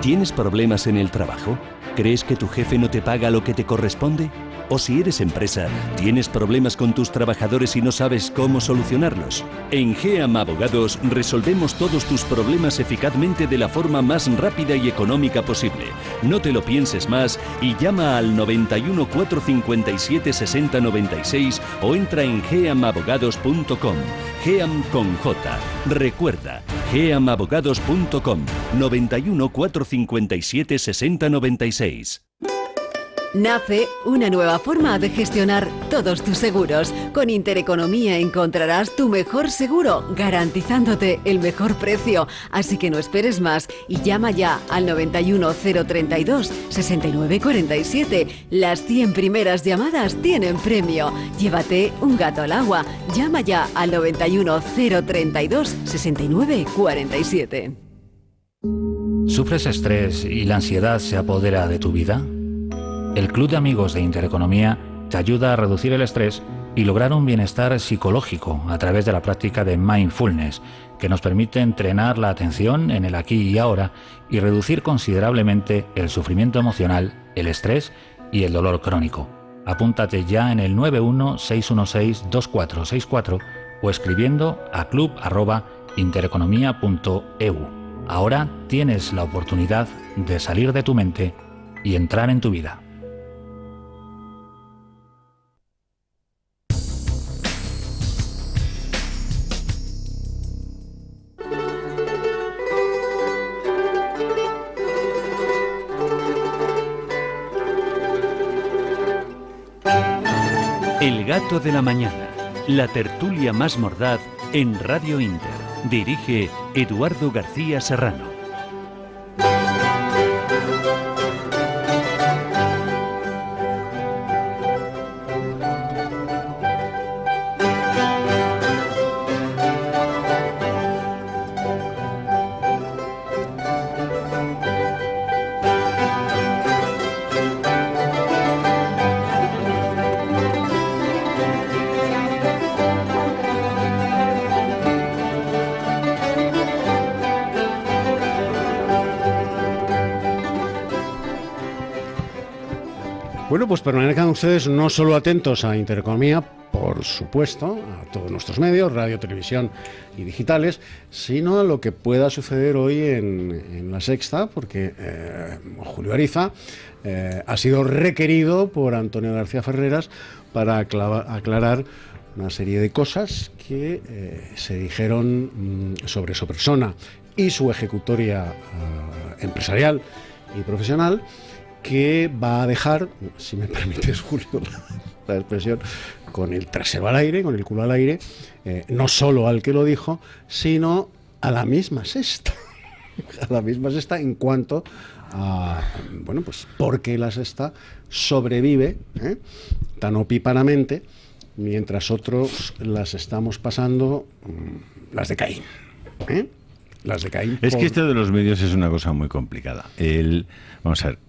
¿Tienes problemas en el trabajo? ¿Crees que tu jefe no te paga lo que te corresponde? O si eres empresa, ¿tienes problemas con tus trabajadores y no sabes cómo solucionarlos? En GEAM Abogados resolvemos todos tus problemas eficazmente de la forma más rápida y económica posible. No te lo pienses más y llama al 91 457 60 96 o entra en geamabogados.com. GEAM con J. Recuerda, geamabogados.com 91 457 6096. Nace una nueva forma de gestionar todos tus seguros. Con Intereconomía encontrarás tu mejor seguro, garantizándote el mejor precio. Así que no esperes más y llama ya al 91 032 6947. Las 100 primeras llamadas tienen premio. Llévate un gato al agua. Llama ya al 91 032 6947. ¿Sufres estrés y la ansiedad se apodera de tu vida? El Club de Amigos de Intereconomía te ayuda a reducir el estrés y lograr un bienestar psicológico a través de la práctica de mindfulness, que nos permite entrenar la atención en el aquí y ahora y reducir considerablemente el sufrimiento emocional, el estrés y el dolor crónico. Apúntate ya en el 91-616-2464 o escribiendo a club@intereconomia.eu. Ahora tienes la oportunidad de salir de tu mente y entrar en tu vida. El gato de la mañana, la tertulia más mordaz en Radio Inter. Dirige Eduardo García Serrano. Bueno, pues permanezcan ustedes no solo atentos a Intereconomía, por supuesto, a todos nuestros medios, radio, televisión y digitales, sino a lo que pueda suceder hoy en La Sexta, porque Julio Ariza ha sido requerido por Antonio García Ferreras para aclarar una serie de cosas que se dijeron sobre su persona y su ejecutoria empresarial y profesional, que va a dejar, si me permites, Julio, la expresión, con el trasero al aire, con el culo al aire, no solo al que lo dijo, sino a la misma Sexta. A la misma Sexta en cuanto a, bueno, pues porque la Sexta sobrevive tan opíparamente, mientras otros las estamos pasando, las de Caín. Las de Caín. Es que esto de los medios es una cosa muy complicada. Vamos a ver,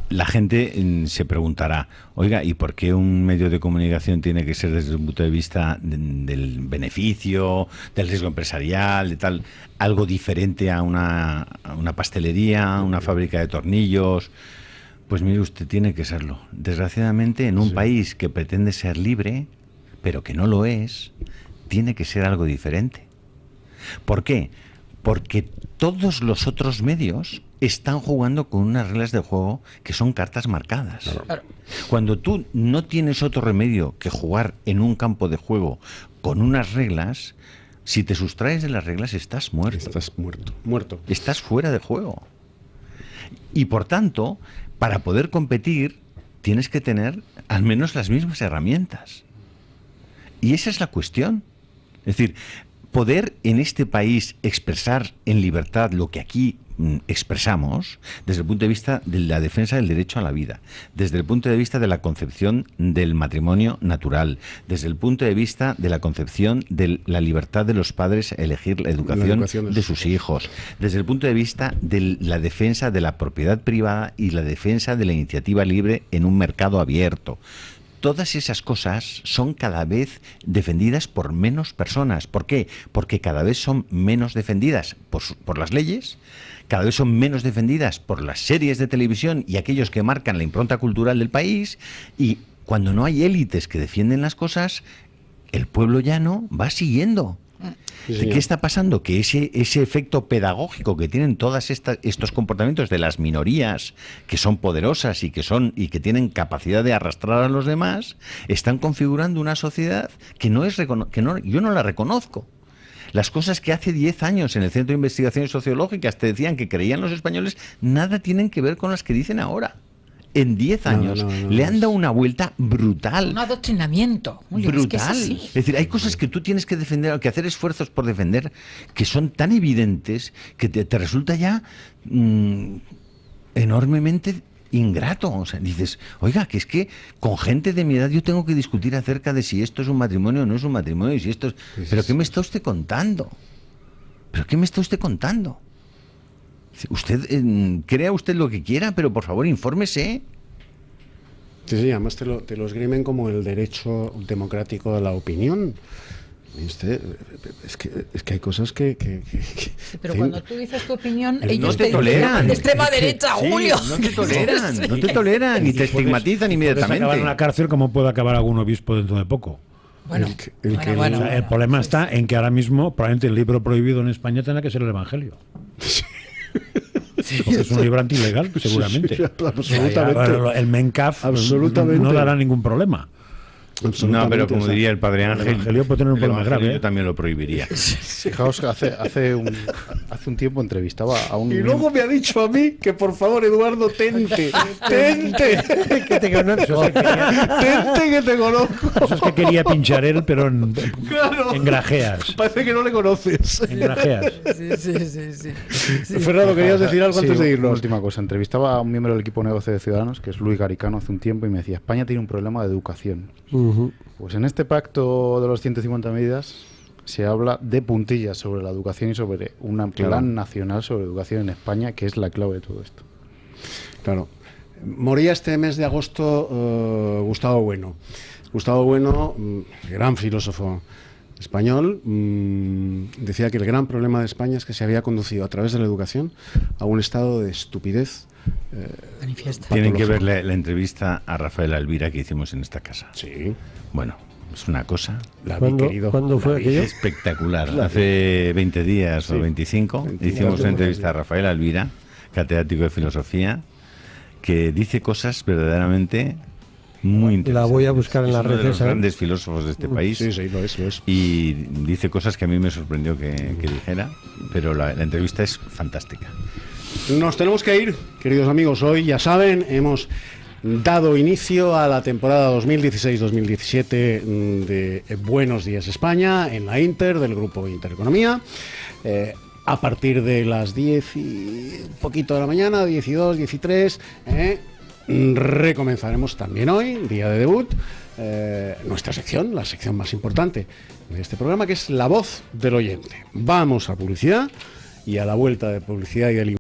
la gente se preguntará, oiga, ¿y por qué un medio de comunicación tiene que ser desde un punto de vista del beneficio, del riesgo empresarial, de tal, algo diferente a una pastelería, una fábrica de tornillos? Pues mire usted, tiene que serlo. Desgraciadamente, en un país que pretende ser libre, pero que no lo es, tiene que ser algo diferente. ¿Por qué? Porque todos los otros medios están jugando con unas reglas de juego que son cartas marcadas. Claro. Cuando tú no tienes otro remedio que jugar en un campo de juego con unas reglas, si te sustraes de las reglas estás muerto. Estás muerto. Estás fuera de juego. Y por tanto, para poder competir, tienes que tener al menos las mismas herramientas. Y esa es la cuestión. Es decir, poder en este país expresar en libertad lo que aquí expresamos, desde el punto de vista de la defensa del derecho a la vida, desde el punto de vista de la concepción del matrimonio natural, desde el punto de vista de la concepción de la libertad de los padres a elegir la educación de sus hijos, desde el punto de vista de la defensa de la propiedad privada y la defensa de la iniciativa libre en un mercado abierto. Todas esas cosas son cada vez defendidas por menos personas. ¿Por qué? Porque cada vez son menos defendidas por las leyes, cada vez son menos defendidas por las series de televisión y aquellos que marcan la impronta cultural del país, y cuando no hay élites que defienden las cosas, el pueblo llano va siguiendo. Sí, ¿qué está pasando? Que ese efecto pedagógico que tienen todos estos comportamientos de las minorías, que son poderosas y que tienen capacidad de arrastrar a los demás, están configurando una sociedad que yo no la reconozco. Las cosas que hace 10 años en el Centro de Investigaciones Sociológicas te decían que creían los españoles, nada tienen que ver con las que dicen ahora. En 10 años le han dado una vuelta brutal. Un adoctrinamiento. Brutal. Es decir, hay cosas que tú tienes que defender, que hacer esfuerzos por defender, que son tan evidentes que te resulta ya enormemente ingrato. O sea, dices, oiga, que es que con gente de mi edad yo tengo que discutir acerca de si esto es un matrimonio o no es un matrimonio, y si esto es... ¿Pero qué me está usted contando? ¿Pero qué me está usted contando? Usted crea usted lo que quiera, pero por favor infórmese. Sí, además te lo esgrimen como el derecho democrático de la opinión. Usted, es que hay cosas que pero cuando tú dices tu opinión, ellos no te toleran. De extrema derecha, sí, Julio. No te toleran, no te toleran y te estigmatizan inmediatamente. Acabar en una cárcel como puede acabar algún obispo dentro de poco. Bueno, O sea, el problema está en que ahora mismo probablemente el libro prohibido en España tendrá que ser el Evangelio. Porque es un libro antilegal, seguramente. Sí, absolutamente. El MENCAF no dará ningún problema. No, pero como diría el padre Ángel, el Evangelio puede tener un problema grave. Yo también lo prohibiría. Fijaos que hace un tiempo entrevistaba a un... Y luego me ha dicho a mí que por favor, Eduardo, tente que te conozco. Tente que te conozco. Eso es que quería pinchar él, pero en grajeas. Parece que no le conoces. En grajeas. Sí. Fernando, ¿querías decir algo antes de irnos? Una última cosa. Entrevistaba a un miembro del equipo de negocio de Ciudadanos, que es Luis Garicano, hace un tiempo, y me decía, España tiene un problema de educación. Pues en este pacto de los 150 medidas se habla de puntillas sobre la educación y sobre un plan nacional sobre educación en España, que es la clave de todo esto. Claro. Moría este mes de agosto Gustavo Bueno. Gustavo Bueno, gran filósofo español, decía que el gran problema de España es que se había conducido a través de la educación a un estado de estupidez. Tienen que ver la entrevista a Rafael Alvira que hicimos en esta casa. Sí. Bueno, es una cosa. ¿Cuándo fue aquello? Espectacular. Hace 20 días o 25 hicimos una entrevista a Rafael Alvira, catedrático de filosofía, que dice cosas verdaderamente muy interesantes. La voy a buscar en las redes. Uno de los grandes filósofos de este país. Sí, lo es. Y dice cosas que a mí me sorprendió que dijera, pero la entrevista es fantástica. Nos tenemos que ir, queridos amigos. Hoy, ya saben, hemos dado inicio a la temporada 2016-2017 de Buenos Días España en la Inter, del grupo Intereconomía. A partir de las 10 y un poquito de la mañana, 10 y 2, 10 y 3, recomenzaremos también hoy, día de debut, nuestra sección, la sección más importante de este programa, que es La Voz del Oyente. Vamos a publicidad, y a la vuelta de publicidad y del